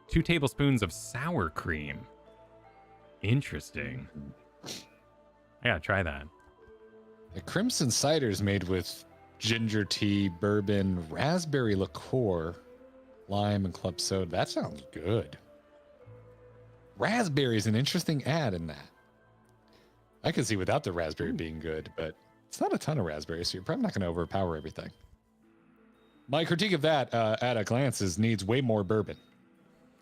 2 tablespoons of sour cream. Interesting. I gotta try that. The crimson cider is made with ginger tea, bourbon, raspberry liqueur, lime, and club soda. That sounds good. Raspberry is an interesting add in that. I can see without the raspberry being good, but it's not a ton of raspberry, so you're probably not going to overpower everything. My critique of that at a glance is needs way more bourbon.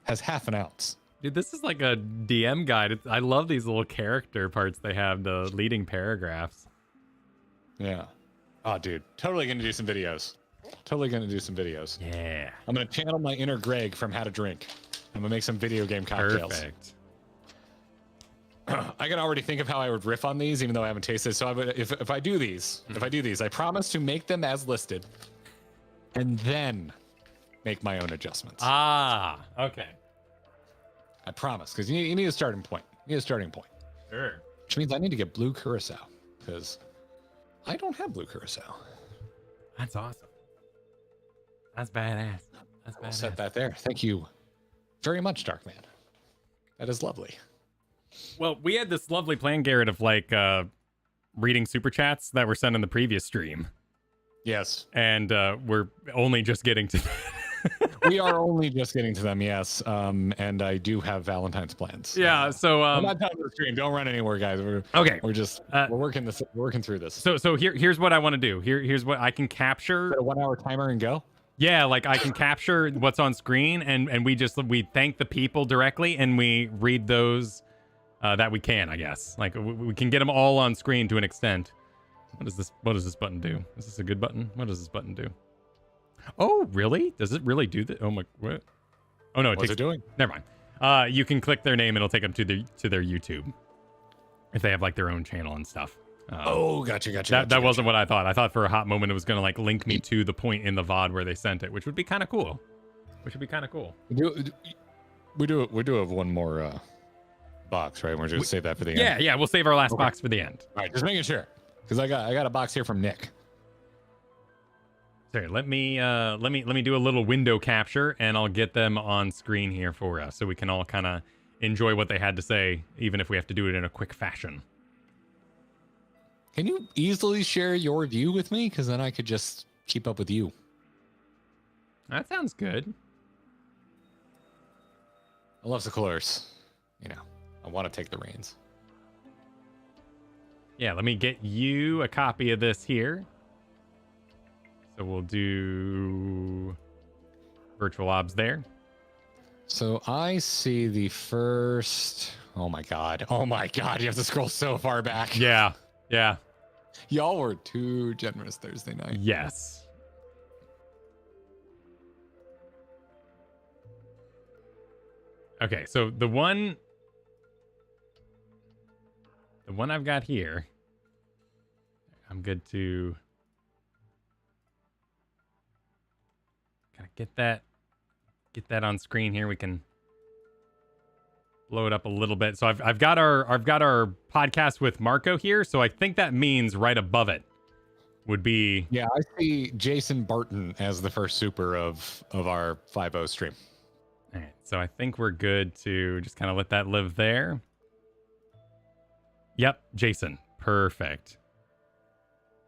Has half an ounce. Dude, this is like a DM guide. I love these little character parts they have, the leading paragraphs. Yeah. Oh, dude. Totally going to do some videos. Totally going to do some videos. Yeah. I'm going to channel my inner Greg from How to Drink. I'm going to make some video game cocktails. Perfect. I can already think of how I would riff on these, even though I haven't tasted. So if I do these, I promise to make them as listed and then make my own adjustments. Ah, okay. I promise, because you need a starting point. You need a starting point. Sure. Which means I need to get blue Curacao, because I don't have blue Curacao. That's awesome. That's badass. That's badass. I'll set that there. Thank you very much, Darkman. That is lovely. Well, we had this lovely plan, Garrett, of like reading super chats that were sent in the previous stream. Yes. And we're only just getting to We are only just getting to them, yes. And I do have Valentine's plans. Yeah, so I'm not done with the stream. Don't run anywhere, guys. We're just we're working through this. So here's what I want to do. Here's what I can capture. Set a 1 hour timer and go. Yeah, like I can capture what's on screen, and we thank the people directly, and we read those that we can, I guess. Like we can get them all on screen to an extent. What does this button do? Is this a good button? What does this button do? Oh, really? Does it really do that? Oh my, what? Oh no, What's it doing? Never mind. You can click their name, it'll take them to their YouTube if they have like their own channel and stuff. Gotcha. That wasn't what I thought. I thought for a hot moment it was gonna like link me to the point in the VOD where they sent it, which would be kind of cool. We do have one more box, right? We're just gonna save that for the end. Yeah, we'll save our last box for the end. All right, just making sure, because I got a box here from Nick. Sorry, let me do a little window capture, and I'll get them on screen here for us, so we can all kind of enjoy what they had to say, even if we have to do it in a quick fashion. Can you easily share your view with me? Because then I could just keep up with you. That sounds good. I love the colors. I want to take the reins. Yeah, let me get you a copy of this here. So we'll do virtual obs there. So I see the first. Oh my god! You have to scroll so far back. Yeah. Y'all were too generous Thursday night. Yes. Okay, so the one I've got here, I'm good to kind of get that on screen here. We can blow it up a little bit. So I've got our podcast with Marco here. So I think that means right above it would be. Yeah, I see Jason Barton as the first super of our 5-0 stream. All right, so I think we're good to just kind of let that live there. Yep, Jason. Perfect.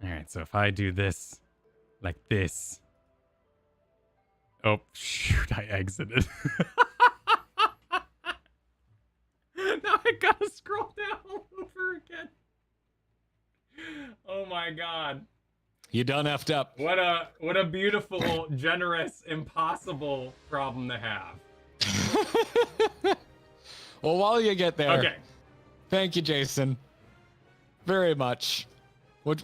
All right, so if I do this like this. Oh, shoot, I exited. Now I gotta scroll down all over again. Oh my god. You done effed up. What a beautiful, generous, impossible problem to have. Well, while you get there, Okay. Thank you, Jason, very much. Which,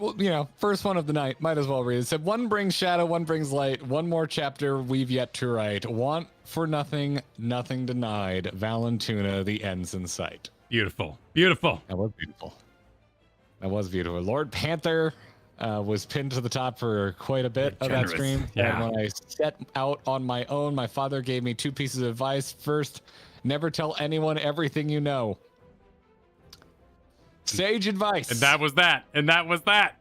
first one of the night, might as well read it. It said, one brings shadow, one brings light, one more chapter we've yet to write. Want for nothing, nothing denied. Tuna, the ends in sight. Beautiful. Beautiful. That was beautiful. That was beautiful. Lord Panther was pinned to the top for quite a bit of that stream. Yeah. And when I set out on my own, my father gave me 2 pieces of advice. First, never tell anyone everything you know. Sage advice. And that was that. And that was that.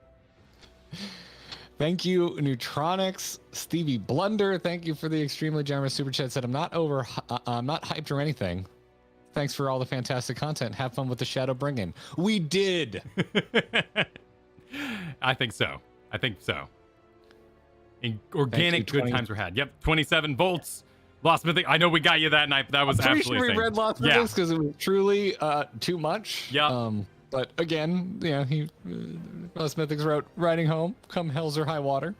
Thank you, Neutronics. Stevie Blunder, thank you for the extremely generous super chat. Said, I'm not hyped or anything. Thanks for all the fantastic content. Have fun with the shadow bringing. We did. I think so. Organic good times were had. Yep, 27 volts. Lost Mythic. I know we got you that night, but that was absolutely insane. We read Lost Mythics because it was truly too much. Yeah. But again, he Lost Mythics wrote "Riding Home, come hells or high water."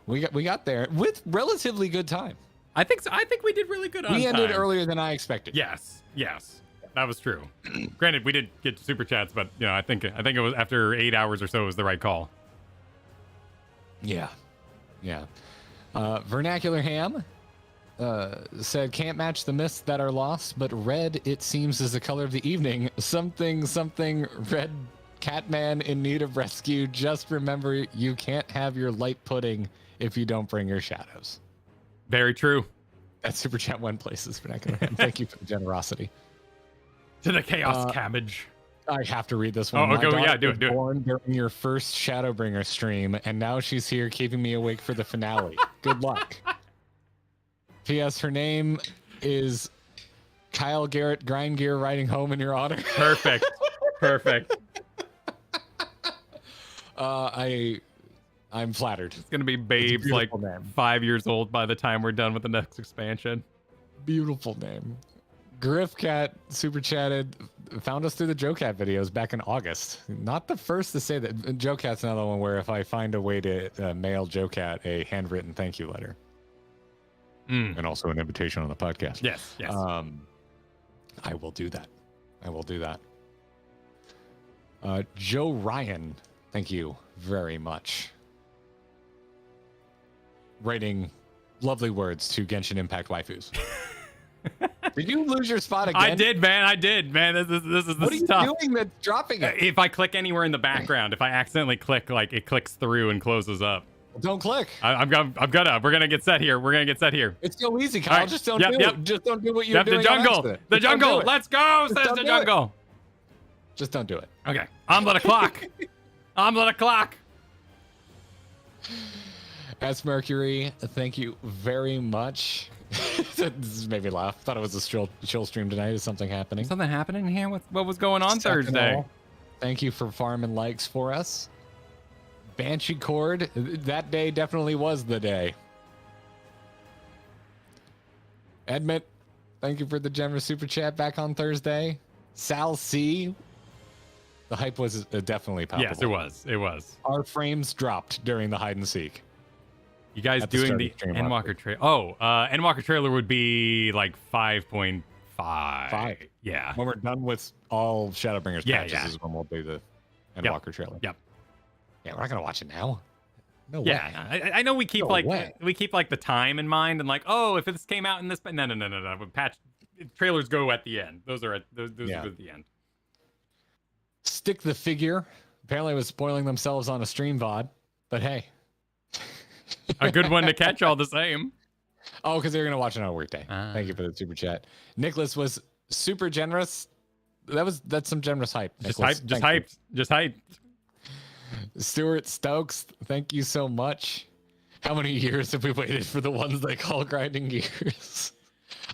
We got there with relatively good time. I think so. I think we did really good on time. We ended earlier than I expected. Yes, that was true. Granted, we did get super chats, but I think it was after 8 hours or so was the right call. Yeah. Vernacular Ham said, can't match the mists that are lost, but red, it seems, is the color of the evening. Something, red Catman in need of rescue. Just remember, you can't have your light pudding if you don't bring your shadows. Very true. That super chat went places, Vernacular Ham. Thank you for the generosity. To the Chaos Cabbage. I have to read this one. Oh, okay, yeah, do it. Born during your first Shadowbringer stream, and now she's here keeping me awake for the finale. Good luck. P.S. Her name is Kyle Garrett Grindgear riding home in your honor. Perfect. I'm flattered. It's gonna be Babes like name. 5 years old by the time we're done with the next expansion. Beautiful name. Griffcat super chatted, found us through the Joe Cat videos back in August. Not the first to say that. Joe Cat's another one where if I find a way to mail Joe Cat a handwritten thank you letter. And also an invitation on the podcast. Yes. I will do that. Joe Ryan, thank you very much. Writing lovely words to Genshin Impact waifus. Did you lose your spot again? I did, man. This is what are you tough. doing that's dropping it? If I click anywhere in the background, if I accidentally click, like it clicks through and closes up. Don't click. We're gonna get set here. It's so easy, Kyle. Right. Just don't do it. Just don't do what you're doing. The jungle. Let's go, says the jungle. Just don't do it. Okay. Omelet o'clock. S Mercury, thank you very much. This made me laugh. Thought it was a chill stream tonight. Is something happening? Something happening here? What was going on Thursday? Thank you for farming likes for us. Banshee Cord, that day definitely was the day. Edmund, thank you for the generous super chat back on Thursday. Sal C, the hype was definitely palpable. Yes, it was. Our frames dropped during the hide and seek. You guys doing the Endwalker trailer? Oh, Endwalker trailer would be like 5.5. 5. Yeah. When we're done with all Shadowbringers patches is when we'll do the Endwalker trailer. Yep. Yeah, we're not gonna watch it now. No way. Yeah, I know we keep the time in mind and like, oh, if this came out in this, no. Patch trailers go at the end. Those are at the end. Stick the Figure apparently was spoiling themselves on a stream VOD, but hey, a good one to catch all the same. Oh, because they're gonna watch it on a weekday. Thank you for the super chat. Nicholas was super generous. That's some generous hype. Just hyped. Stuart Stokes, thank you so much. How many years have we waited for the ones they call grinding gears?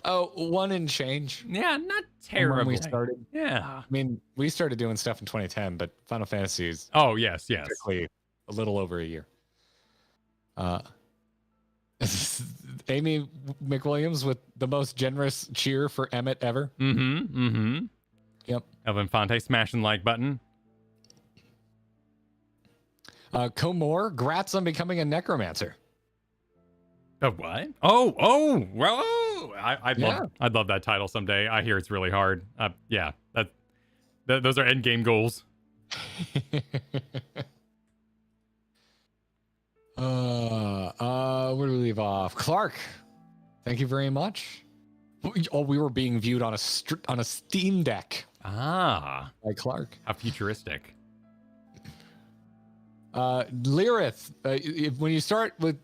Oh, one and change. Yeah, not From when terribly. we started. Yeah. I mean, we started doing stuff in 2010, but Final Fantasy is Oh, yes. typically a little over a year. Amy McWilliams with the most generous cheer for Emmett ever. Yep. El Infante smashing like button. Coeurl, grats on becoming a necromancer. A what? Whoa! I'd love that title someday. I hear it's really hard. Yeah, those are end game goals. Where do we leave off? Clark, thank you very much. Oh, we were being viewed on a Steam Deck. Ah, by Clark. How futuristic. Lyrith, when you start with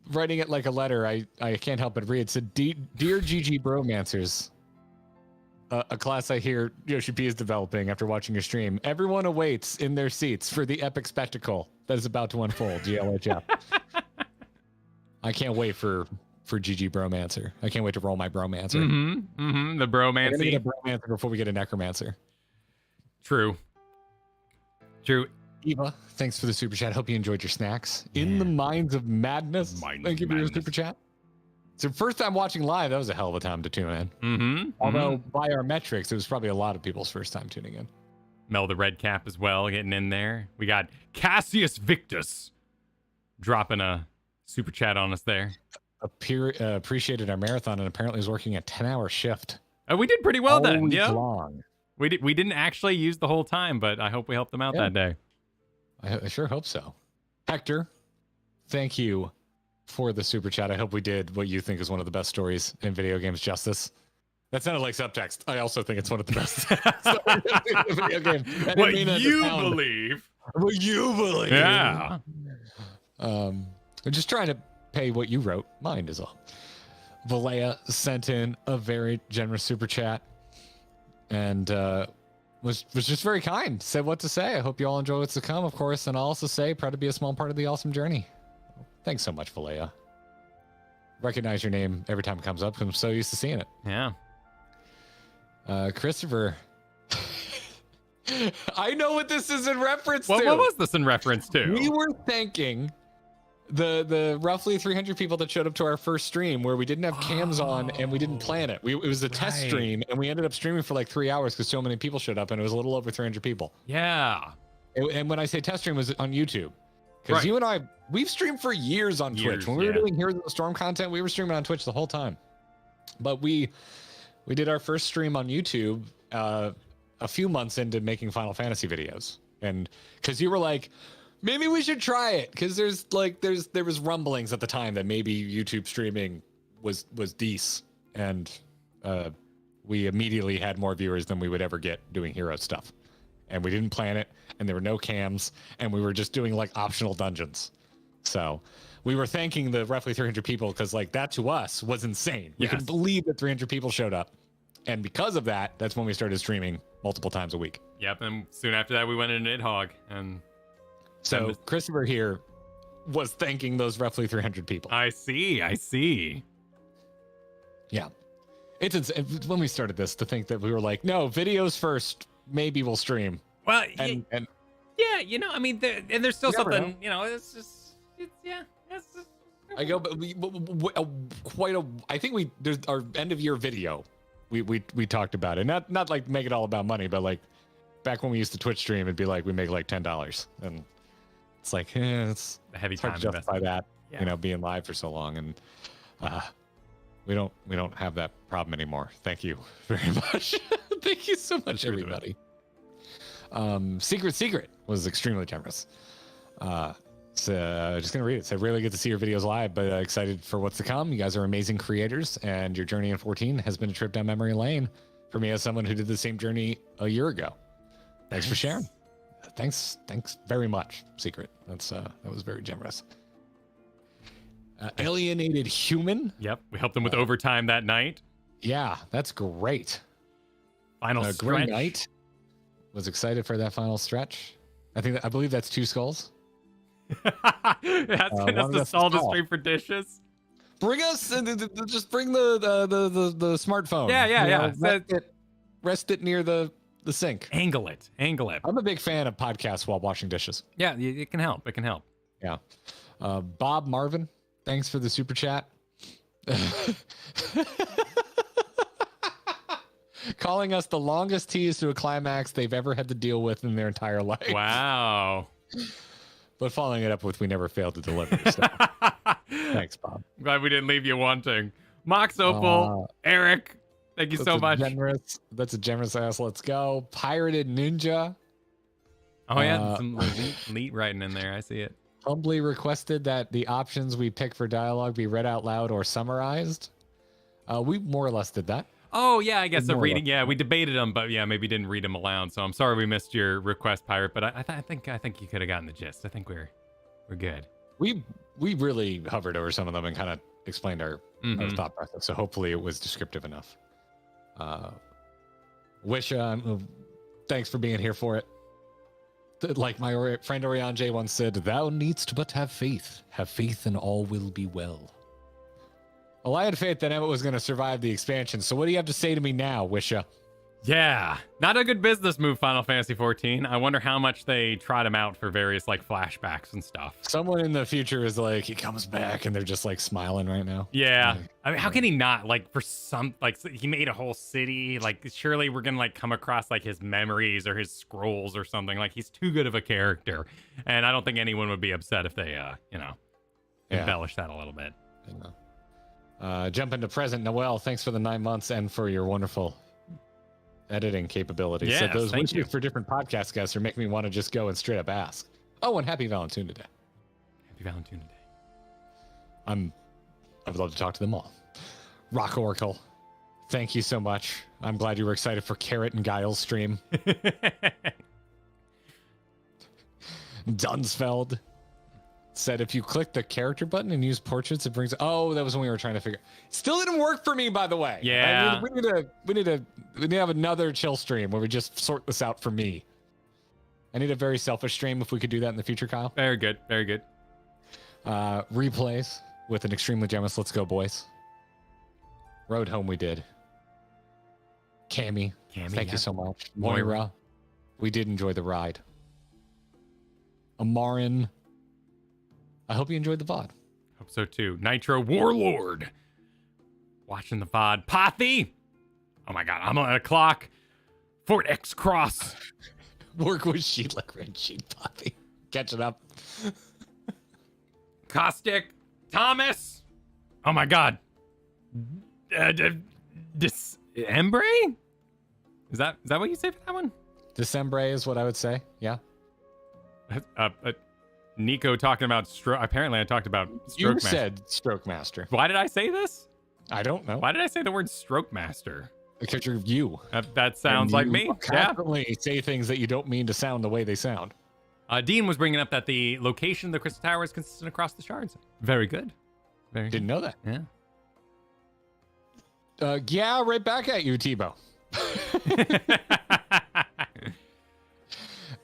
writing it like a letter, I can't help but read. It said, "Dear GG Bromancers, a class I hear Yoshi P is developing after watching your stream. Everyone awaits in their seats for the epic spectacle that is about to unfold. GLHF." I can't wait for GG Bromancer. I can't wait to roll my Bromancer. The Bromancy. We're gonna get a Bromancer before we get a Necromancer. True. Eva, thanks for the super chat. Hope you enjoyed your snacks. In the Minds of Madness. Thank you for your super chat. So first time watching live, that was a hell of a time to tune in. Although by our metrics, it was probably a lot of people's first time tuning in. Mel the Red Cap as well, getting in there. We got Cassius Victus dropping a super chat on us there. Appreciated our marathon and apparently was working a 10-hour shift. We did pretty well then. Yeah. Long. We didn't actually use the whole time, but I hope we helped them out that day. I sure hope so. Hector, thank you for the super chat. I hope we did what you think is one of the best stories in video games justice. That sounded like subtext. I also think it's one of the best stories in a video game. What you believe. What you believe. Yeah. I'm just trying to pay what you wrote. Mine is all. Valea sent in a very generous super chat and was just very kind. Said what to say. I hope you all enjoy what's to come, of course. And I'll also say, proud to be a small part of the awesome journey. Thanks so much, Valea. Recognize your name every time it comes up because I'm so used to seeing it. Yeah. Christopher. I know what this is in reference to. What was this in reference to? We were thanking the roughly 300 people that showed up to our first stream where we didn't have cams on and we didn't plan it. It was a test stream and we ended up streaming for like 3 hours because so many people showed up and it was a little over 300 people. Yeah. And when I say test stream, it was on YouTube. Because you and I, we've streamed for years on Twitch. When we were doing Heroes of the Storm content, we were streaming on Twitch the whole time. But we did our first stream on YouTube a few months into making Final Fantasy videos. And because you were like, maybe we should try it. Because there was rumblings at the time that maybe YouTube streaming was decent. And we immediately had more viewers than we would ever get doing hero stuff. And we didn't plan it, and there were no cams, and we were just doing like optional dungeons. So we were thanking the roughly 300 people because like that to us was insane. We could believe that 300 people showed up. And because of that, that's when we started streaming multiple times a week. Yep, and soon after that we went into Nidhogg. And so Christopher here was thanking those roughly 300 people. I see. Yeah. It's when we started this to think that we were like, no, videos first. Maybe we'll stream. Well, and yeah, you know, I mean, there's still something, you know, it's just. I go, but I think there's our end of year video. We talked about it. Not like make it all about money, but like back when we used to Twitch stream, it'd be like we make like $10, and it's like it's a heavy hard time to justify that, yeah. You know, being live for so long, and we don't have that problem anymore. Thank you very much. Thank you so much, everybody. Secret was extremely generous. So just gonna read it. So really good to see your videos live, but excited for what's to come. You guys are amazing creators, and your journey in 14 has been a trip down memory lane for me as someone who did the same journey a year ago. Thanks for sharing. Thanks very much, Secret. That was very generous. Alienated Human. Yep, we helped them with overtime that night. Yeah, that's great. Final stretch. Great night. Was excited for that final stretch. I believe that's 2 skulls. Asking us to solve the stream for dishes. Bring us, just bring the smartphone. Yeah. Rest it near the sink. Angle it. I'm a big fan of podcasts while washing dishes. Yeah, it can help. Yeah. Bob Marvin, thanks for the super chat. Calling us the longest tease to a climax they've ever had to deal with in their entire life. Wow. But following it up with, we never failed to deliver. So. Thanks, Bob. I'm glad we didn't leave you wanting. Mox Opal, Eric, thank you so much. That's a generous ass. Let's go. Pirated Ninja. Oh, yeah. Some elite writing in there. I see it. Humbly requested that the options we pick for dialogue be read out loud or summarized. We more or less did that. Oh, yeah, I guess the reading. Yeah, we debated them, but yeah, maybe didn't read them aloud. So I'm sorry we missed your request, Pirate. But I think you could have gotten the gist. I think we're good. We really hovered over some of them and kind of explained our thought process. So hopefully it was descriptive enough. Wisha, thanks for being here for it. Like my friend Orion J once said, thou needst but have faith. Have faith and all will be well. Well, I had faith that Emmett was going to survive the expansion. So what do you have to say to me now, Wisha? Yeah, not a good business move, Final Fantasy 14. I wonder how much they trot him out for various like flashbacks and stuff. Someone in the future is like, he comes back, and they're just like smiling right now. Yeah, I mean, how can he not? Like, for some, like, he made a whole city. Like, surely we're gonna like come across like his memories or his scrolls or something. Like, he's too good of a character, and I don't think anyone would be upset if they, embellish that a little bit. Jump into present, Noel. Thanks for the 9 months and for your wonderful editing capabilities. Yes, so those thank wishes you. for different podcast guests are making me want to just go and straight up ask. Oh, and happy Valentine Day. Happy Valentine Day. I would love to talk to them all. Rock Oracle, thank you so much. I'm glad you were excited for Garrett and Guile's stream. Dunsfeld said if you click the character button and use portraits, it brings. Oh, that was when we were trying to figure. Still didn't work for me, by the way. Yeah. We need to have another chill stream where we just sort this out for me. I need a very selfish stream if we could do that in the future, Kyle. Very good. Replays with an extremely generous Let's Go Boys. Road home we did. Cammy, thank you so much. Moira, we did enjoy the ride. Amarin, I hope you enjoyed the VOD. Hope so too. Nitro Warlord, watching the VOD. Pothy, oh my god, I'm on a clock. Fort X Cross. Work with sheet like red sheet, Pothy. Catching up. Caustic, Thomas. Oh my god. Embre? Is that what you say for that one? December is what I would say. Yeah. Nico talking about stroke. Apparently, I talked about Stroke Master. You said Stroke Master. Why did I say this? I don't know. Why did I say the word Stroke Master? Because you're you. That sounds like me. Constantly say things that you don't mean to sound the way they sound. Dean was bringing up that the location of the Crystal Tower is consistent across the shards. Very good. Didn't know that. Yeah. Yeah, right back at you, Tebow.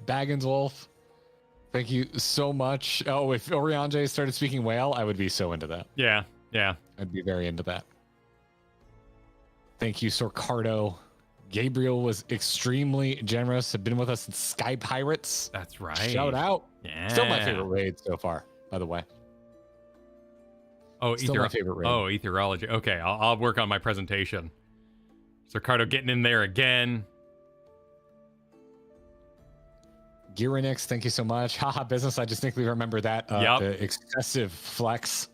Baggins Wolf, thank you so much. Oh, if Orion J started speaking whale, I would be so into that. Yeah. I'd be very into that. Thank you, Sorcardo. Gabriel was extremely generous. Have been with us since Sky Pirates. That's right. Shout out. Yeah. Still my favorite raid so far, by the way. Oh, Still my favorite raid. Oh, Etherology. Okay, I'll work on my presentation. Sorcardo getting in there again. Girinix, thank you so much. Haha, business. I distinctly remember that. The excessive flex.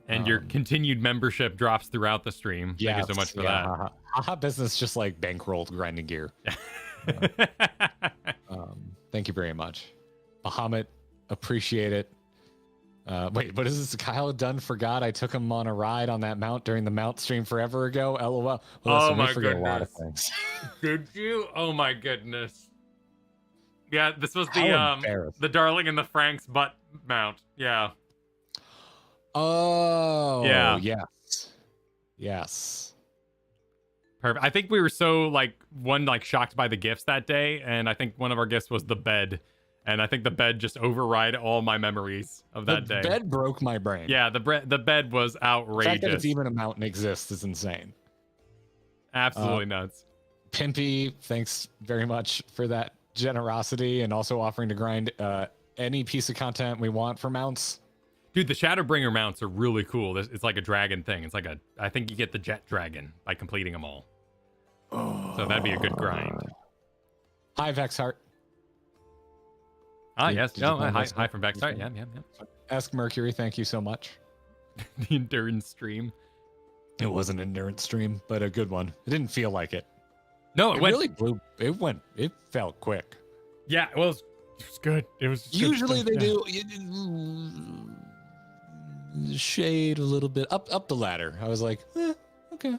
And your continued membership drops throughout the stream. Thank you so much for that. Haha, business just like bankrolled grinding gear. Thank you very much. Bahamut, appreciate it. Wait, what is this? Kyle Dunn forgot I took him on a ride on that mount during the mount stream forever ago. LOL. Well, oh my goodness. A lot of things. Did you? Oh my goodness. Yeah, this was the Darling and the Franks butt mount. Yeah. Oh. Yeah. Yes. Perfect. I think we were so shocked by the gifts that day, and I think one of our gifts was the bed. And I think the bed just override all my memories of that day. The bed broke my brain. Yeah, the bed was outrageous. The fact that it's even a mountain exists is insane. Absolutely nuts. Pimpy, thanks very much for that generosity and also offering to grind any piece of content we want for mounts. Dude, the Shadowbringer mounts are really cool. It's like a dragon thing. It's like I think you get the jet dragon by completing them all. So that'd be a good grind. Hi, Vexheart. Yes. No, hi from Vexheart. Yeah. Ask Mercury, thank you so much. The endurance stream. It was an endurance stream, but a good one. It didn't feel like it. No, It felt quick. Yeah, well, it was good. It was usually they do shade a little bit up the ladder. I was like, okay.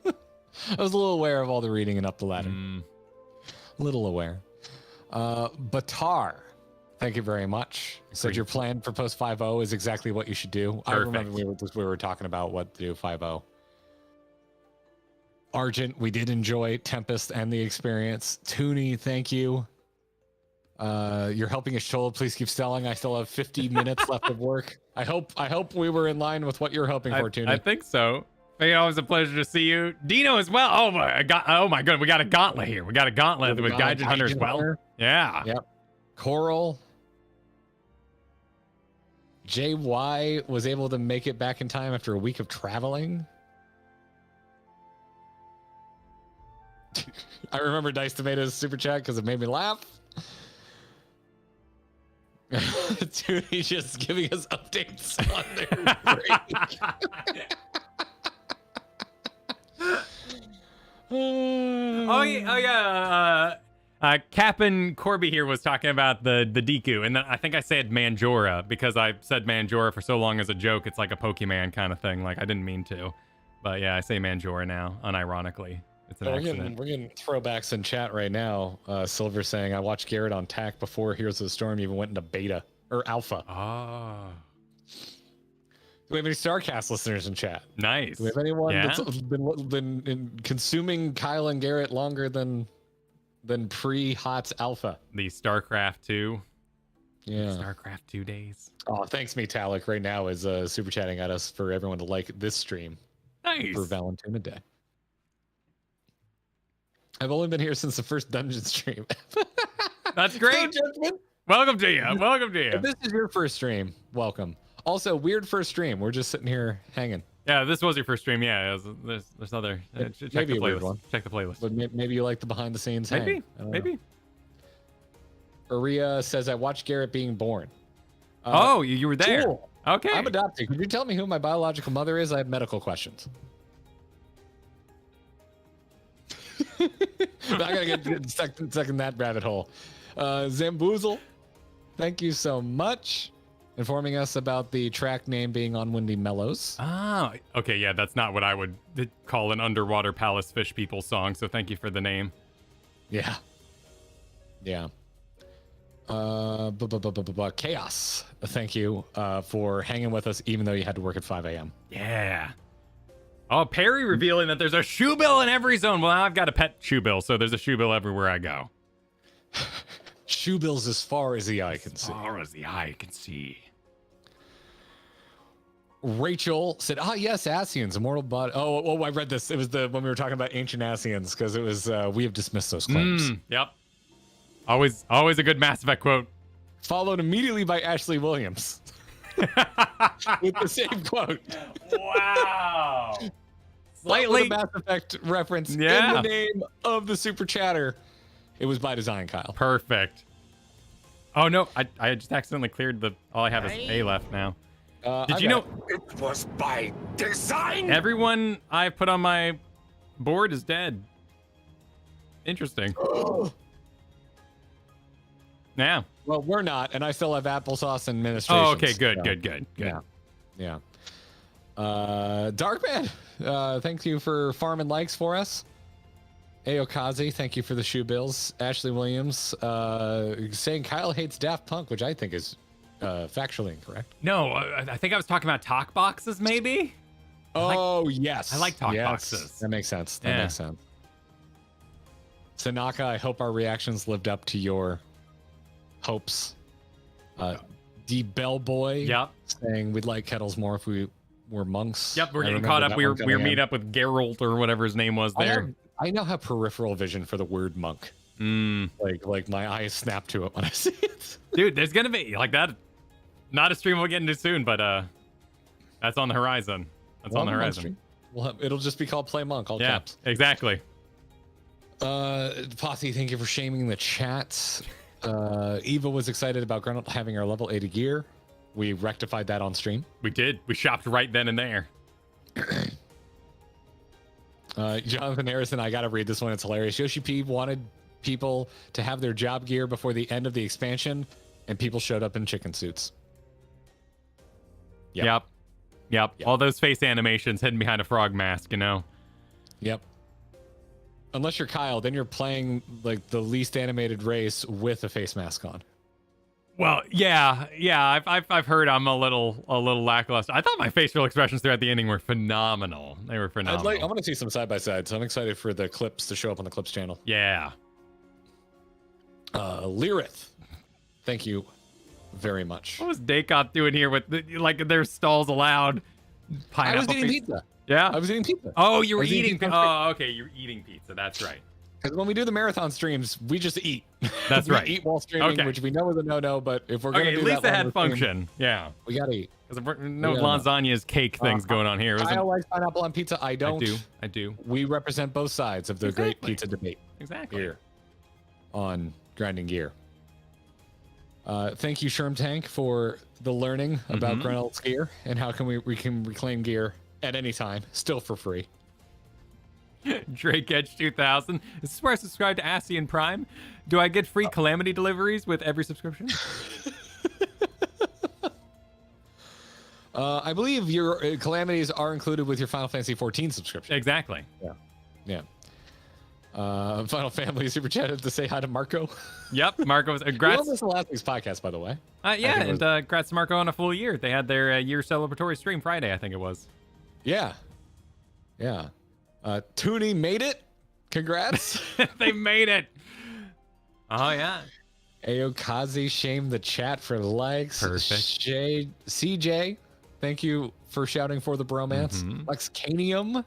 I was a little aware of all the reading and up the ladder. A little aware. Batar, thank you very much. Said your plan for post 5.0 is exactly what you should do. Perfect. I remember we were talking about what to do 5.0. Argent, we did enjoy Tempest and the experience. Toonie, thank you. You're helping us, Shola. Please keep selling. I still have 50 minutes left of work. I hope we were in line with what you're hoping for, Toonie. I think so. It's always a pleasure to see you. Dino as well. Oh my god, we got a gauntlet here. We got a gauntlet with Gaijin Hunter as well. Yeah. Yep. Coeurl. JY was able to make it back in time after a week of traveling. I remember Dice Tomatoes super chat because it made me laugh. Dude, he's just giving us updates on their break. Oh yeah. Cap'n Corby here was talking about the Deku, and then I think I said Manjora because I said Manjora for so long as a joke. It's like a Pokemon kind of thing. Like I didn't mean to, but yeah, I say Manjora now, unironically. It's an accident. We're getting throwbacks in chat right now. Silver saying, I watched Garrett on TAC before Heroes of the Storm even went into beta or alpha. Ah. Do we have any StarCast listeners in chat? Nice. Do we have anyone that's been consuming Kyle and Garrett longer than pre-HOTS alpha? The StarCraft 2. Yeah. StarCraft 2 days. Oh, thanks, Metallic. Right now is super chatting at us for everyone to like this stream. Nice. For Valentina Day. I've only been here since the first dungeon stream. That's great. Welcome to you. Welcome to you. If this is your first stream, welcome. Also, weird first stream. We're just sitting here hanging. Yeah, this was your first stream. Yeah, there's other. Check maybe the a weird one. Check the playlist. But maybe you like the behind the scenes. Maybe. Aria says, I watched Garrett being born. Oh, you were there. Cool. Okay. I'm adopted. Could you tell me who my biological mother is? I have medical questions. I gotta get stuck in that rabbit hole. Zamboozle, thank you so much. Informing us about the track name being On Windy Mellows. Ah, okay, yeah, that's not what I would call an underwater palace fish people song, so thank you for the name. Yeah. Chaos, thank you for hanging with us even though you had to work at 5 a.m. Yeah. Oh, Perry revealing that there's a shoe bill in every zone. Well, I've got a pet shoe bill, so there's a shoe bill everywhere I go. Shoe bills as far as the eye can see. As far as the eye can see. Rachel said, yes, Asians, immortal body. Oh, I read this. It was when we were talking about ancient Asians, because it was, we have dismissed those claims. Yep. Always a good Mass Effect quote. Followed immediately by Ashley Williams. With the same quote. Wow. Slightly Mass Effect reference in the name of the super chatter. It was by design, Kyle. Perfect. Oh no, I just accidentally cleared all I have is A left now. Did you know it was by design? Everyone I put on my board is dead. Interesting. Yeah. Well, we're not, and I still have applesauce and ministrations. Oh, okay, good. Yeah. Darkman, thank you for farming likes for us. Aokazi, thank you for the shoe bills. Ashley Williams saying Kyle hates Daft Punk, which I think is factually incorrect. No, I think I was talking about talk boxes, maybe. Yes. I like talk boxes. That makes sense. That makes sense. Tanaka, I hope our reactions lived up to your hopes. D Bellboy. Yep. Saying we'd like kettles more if we were monks. Yep, we're getting caught up. We were meeting up with Garrett or whatever his name was there. I now have peripheral vision for the word monk. Like my eyes snap to it when I see it. Dude, there's gonna be like that. Not a stream we'll get into soon, but that's on the horizon. That's on the horizon. It'll just be called Play Monk, all caps. Exactly. Posse, thank you for shaming the chat. Eva was excited about Grenoble having our level 80 gear. We rectified that on stream. We did. We shopped right then and there. Jonathan Harrison, I gotta read this one. It's hilarious. Yoshi P wanted people to have their job gear before the end of the expansion, and people showed up in chicken suits. Yep. All those face animations hidden behind a frog mask, you know? Yep. Unless you're Kyle, then you're playing like the least animated race with a face mask on. Well, yeah. I've heard I'm a little lackluster. I thought my facial expressions throughout the ending were phenomenal. They were phenomenal. I want to see some side by sides. So I'm excited for the clips to show up on the clips channel. Yeah. Lyrith, thank you very much. What was Daycop doing here with their stalls allowed? I was eating pizza. Yeah, I was eating pizza. Oh, you were eating pizza. Oh, okay, you're eating pizza. That's right. Because when we do the marathon streams, we just eat. That's right. Eat while streaming, which we know is a no-no. But if we're gonna do at least that it had function. Yeah, we gotta eat. Because no lasagna's cake things going on here. I like pineapple on pizza. I don't. I do. We represent both sides of the great pizza debate. Exactly. Here on Grinding Gear. Thank you, Sherm Tank, for the learning about Grenell's gear and how can we can reclaim gear at any time, still for free. Drake Edge 2000. This is where I subscribe to Asian Prime. Do I get free Calamity deliveries with every subscription? I believe your calamities are included with your Final Fantasy 14 subscription. Exactly. Yeah. Final Family super chatted to say hi to Marco. Yep, Marco was. We love this last week's podcast, by the way. Yeah, and congrats to Marco on a full year. They had their year celebratory stream Friday, I think it was. Yeah. Toonie made it. Congrats. They made it. Oh yeah. Aokazi shamed the chat for likes. Perfect. CJ, thank you for shouting for the bromance. Lexcanium.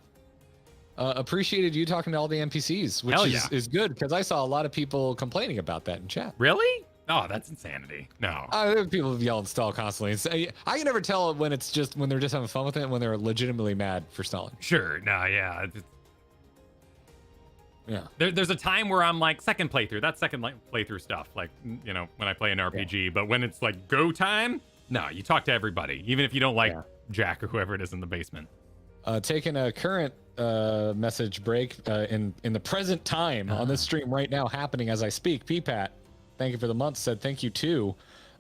Appreciated you talking to all the NPCs, which is good because I saw a lot of people complaining about that in chat. Really? Oh, that's insanity. No. People yell and stall constantly. I can never tell when it's just when they're just having fun with it and when they're legitimately mad for stalling. Sure. No, yeah. Yeah. There's a time where I'm like second playthrough. That's second playthrough stuff. Like, you know, when I play an RPG. Yeah. But when it's like go time, no, you talk to everybody, even if you don't like Jack or whoever it is in the basement. Taking a current message break in the present time on this stream right now happening as I speak. P-Pat, thank you for the month. Said thank you to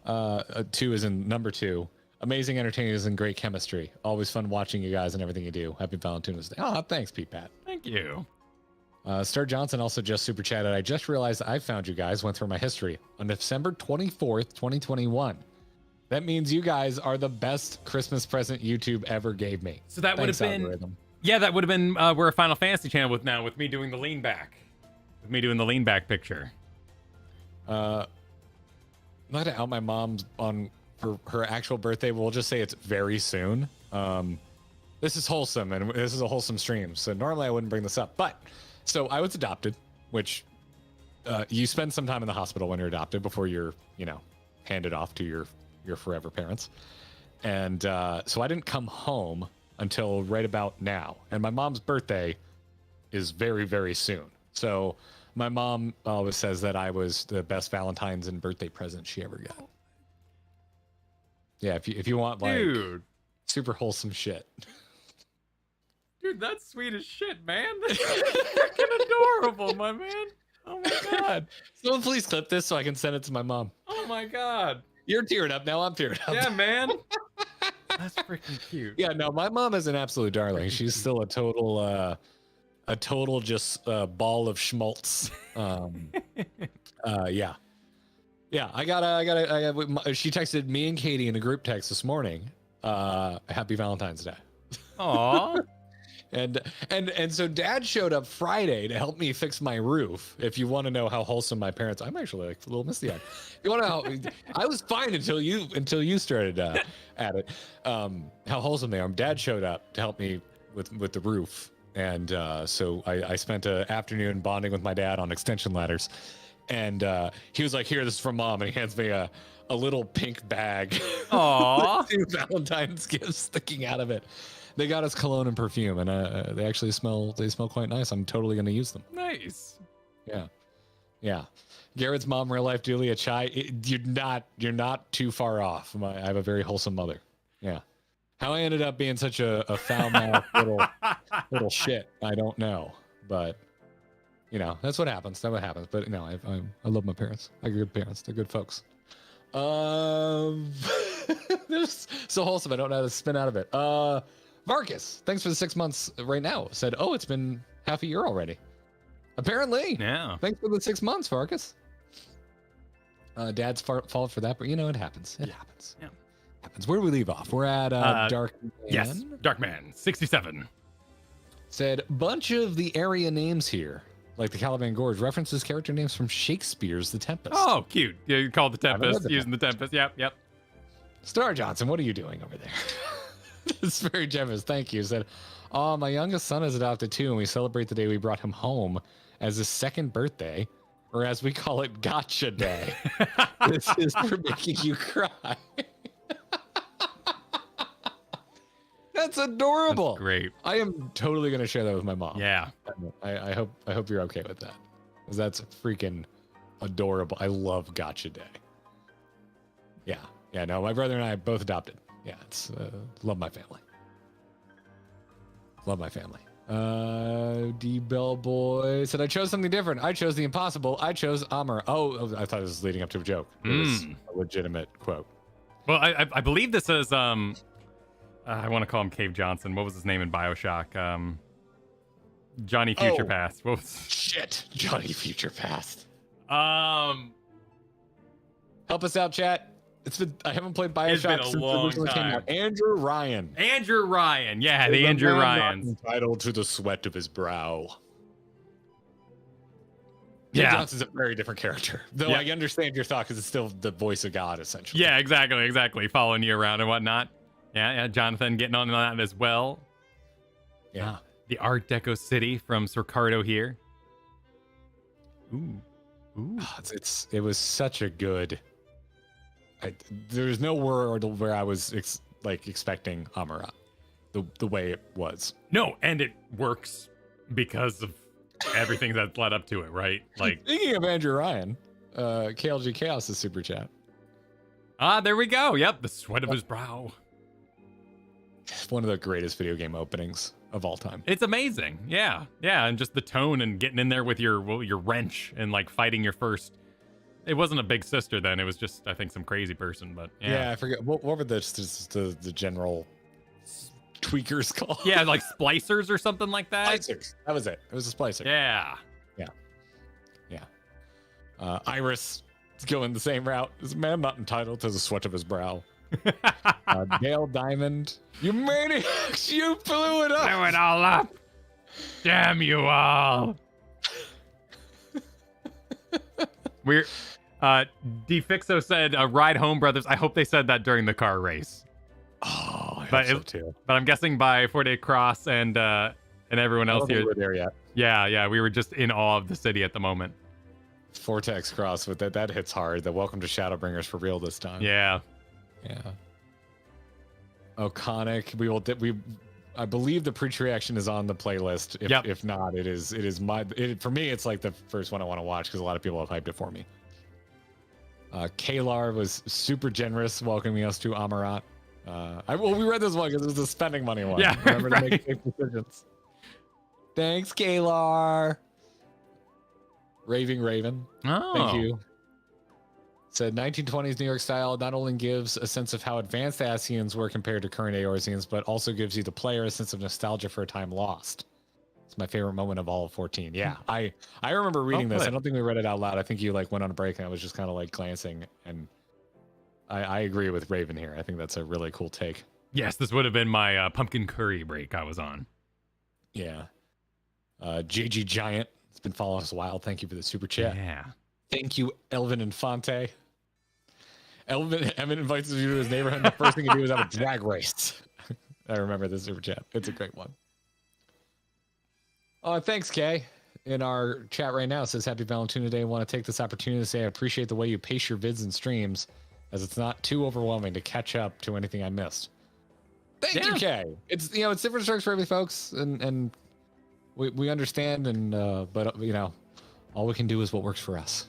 2 is in number 2. Amazing entertainers and great chemistry. Always fun watching you guys and everything you do. Happy Valentine's Day. Oh, thanks, P-Pat. Thank you. Star Johnson also just super chatted. I just realized I found you guys. Went through my history on December 24th, 2021. That means you guys are the best Christmas present YouTube ever gave me. So that would have been algorithm. Yeah, that would have been we're a Final Fantasy channel with me doing the lean back. With me doing the lean back picture. I'm not gonna out my mom for her actual birthday. We'll just say it's very soon. This is wholesome and this is a wholesome stream. So normally I wouldn't bring this up, but so I was adopted, which you spend some time in the hospital when you're adopted before you're, handed off to your forever parents. And so I didn't come home until right about now. And my mom's birthday is very, very soon. So my mom always says that I was the best Valentine's and birthday present she ever got. Yeah, if you want like super wholesome shit. Dude, that's sweet as shit, man. That's freaking adorable, my man. Oh my god. Someone please clip this so I can send it to my mom. Oh my god. You're tearing up now. I'm tearing up. Yeah, man. That's freaking cute. Yeah, no, my mom is an absolute darling. She's still a total just ball of schmaltz. Yeah. I got. She texted me and Katie in a group text this morning. Happy Valentine's Day. Aw. And so Dad showed up Friday to help me fix my roof. If you want to know how wholesome my parents, I'm actually like a little misty-eyed. You want to know? I was fine until you started at it. How wholesome they are. Dad showed up to help me with the roof, and so I spent an afternoon bonding with my dad on extension ladders. And he was like, "Here, this is from Mom," and he hands me a little pink bag. Aww. with 2 Valentine's gifts sticking out of it. They got us cologne and perfume, and they actually smell quite nice. I'm totally gonna use them. Nice. Yeah. Garrett's mom, real life, Julia Chai. You're not too far off. I have a very wholesome mother. Yeah. How I ended up being such a foul mouth little shit, I don't know, but. That's what happens. That's what happens. But no, I love my parents. I got good parents. They're good folks. They're so wholesome. I don't know how to spin out of it. Marcus, thanks for the 6 months right now. Said, oh, it's been half a year already. Apparently. Yeah. Thanks for the 6 months, Marcus. Dad's fault for that, but it happens. It happens. Yeah. Happens. Where do we leave off? We're at Dark Man. Yes, Dark Man, 67. Said, bunch of the area names here. Like the Caliban Gorge references character names from Shakespeare's The Tempest. Oh, cute. Yeah, you called the Tempest, using the Tempest. Yep. Star Johnson, what are you doing over there? This is very generous. Thank you. Said, my youngest son is adopted too, and we celebrate the day we brought him home as his 2nd birthday, or as we call it, Gotcha Day. This is for making you cry. That's adorable. That's great. I am totally gonna share that with my mom. Yeah. I hope you're okay with that. 'Cause that's freaking adorable. I love Gotcha Day. Yeah. No, my brother and I both adopted. Yeah, it's love my family. Love my family. D Bellboy said, I chose something different. I chose the impossible. I chose Amr. Oh, I thought this was leading up to a joke. It was a legitimate quote. Well, I believe this is I want to call him Cave Johnson. What was his name in BioShock? Johnny Future Past. What was... Shit, Johnny Future Past. Help us out, chat. I haven't played BioShock since it originally came out. Andrew Ryan. Yeah, the Andrew Ryans. Entitled to the sweat of his brow. Yeah. Johnson's a very different character. Though I understand your thought because it's still the voice of God, essentially. Yeah, exactly. Following you around and whatnot. Yeah, Jonathan getting on that as well. Yeah. The Art Deco city from Sorcardo here. Ooh. It was such a good... There's no word where I was expecting Amarat the way it was. No, and it works because of everything that's led up to it, right? Like, speaking of Andrew Ryan, KLG Chaos is super chat. There we go. Yep, the sweat of his brow. It's one of the greatest video game openings of all time. It's amazing. Yeah, and just the tone and getting in there with your wrench and like fighting your first. It wasn't a big sister then. It was just, I think, some crazy person. But yeah I forget what were the general tweakers called? Yeah, like splicers or something like that. Splicers. That was it. It was a splicer. Yeah. Iris is going the same route. This man not entitled to the sweat of his brow. Dale Diamond, you maniacs! You blew it up. Blew it all up. Damn you all. We're Defixo said, "Ride home, brothers." I hope they said that during the car race. Oh, I hope so too. But I'm guessing by Forte Cross and everyone else here. We're there yet. Yeah, we were just in awe of the city at the moment. Vortex Cross, with that hits hard. The Welcome to Shadowbringers for real this time. Yeah. Oconic. I believe the pre-reaction is on the playlist. If not, it is for me. It's like the first one I want to watch because a lot of people have hyped it for me. Kalar was super generous welcoming us to Amarat. We read this one because it was the spending money one. Yeah, remember to make safe decisions. Thanks, Kalar. Raving Raven. Oh, thank you. Said 1920s New York style not only gives a sense of how advanced the Ascians were compared to current Eorzeans, but also gives you the player a sense of nostalgia for a time lost. It's my favorite moment of all of 14. Yeah, I remember reading this. I don't think we read it out loud. I think you went on a break and I was just kind of glancing, and I agree with Raven here. I think that's a really cool take. Yes, this would have been my pumpkin curry break I was on. Yeah. JG Giant, it's been following us a while. Thank you for the super chat. Yeah. Thank you, Elvin Infante. Evan invites you to his neighborhood, and the first thing you do is have a drag race. I remember this super chat. It's a great one. Oh, thanks, Kay. In our chat right now, it says, Happy Valentine Day. I want to take this opportunity to say I appreciate the way you pace your vids and streams, as it's not too overwhelming to catch up to anything I missed. Thank you, Kay. It's, you know, it's different strokes for every folks, and we understand, and but you know, all we can do is what works for us.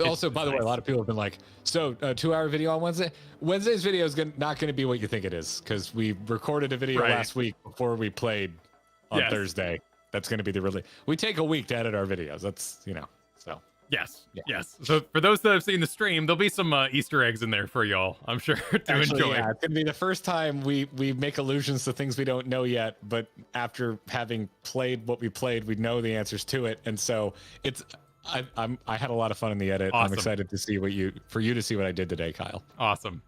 Also, by the way, a lot of people have been like, so 2-hour video on Wednesday. Wednesday's video is not going to be what you think it is, because we recorded a video last week before we played on Thursday. That's going to be the really. We take a week to edit our videos. That's, you know, so. Yes. So for those that have seen the stream, there'll be some Easter eggs in there for y'all, I'm sure, to enjoy. Yeah, it's going to be the first time we make allusions to things we don't know yet, but after having played what we played, we know the answers to it, and so it's. I had a lot of fun in the edit. Awesome. I'm excited to see for you to see what I did today, Kyle. Awesome.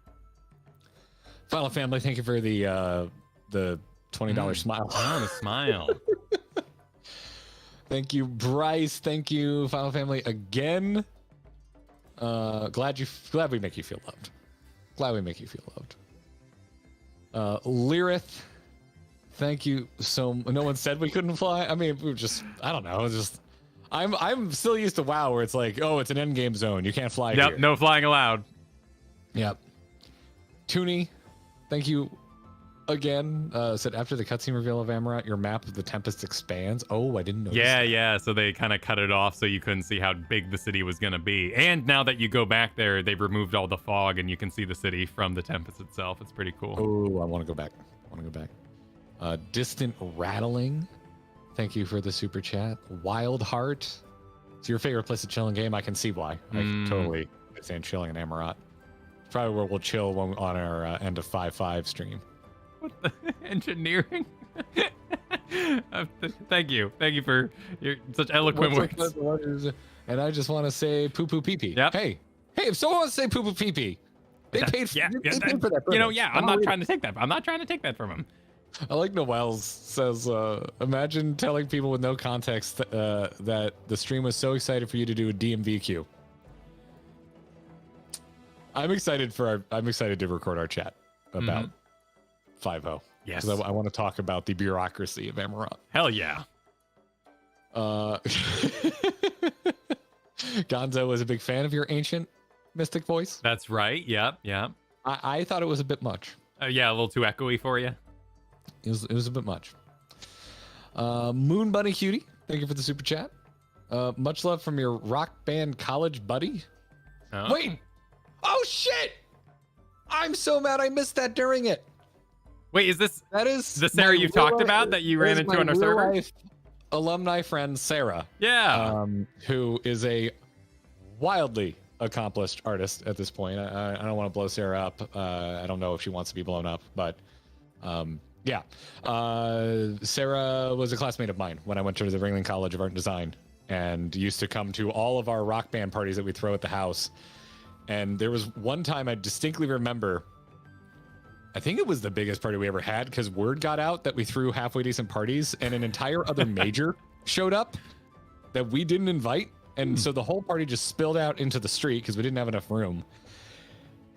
Final Family, thank you for the $20 smile. I want to smile. Thank you, Bryce. Thank you, Final Family, again. Glad we make you feel loved. Glad we make you feel loved. Lyrith, thank you so. No one said we couldn't fly. I mean, we were just. I don't know. Just. I'm still used to WoW, where it's like, oh, it's an end game zone. You can't fly. Yep. No flying allowed. Yep. Toonie, thank you. Again, said after the cutscene reveal of Amaranth, your map of the Tempest expands. Oh, I didn't know. Yeah. So they kind of cut it off so you couldn't see how big the city was going to be. And now that you go back there, they've removed all the fog and you can see the city from the Tempest itself. It's pretty cool. Oh, I want to go back. Distant Rattling, thank you for the super chat. Wild Heart, it's your favorite place to chill in game. I can see why. I totally understand chilling in Amaranth. It's probably where we'll chill on our end of 5.5 stream. What the engineering? Thank you for your such eloquent words. And I just want to say poo poo pee pee. Yep. Hey, if someone wants to say poo poo pee pee, they paid for that. You know, I'm not trying to take that. I'm not trying to take that from him. I like Noel's says, imagine telling people with no context that the stream was so excited for you to do a DMVQ. I'm excited to record our chat about 5.0. Yes. Because I want to talk about the bureaucracy of Amaranth. Hell yeah. Gonzo was a big fan of your ancient mystic voice. That's right. Yep. I thought it was a bit much. Yeah, a little too echoey for you. It was a bit much. Moon Bunny Cutie, thank you for the super chat. Much love from your rock band college buddy. Oh. Wait. Oh shit! I'm so mad I missed that during it. Wait, is this the Sarah you've talked about that you ran into on our server? Alumni friend Sarah. Yeah. Who is a wildly accomplished artist at this point. I don't want to blow Sarah up. I don't know if she wants to be blown up, but yeah. Sarah was a classmate of mine when I went to the Ringling College of Art and Design, and used to come to all of our rock band parties that we throw at the house. And there was one time I distinctly remember, I think it was the biggest party we ever had, because word got out that we threw halfway decent parties, and an entire other major showed up that we didn't invite. And so the whole party just spilled out into the street because we didn't have enough room.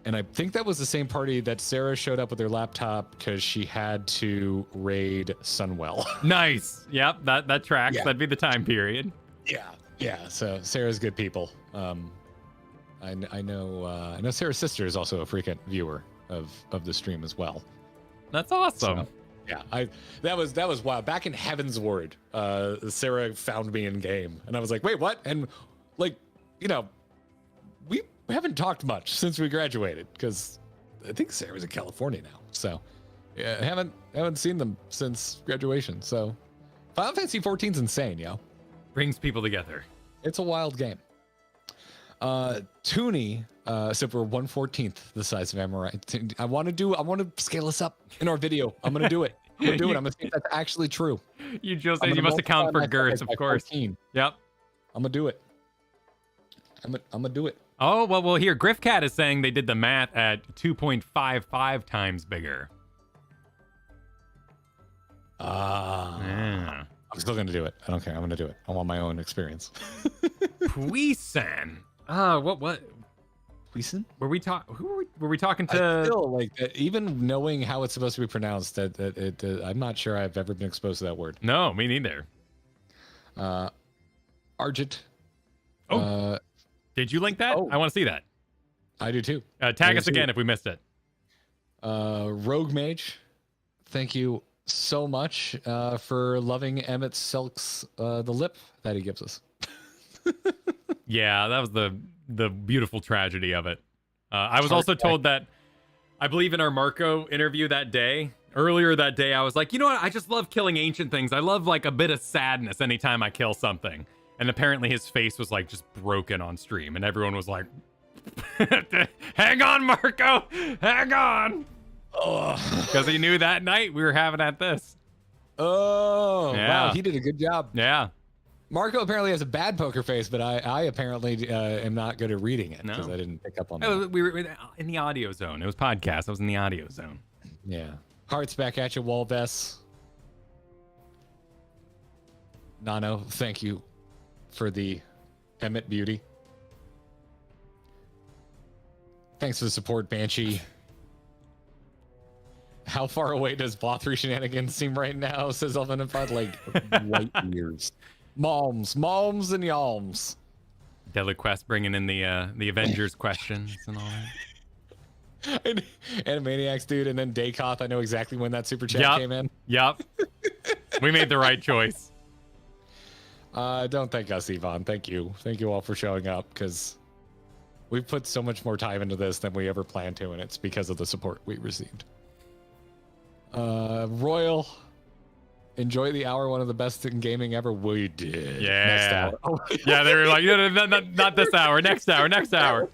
And I think that was the same party that Sarah showed up with her laptop because she had to raid Sunwell. Nice. Yep, that tracks. Yeah. That'd be the time period. Yeah. So Sarah's good people. I know Sarah's sister is also a frequent viewer of the stream as well. That's awesome. So, yeah, that was wild. Back in Heaven's Ward, Sarah found me in game, and I was like, wait, what? And like, you know, we haven't talked much since we graduated, because I think Sarah's in California now. So yeah, I haven't seen them since graduation. So Final Fantasy 14's insane, yo. Brings people together. It's a wild game. Toonie, so we're 1/14th the size of Amaranth. I want to scale this up in our video. I'm gonna do it. I'm gonna see if that's actually true. You must account for girths, of course. 14. Yep. I'm gonna do it. I'm gonna do it. Oh, well, here, Griffcat is saying they did the math at 2.55 times bigger. Yeah. I'm still gonna do it. I don't care. I'm gonna do it. I want my own experience. Puisan. What? Puisan? Were we talking I to? still like that, even knowing how it's supposed to be pronounced. I'm not sure I've ever been exposed to that word. No, me neither. Argent. Oh, did you link that? Oh. I want to see that. I do too. Tag us again if we missed it. Rogue Mage, thank you so much for loving Emmett Silk's the lip that he gives us. Yeah, that was the beautiful tragedy of it. I was also told that, I believe in our Marco interview earlier that day, I was like, you know what? I just love killing ancient things. I love like a bit of sadness anytime I kill something. And apparently his face was like just broken on stream, and everyone was like, hang on, Marco, hang on. Because he knew that night we were having at this. Oh, yeah. Wow, he did a good job. Yeah. Marco apparently has a bad poker face, but I apparently am not good at reading it because I didn't pick up on that. We were in the audio zone. It was podcast. I was in the audio zone. Yeah. Hearts back at you, Walves. Nano, thank you for the Emmett beauty. Thanks for the support, Banshee. How far away does Bothry shenanigans seem right now? Says Elvin and Pod, like light years. Malms and yalms. Deadly Quest bringing in the Avengers questions and all that. And Animaniacs, dude, and then Daykoth. I know exactly when that super chat came in. Yep. We made the right choice. Don't thank us, Yvonne. Thank you. Thank you all for showing up, because we've put so much more time into this than we ever planned to, and it's because of the support we received. Royal, enjoy the hour, one of the best in gaming ever. We did. Yeah. Next hour. Oh, yeah, they were like, not this hour, next hour, next hour.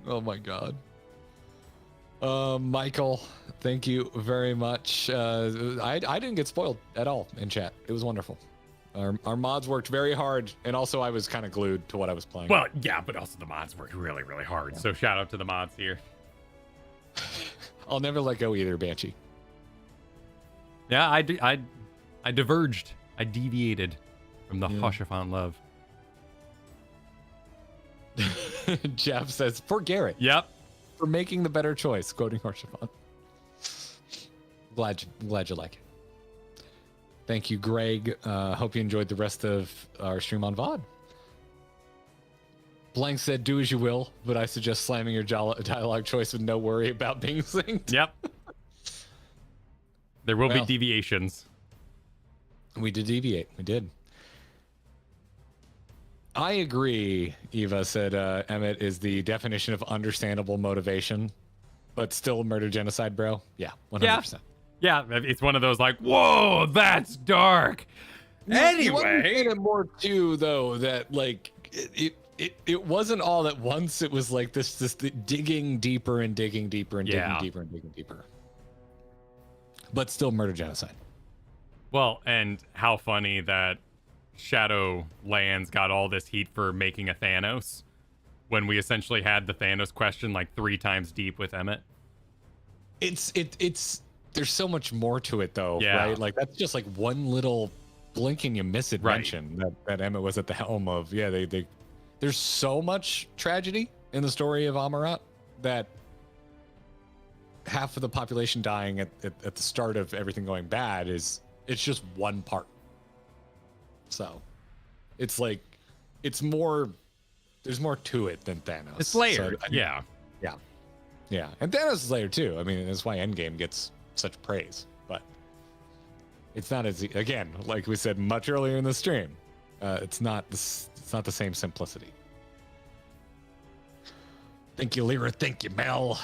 Oh my god. Michael, thank you very much. I didn't get spoiled at all in chat. It was wonderful. Our mods worked very hard, and also I was kind of glued to what I was playing. Well, yeah, but also the mods worked really, really hard. Yeah. So shout out to the mods here. I'll never let go either, Banshee. Yeah, I diverged. I deviated from the Hoshafon love. Jeff says, for Garrett. Yep. For making the better choice, quoting Hoshafon. Glad you like it. Thank you, Greg. Hope you enjoyed the rest of our stream on VOD. Blank said, do as you will, but I suggest slamming your dialogue choice with no worry about being synced. Yep. There will be deviations. We did deviate. We did. I agree, Eva said Emmett is the definition of understandable motivation, but still murder genocide, bro. Yeah, 100%. Yeah, it's one of those like, whoa, that's dark. Anyway. You more too, though, that like it wasn't all at once. It was like this digging deeper and digging deeper and digging deeper and digging deeper. But still murder genocide. Well, and how funny that Shadowlands got all this heat for making a Thanos when we essentially had the Thanos question like 3 times deep with Emmett. It's there's so much more to it though, right? Like that's just like one little blink and you miss it mention that Emmett was at the helm of. Yeah, they there's so much tragedy in the story of Amarat that half of the population dying at the start of everything going bad it's just one part. So it's like there's more to it than Thanos. It's layered. So, yeah. And Thanos is layered too. I mean, that's why Endgame gets such praise, but it's not as, again, like we said much earlier in the stream, it's not the same simplicity. Thank you, Lyra. Thank you, Mel.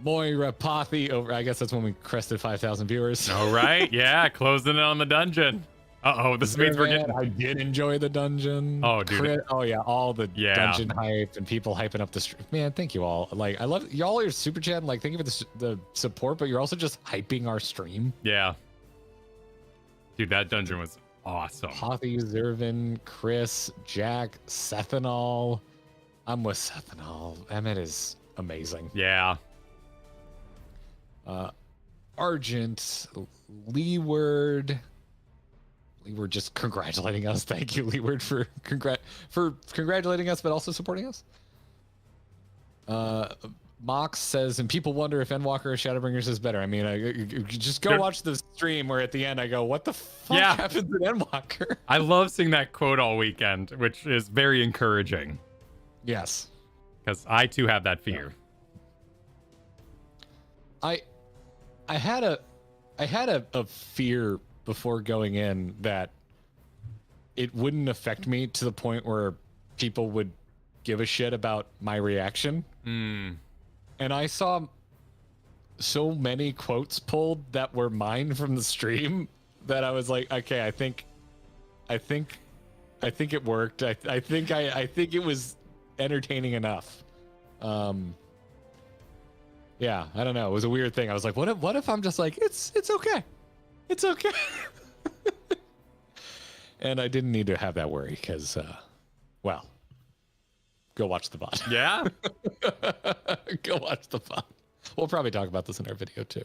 Moira Pothy over. I guess that's when we crested 5,000 viewers. All right. Yeah. Closing it on the dungeon. Uh-oh. This means we're getting. I did enjoy the dungeon. Oh, dude. Oh, yeah. All the dungeon hype and people hyping up the stream. Man, thank you all. Like, I love y'all are super chat. Like, thank you for the support, but you're also just hyping our stream. Yeah. Dude, that dungeon was awesome. Pothy, Zervin, Chris, Jack, Sethanol. I'm with Sethanol. Emmett is amazing. Yeah. Argent, Leeward. Leeward just congratulating us. Thank you, Leeward, for congratulating us, but also supporting us. Mox says, and people wonder if Endwalker or Shadowbringers is better. I mean, you just go watch the stream where at the end I go, what the fuck happens in Endwalker? I love seeing that quote all weekend, which is very encouraging. Yes. Because I too have that fear. I had a fear before going in that it wouldn't affect me to the point where people would give a shit about my reaction. And I saw so many quotes pulled that were mine from the stream that I was like, okay, I think it worked. I think it was entertaining enough. Yeah, I don't know. It was a weird thing. I was like, what if I'm just like, it's okay. It's okay. And I didn't need to have that worry because, well, go watch the VOD. Yeah? Go watch the VOD. We'll probably talk about this in our video too.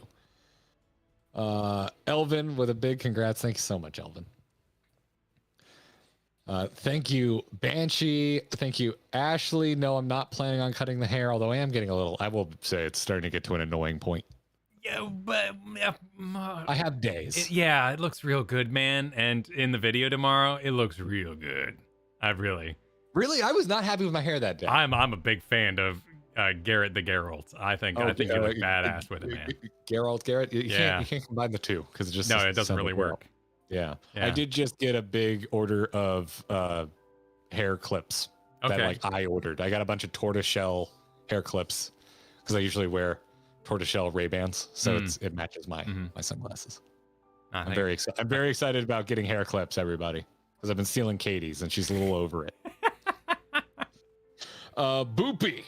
Elvin with a big congrats. Thank you so much, Elvin. Thank you, Banshee. Thank you, Ashley. No, I'm not planning on cutting the hair, although I am getting a little, I will say it's starting to get to an annoying point. Yeah, but I have days. It looks real good, man. And in the video tomorrow, it looks real good. I was not happy with my hair that day. I'm a big fan of Garrett the Geralt. I think you look badass with it, man. Garrett. You can't combine the two because it just it doesn't really work. Yeah. I did just get a big order of hair clips that I ordered. I got a bunch of tortoiseshell hair clips because I usually wear tortoiseshell Ray-Bans, so it matches my sunglasses. I'm very excited about getting hair clips, everybody, because I've been stealing Katie's and she's a little over it. Boopy,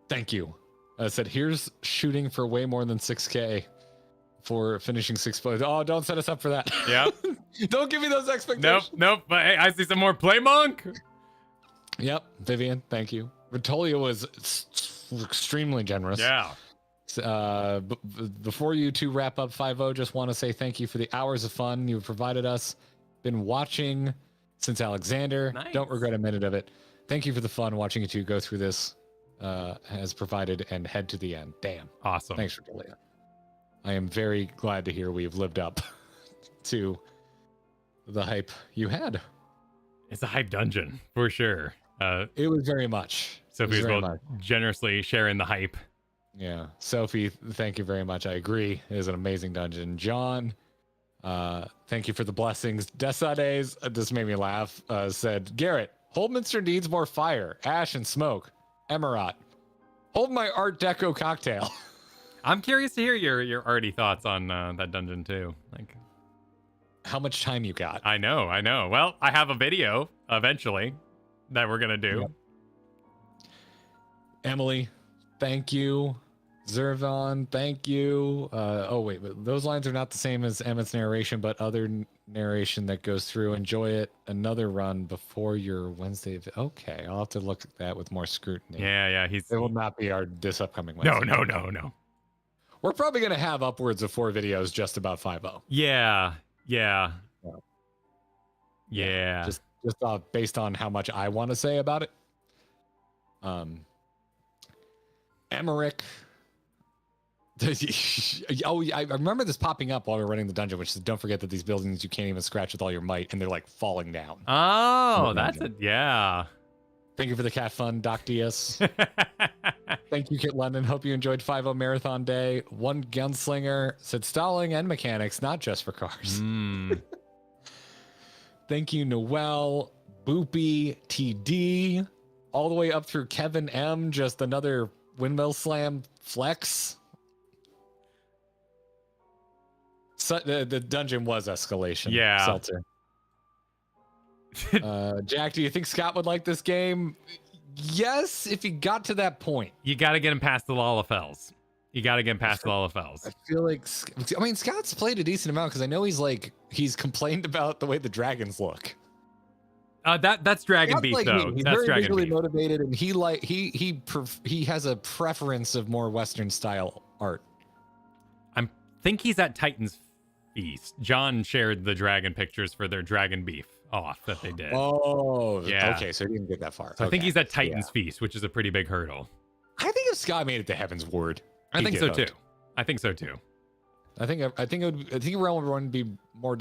thank you. I said, here's shooting for way more than 6K for finishing 6 plays. Oh, don't set us up for that. Yep. Don't give me those expectations. Nope. But hey, I see some more play, Monk. Yep. Vivian, thank you. Ritolia was extremely generous. Yeah. Before you two wrap up 5-0, just want to say thank you for the hours of fun you've provided us. Been watching since Alexander. Nice. Don't regret a minute of it. Thank you for the fun watching you two go through this has provided and head to the end. Damn. Awesome. Thanks, Ritolia. I am very glad to hear we've lived up to the hype you had. It's a hype dungeon for sure. It was very much. Sophie was generously sharing the hype. Yeah, Sophie, thank you very much. I agree. It is an amazing dungeon. John, thank you for the blessings. Desades, this made me laugh. Said Garrett, Holdminster needs more fire, ash, and smoke. Emirat, hold my Art Deco cocktail. I'm curious to hear your arty thoughts on that dungeon too. Like, how much time you got? I know. Well, I have a video eventually that we're gonna do. Yep. Emily, thank you. Zervon, thank you. Oh wait, but those lines are not the same as Emmett's narration, but other narration that goes through. Enjoy it. Another run before your Wednesday. Okay, I'll have to look at that with more scrutiny. Yeah. It will not be this upcoming Wednesday. No. We're probably gonna have upwards of 4 videos just about 5-0. Yeah. Just based on how much I want to say about it. Emmerich. I remember this popping up while we were running the dungeon, which is don't forget that these buildings you can't even scratch with all your might, and they're like falling down. Oh, that's it. Yeah. Thank you for the cat fun, Doc Diaz. Thank you, Kit London. Hope you enjoyed 5-0 Marathon Day. One Gunslinger said stalling and mechanics, not just for cars. Thank you, Noel, Boopy, TD, all the way up through Kevin M. Just another windmill slam flex. So, the dungeon was escalation. Yeah. Seltzer. Jack, do you think Scott would like this game? Yes, if he got to that point. You got to get him past the Lalafels. I feel like, Scott's played a decent amount because I know he's complained about the way the dragons look. That's Dragon Beef though. He's that's very Dragon visually Beef. motivated, and he has a preference of more Western style art. I'm think he's at Titan's Feast. John shared the dragon pictures for their dragon beef off that they did. Oh, yeah. Okay, so he didn't get that far. So I think he's at Titan's Feast, which is a pretty big hurdle. I think if Scott made it to Heaven's Ward, I think so too. I think so too. I think Realm Reborn would be more.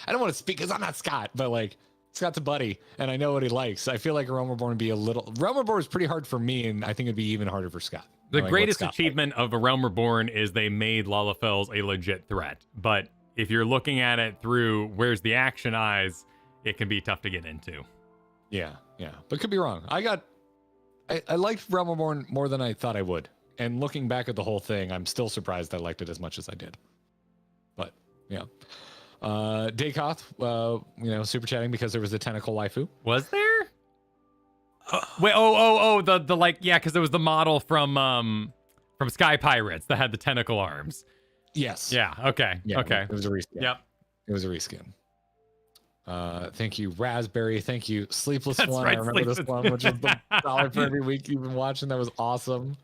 I don't want to speak because I'm not Scott, but like Scott's a buddy, and I know what he likes. I feel like Realm Reborn would be a little. Realm Reborn is pretty hard for me, and I think it'd be even harder for Scott. The greatest achievement of A Realm Reborn is they made Lalafell's a legit threat. But if you're looking at it through where's the action eyes, it can be tough to get into. Yeah, but could be wrong. I liked Realm Reborn more than I thought I would, and looking back at the whole thing, I'm still surprised I liked it as much as I did. But yeah, Daykoth, super chatting because there was a tentacle waifu. Was there? Wait, the like, yeah, because it was the model from Sky Pirates that had the tentacle arms. Yes. Yeah. Okay. Yeah, okay. It was a reskin. Yep. It was a reskin. Thank you, Raspberry. Thank you, Sleepless That's One. right, I remember this one, which is the dollar for every week you've been watching. That was awesome.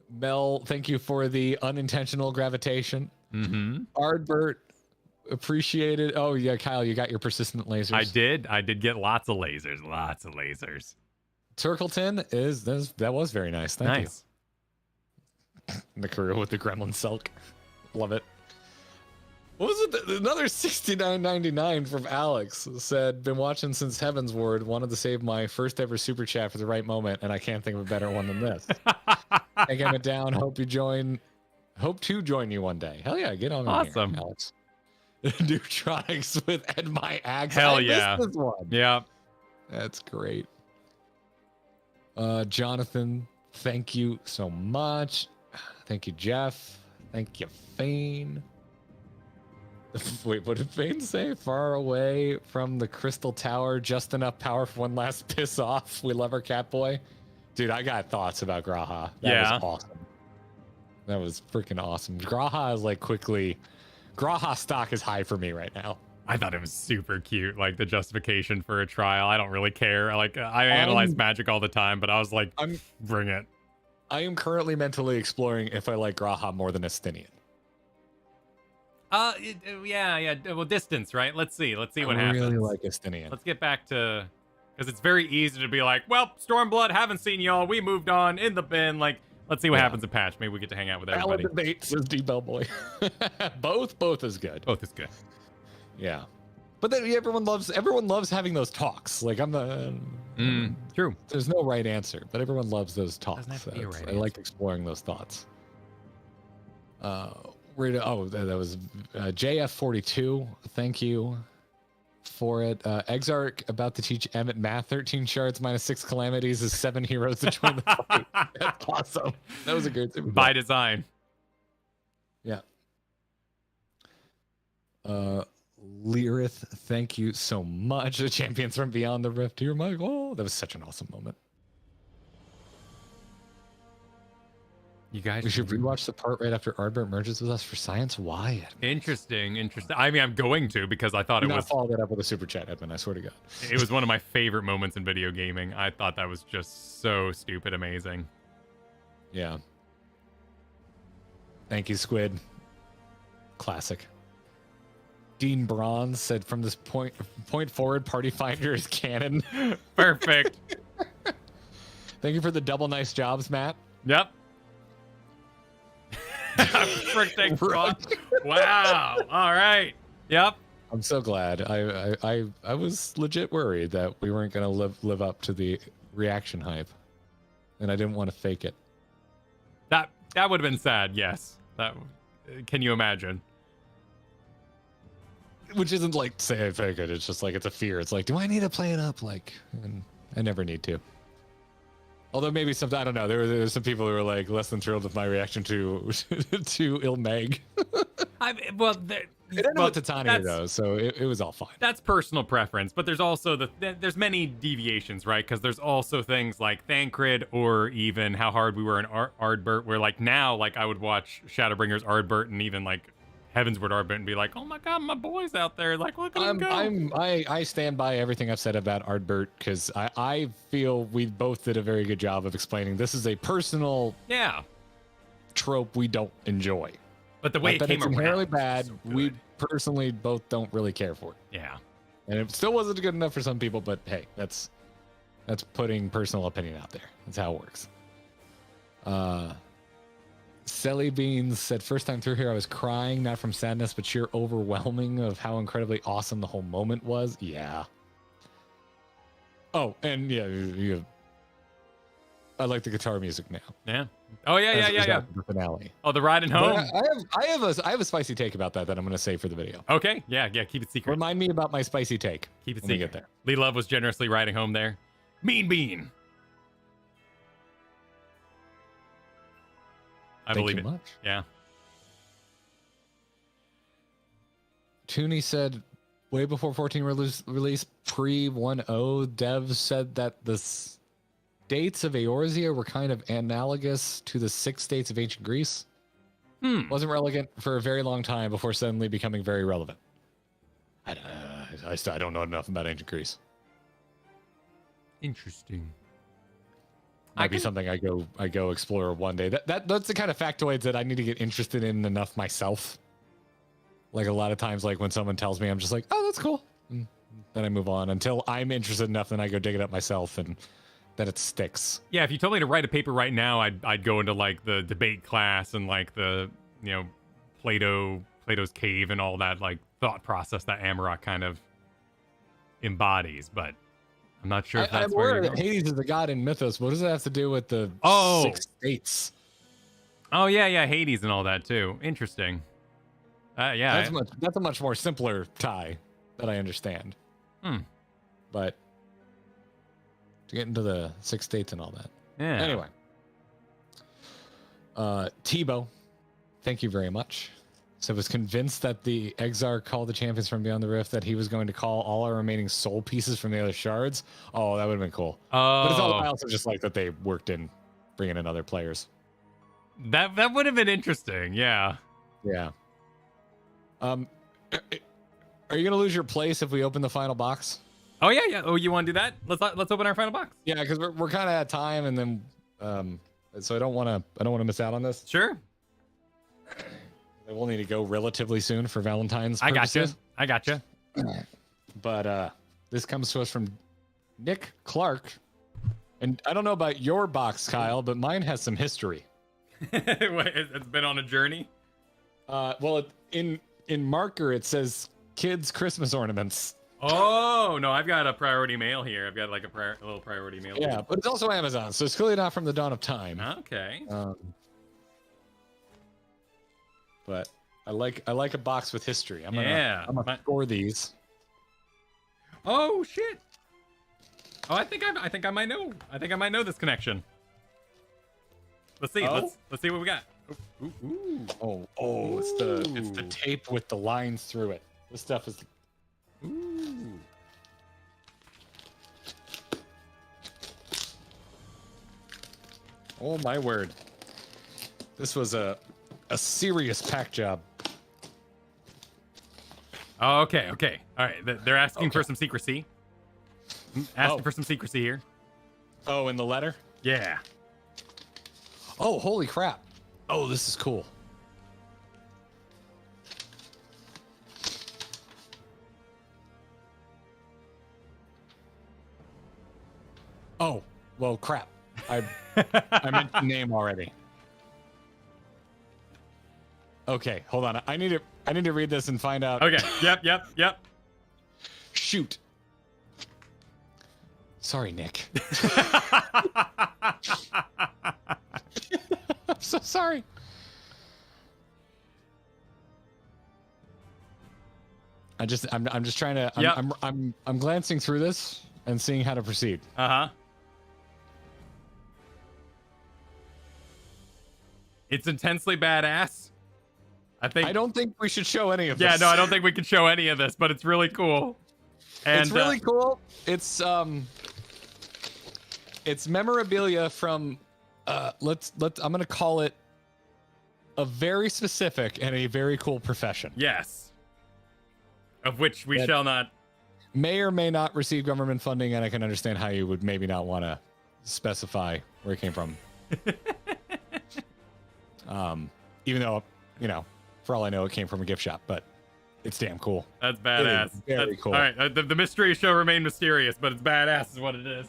Mel, thank you for the unintentional gravitation. Mm-hmm. Ardbert, appreciated. Oh yeah, Kyle, you got your persistent lasers. I did get lots of lasers. Turkleton that was very nice. Thank you. The Coeurl with the gremlin silk. Love it. What was it? Another $69.99 from Alex said, been watching since Heaven's Ward, wanted to save my first ever super chat for the right moment, and I can't think of a better one than this. Taking it down, hope to join you one day. Hell yeah, get on awesome. Here, Alex. Neutronics with Ed My Axe. Hell yeah. This one. Yeah. That's great. Jonathan, thank you so much. Thank you, Jeff. Thank you, Fane. Wait, what did Fane say? Far away from the Crystal Tower, just enough power for one last piss off. We love our Catboy. Dude, I got thoughts about Graha. That was awesome. That was freaking awesome. Graha is like Graha stock is high for me right now. I thought it was super cute, like the justification for a trial. I don't really care. I analyze Magic all the time, but I was like, bring it. I am currently mentally exploring if I like Graha more than Estinian. Yeah. Well, distance, right? Let's see what happens. I really like Estinian. Let's get back to, because it's very easy to be like, well, Stormblood, haven't seen y'all. We moved on in the bin. Like, let's see what happens in patch. Maybe we get to hang out with everybody. Valid debate, says D-Bellboy. Both is good. Both is good. Yeah. But then everyone loves having those talks. Like true. There's no right answer, but everyone loves those talks. Doesn't have to be a right I answer. like exploring those thoughts. That was JF42. Thank you for it. Exarch about to teach Emmett math. 13 shards minus 6 calamities is 7 heroes to join the fight. That's awesome. That was a good thing. By design. Yeah. Lyrith, thank you so much. The champions from Beyond the Rift here, Mike. Oh, that was such an awesome moment. You guys, we should rewatch the part right after Ardbert merges with us for science. Why? Interesting. I mean, I'm going to because I thought it was. Follow that up with a super chat, Edmund. I swear to God. It was one of my favorite moments in video gaming. I thought that was just so stupid amazing. Yeah. Thank you, Squid. Classic. Dean Bronze said, from this point forward, Party Finder is canon. Perfect. Thank you for the double nice jobs, Matt. Yep. Freaking wow. All right. Yep. I'm so glad. I was legit worried that we weren't going to live up to the reaction hype, and I didn't want to fake it. That would have been sad. Yes. Can you imagine? Which isn't like say I fake it. It's just like it's a fear. It's like, do I need to play it up? Like, and I never need to. Although maybe some, I don't know. There were some people who were like less than thrilled with my reaction to Ilmeg. I didn't know Titania though, so it was all fine. That's personal preference, but there's also there's many deviations, right? Because there's also things like Thancred or even how hard we were in Ardbert, where like now, like I would watch Shadowbringer's Ardbert and even like Heavensward Ardbert and be like, oh my god, my boy's out there, like look at him go. I stand by everything I've said about Ardbert because I feel we both did a very good job of explaining this is a personal trope we don't enjoy. But the way Not it that came it's around, inherently was bad. so We good. personally both don't really care for it. Yeah. And it still wasn't good enough for some people, but hey, that's putting personal opinion out there. That's how it works. Selly Beans said, first time through here, I was crying, not from sadness, but sheer overwhelming of how incredibly awesome the whole moment was. Yeah. Oh, and yeah, I like the guitar music now. Yeah. Oh yeah. The finale. Oh, the riding home. I have a spicy take about that I'm going to say for the video. Okay. Yeah. Keep it secret. Remind me about my spicy take. Keep it when we secret. get there. Lee Love was generously riding home there. Mean Bean. I believe it. Much. Yeah. Tuna said, way before 14 release, pre 1.0, devs said that the states of Eorzea were kind of analogous to the 6 states of ancient Greece. Wasn't relevant for a very long time before suddenly becoming very relevant. I don't know enough about ancient Greece. Interesting. Might be something I go explore one day. That's the kind of factoids that I need to get interested in enough myself. Like a lot of times, like when someone tells me, I'm just like, oh, that's cool. And then I move on until I'm interested enough, then I go dig it up myself, and then it sticks. Yeah, if you told me to write a paper right now, I'd go into like the debate class and like the Plato's cave and all that like thought process that Amarok kind of embodies, but I'm not sure if that's I'm where aware you're that going. Hades is a god in mythos. What does that have to do with the 6 states? Oh yeah, Hades and all that too. Interesting. Yeah. That's a much more simpler tie that I understand. But to get into the 6 states and all that. Yeah. Anyway. Tebow, thank you very much. So was convinced that the Exarch called the champions from beyond the rift that he was going to call all our remaining soul pieces from the other shards. Oh, that would have been cool. Oh. But it's all, I also just like that they worked in bringing in other players. That would have been interesting. Yeah. Yeah. Are you gonna lose your place if we open the final box? Oh yeah. Oh, you want to do that? Let's open our final box. Yeah, because we're kind of at time, and then so I don't want to miss out on this. Sure. We'll need to go relatively soon for Valentine's purposes. I gotcha. But this comes to us from Nick Clark, and I don't know about your box, Kyle, but mine has some history. It's been on a journey. Well, in marker it says kids Christmas ornaments. Oh no, I've got a priority mail here. I've got like a little priority mail. Yeah, but it's also Amazon, so it's clearly not from the dawn of time. Okay. But I like a box with history. I'm gonna score these. Oh shit! Oh, I think I might know. I think I might know this connection. Let's see. Oh? Let's see what we got. Oh! It's the tape with the lines through it. This stuff is. Ooh. Oh my word! This was a serious pack job. Oh, okay. All right. They're asking for some secrecy. Asking for some secrecy here. Oh, in the letter? Yeah. Oh, holy crap. Oh, this is cool. Oh, well, crap. I meant the name already. Okay, hold on. I need to read this and find out. Okay. Yep. Shoot. Sorry, Nick. I'm so sorry. I'm just trying to. I'm glancing through this and seeing how to proceed. It's intensely badass. I don't think we should show any of this. Yeah, no, I don't think we can show any of this, but it's really cool. And, it's really cool. It's memorabilia from I'm gonna call it a very specific and a very cool profession. Yes. Of which we shall not. May or may not receive government funding, and I can understand how you would maybe not want to specify where it came from. Even though, For all I know, it came from a gift shop, but it's damn cool. That's badass. Very cool. All right, the mystery shall remain mysterious, but it's badass is what it is.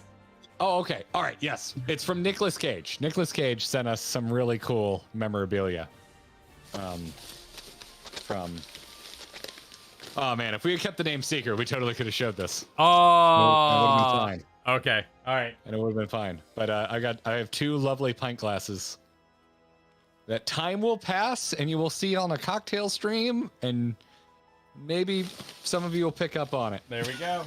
Oh, okay. All right. Yes. It's from Nicolas Cage. Nicolas Cage sent us some really cool memorabilia. Oh, man. If we had kept the name secret, we totally could have showed this. Oh. That would have been fine. Okay. All right. And it would have been fine. But I have 2 lovely pint glasses that time will pass and you will see on a cocktail stream, and maybe some of you will pick up on it. There we go.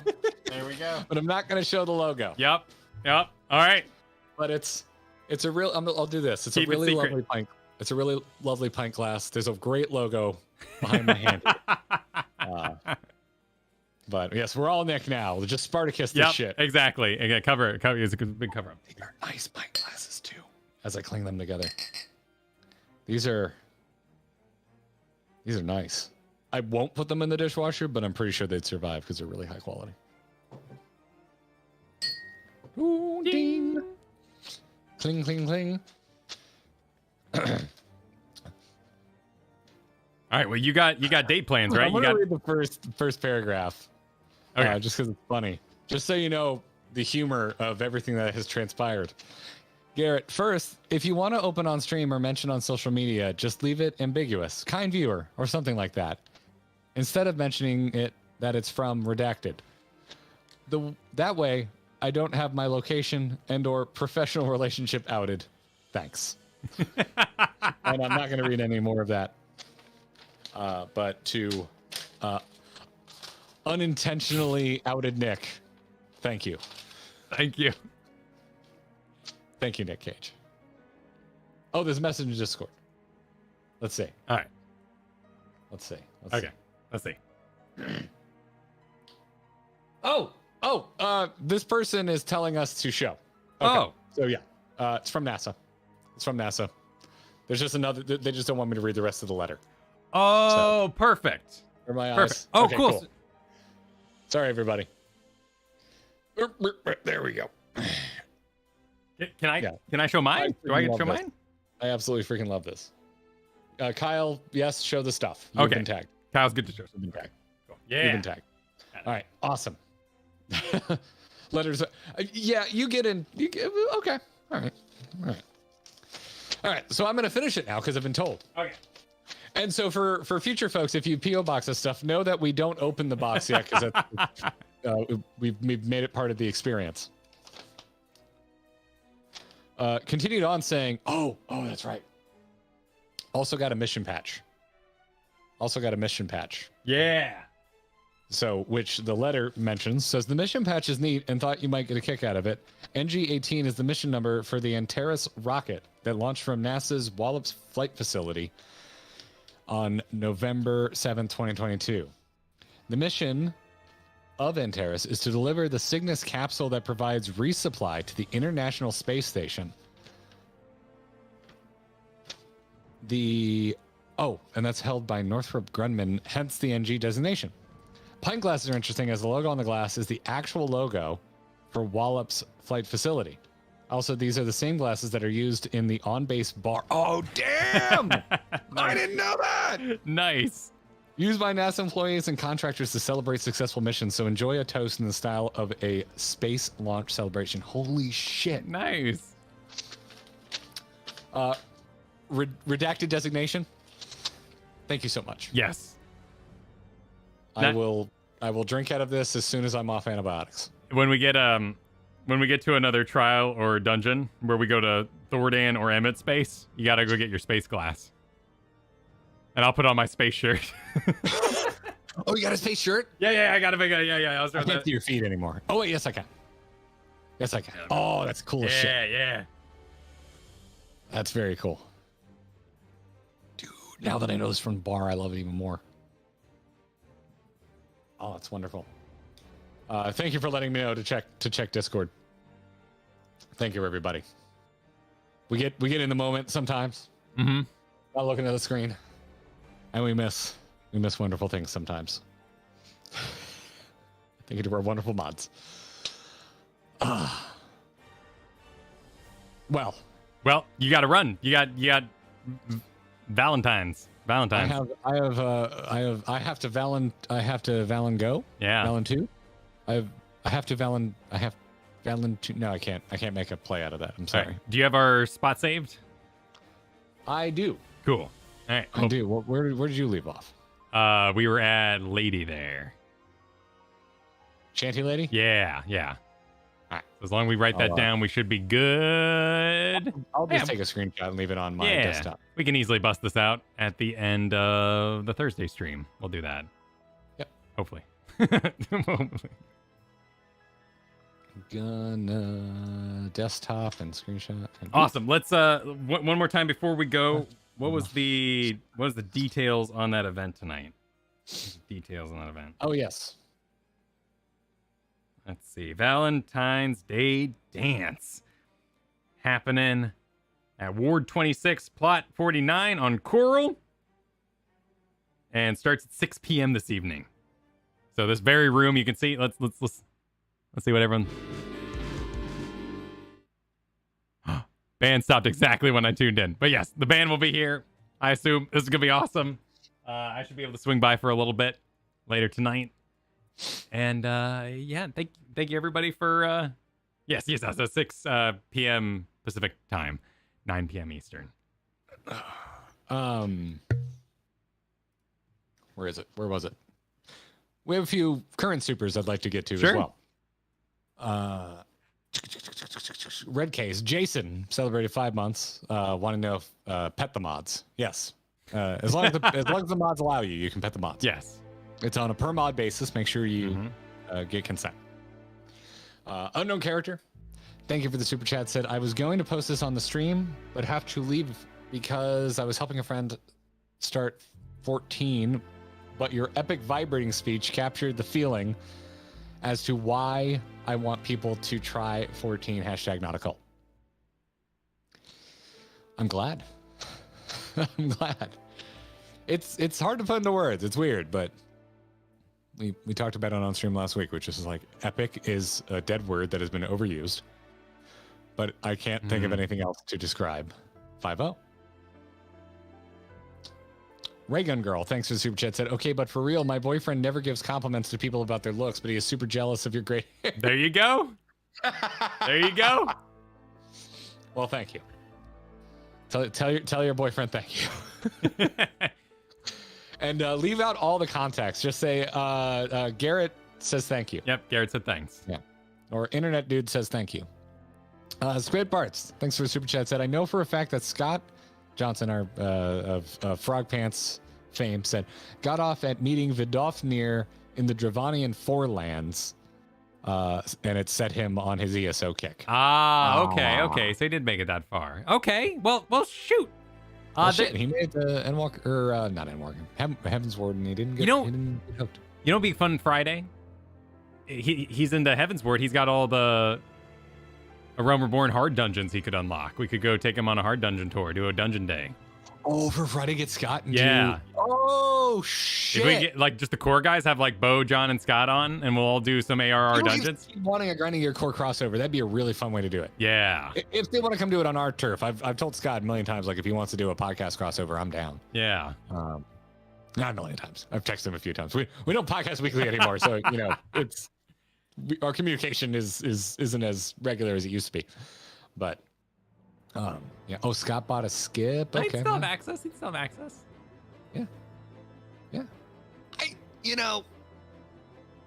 There we go. But I'm not going to show the logo. Yep. All right. But it's a real. I'll do this. It's Keep a it really secret. lovely pint. It's a really lovely pint glass. There's a great logo behind my hand. But yes, we're all Nick now. We'll just Spartacus this Yep. shit. Exactly. Again, cover it. It's a big cover up. They're nice pint glasses too. As I cling them together, these are nice. I won't put them in the dishwasher, but I'm pretty sure they'd survive because they're really high quality. Ooh, ding. Cling, cling, cling. All right. Well, you got date plans, right? I'm You gonna got. read the first paragraph. Okay. Just because it's funny. Just so you know the humor of everything that has transpired. Garrett, first, if you want to open on stream or mention on social media, just leave it ambiguous. Kind viewer, or something like that. Instead of mentioning it that it's from redacted. That way, I don't have my location and or professional relationship outed. Thanks. And I'm not going to read any more of that. But to unintentionally outed Nick, thank you. Thank you. Thank you, Nick Cage. Oh, there's a message in Discord. Let's see. All right. Let's see. Okay. Let's see. This person is telling us to show. Oh. So yeah, it's from NASA. It's from NASA. There's just another. They just don't want me to read the rest of the letter. Oh, perfect. For my Perfect. eyes. Oh, Okay, cool. Sorry, everybody. There we go. Can I? Yeah. Can I show mine? Do I get to show mine? I absolutely freaking love this. Kyle, yes, show the stuff. You've Okay. been tagged. Kyle's good to show. You've been tagged. You've Yeah. been tagged. All right, awesome. Letters. Yeah, you get in. Okay. All right. So I'm gonna finish it now because I've been told. Okay. And so for future folks, if you PO box us stuff, know that we don't open the box yet because we've made it part of the experience. Continued on saying, oh, that's right. Also got a mission patch. Yeah. So, which the letter mentions, says the mission patch is neat and thought you might get a kick out of it. NG-18 is the mission number for the Antares rocket that launched from NASA's Wallops Flight Facility on November 7th, 2022. The mission of Antares is to deliver the Cygnus capsule that provides resupply to the International Space Station. And that's held by Northrop Grumman, hence the NG designation. Pint glasses are interesting as the logo on the glass is the actual logo for Wallops Flight Facility. Also, these are the same glasses that are used in the on-base bar. Oh, damn! I didn't know that! Nice. Used by NASA employees and contractors to celebrate successful missions. So enjoy a toast in the style of a space launch celebration. Holy shit. Nice. Redacted designation. Thank you so much. Yes. I will drink out of this as soon as I'm off antibiotics. When we get to another trial or dungeon where we go to Thordan or Emmett space, you gotta go get your space glass. And I'll put on my space shirt. Oh, you got a space shirt? Yeah, I got a big. Yeah. I can't see your feet anymore. Oh wait, yes I can. Oh, that's cool as shit. Yeah. That's very cool. Dude, now that I know this from the bar, I love it even more. Oh, that's wonderful. Thank you for letting me know to check Discord. Thank you, everybody. We get in the moment sometimes. Mm-hmm. Not looking at the screen. And we miss wonderful things sometimes. Thank you to our wonderful mods. Well, you got to run. You got Valentine's. Valentine's. I have to Valen go. Yeah. Valen 2. I have Valen 2. No, I can't make a play out of that. I'm sorry. Right. Do you have our spot saved? I do. Cool. All right. I do. Where did you leave off? We were at Lady there. Shanty Lady? Yeah. All right. As long as we write that down, we should be good. I'll just take a screenshot and leave it on my desktop. We can easily bust this out at the end of the Thursday stream. We'll do that. Yep. Hopefully. Gonna desktop and screenshot. Awesome. Let's one more time before we go. What was the details on that event tonight? Details on that event. Oh yes. Let's see. Valentine's Day dance happening at Ward 26, Plot 49 on Coeurl, and starts at 6 p.m. this evening. So this very room, you can see. Let's see what everyone. Band stopped exactly when I tuned in, but yes, the band will be here. I assume this is gonna be awesome. I should be able to swing by for a little bit later tonight. And yeah, thank you everybody for yes, so 6 p.m. Pacific time, 9 p.m. Eastern. Where is it? Where was it? We have a few current supers I'd like to get to Sure. as well. Red Case, Jason celebrated 5 months. Want to know if pet the mods? Yes. As long as the mods allow you, you can pet the mods. Yes. It's on a per mod basis. Make sure you get consent. Unknown character. Thank you for the super chat. Said I was going to post this on the stream, but have to leave because I was helping a friend start 14. But your epic vibrating speech captured the feeling as to why I want people to try 14 # not a cult. I'm glad. I'm glad. It's hard to put into words. It's weird, but we talked about it on stream last week, which is like epic is a dead word that has been overused, but I can't think of anything else to describe 5-0. Raygun Girl, thanks for the super chat. Said, okay, but for real, my boyfriend never gives compliments to people about their looks, but he is super jealous of your great hair. There you go. There you go. Well, thank you. Tell your boyfriend thank you. And leave out all the contacts. Just say Garrett says thank you. Yep, Garrett said thanks. Yeah. Or Internet Dude says thank you. Squid Parts, thanks for the super chat. Said, I know for a fact that Scott Johnson, our of Frog Pants fame, said, got off at meeting Vidofnir in the Dravanian Forelands, and it set him on his ESO kick. Okay. So he did make it that far. Okay, well, shoot. Shit, he made the Endwalker, or not Endwalker, Heaven's Ward, and he didn't get hooked. You know, Big Fun Friday. He's into Heaven's Ward. He's got all the A Realm Reborn hard dungeons he could unlock. We could go take him on a hard dungeon tour, do a dungeon day. Oh, for Friday get Scott and yeah. Oh shit! If we get like just the core guys, have like Bo, John, and Scott on, and we'll all do some ARR dungeons. Keep wanting a Grinding Gear core crossover. That'd be a really fun way to do it. Yeah. If they want to come do it on our turf, I've told Scott a million times, like if he wants to do a podcast crossover, I'm down. Yeah. Not a million times. I've texted him a few times. We don't podcast weekly anymore, so you know our communication isn't as regular as it used to be. But yeah. Oh, Scott bought a skip. Okay. He'd still have access. Yeah.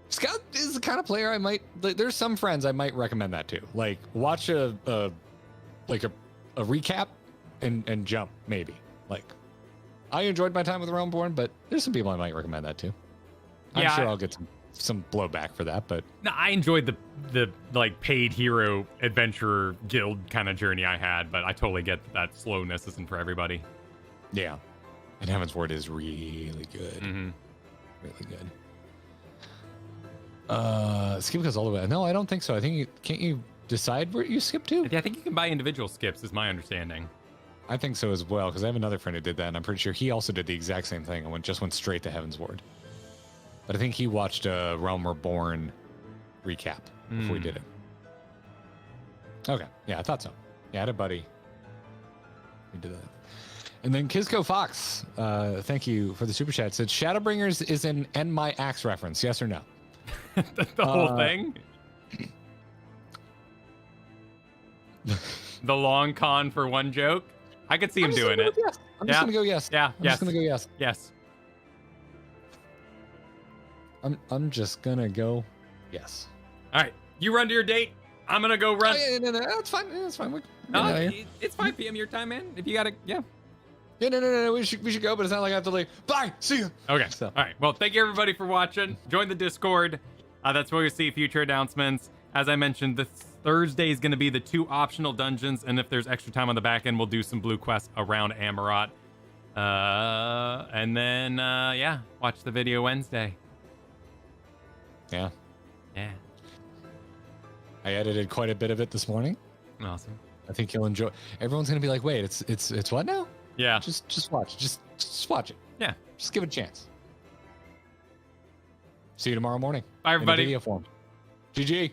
Scott is the kind of player I might. There's some friends I might recommend that to. Like watch a recap and jump maybe. Like I enjoyed my time with Realm Born, but there's some people I might recommend that to. I'm sure I'll get some blowback for that, but no, I enjoyed the like paid hero adventurer guild kind of journey I had, but I totally get that slowness isn't for everybody. Yeah, and Heaven's Ward is really good, really good. Skip goes all the way. No, I don't think so. I think can't you decide where you skip to? Yeah, I think you can buy individual skips, is my understanding. I think so as well, because I have another friend who did that, and I'm pretty sure he also did the exact same thing and just went straight to Heaven's Ward. But I think he watched a Realm Reborn recap before he did it. Okay. Yeah, I thought so. Yeah, I had a buddy who did that. And then Kizco Fox, thank you for the super chat. Said Shadowbringers is an End My Axe reference. Yes or no? The whole thing. The long con for one joke. I could see him doing it. Yes. I'm just gonna go yes. Yeah. I'm just gonna go yes. Yes. I'm just gonna go yes. All right. You run to your date. I'm gonna go run. Oh, yeah, no, that's fine. That's fine. It's 5 p.m. your time, man. If you gotta, yeah. Yeah, no. We should go, but it's not like I have to bye. See you. Okay. So. All right. Well, thank you everybody for watching. Join the Discord. That's where you'll see future announcements. As I mentioned, this Thursday is going to be the 2 optional dungeons, and if there's extra time on the back end, we'll do some blue quests around Amarat. And then, yeah, watch the video Wednesday. Yeah. Yeah. I edited quite a bit of it this morning. Awesome. I think you'll enjoy. Everyone's gonna be like, "Wait, it's what now?" Yeah. Just watch. Just watch it. Yeah. Just give it a chance. See you tomorrow morning. Bye, everybody. In a video form. GG.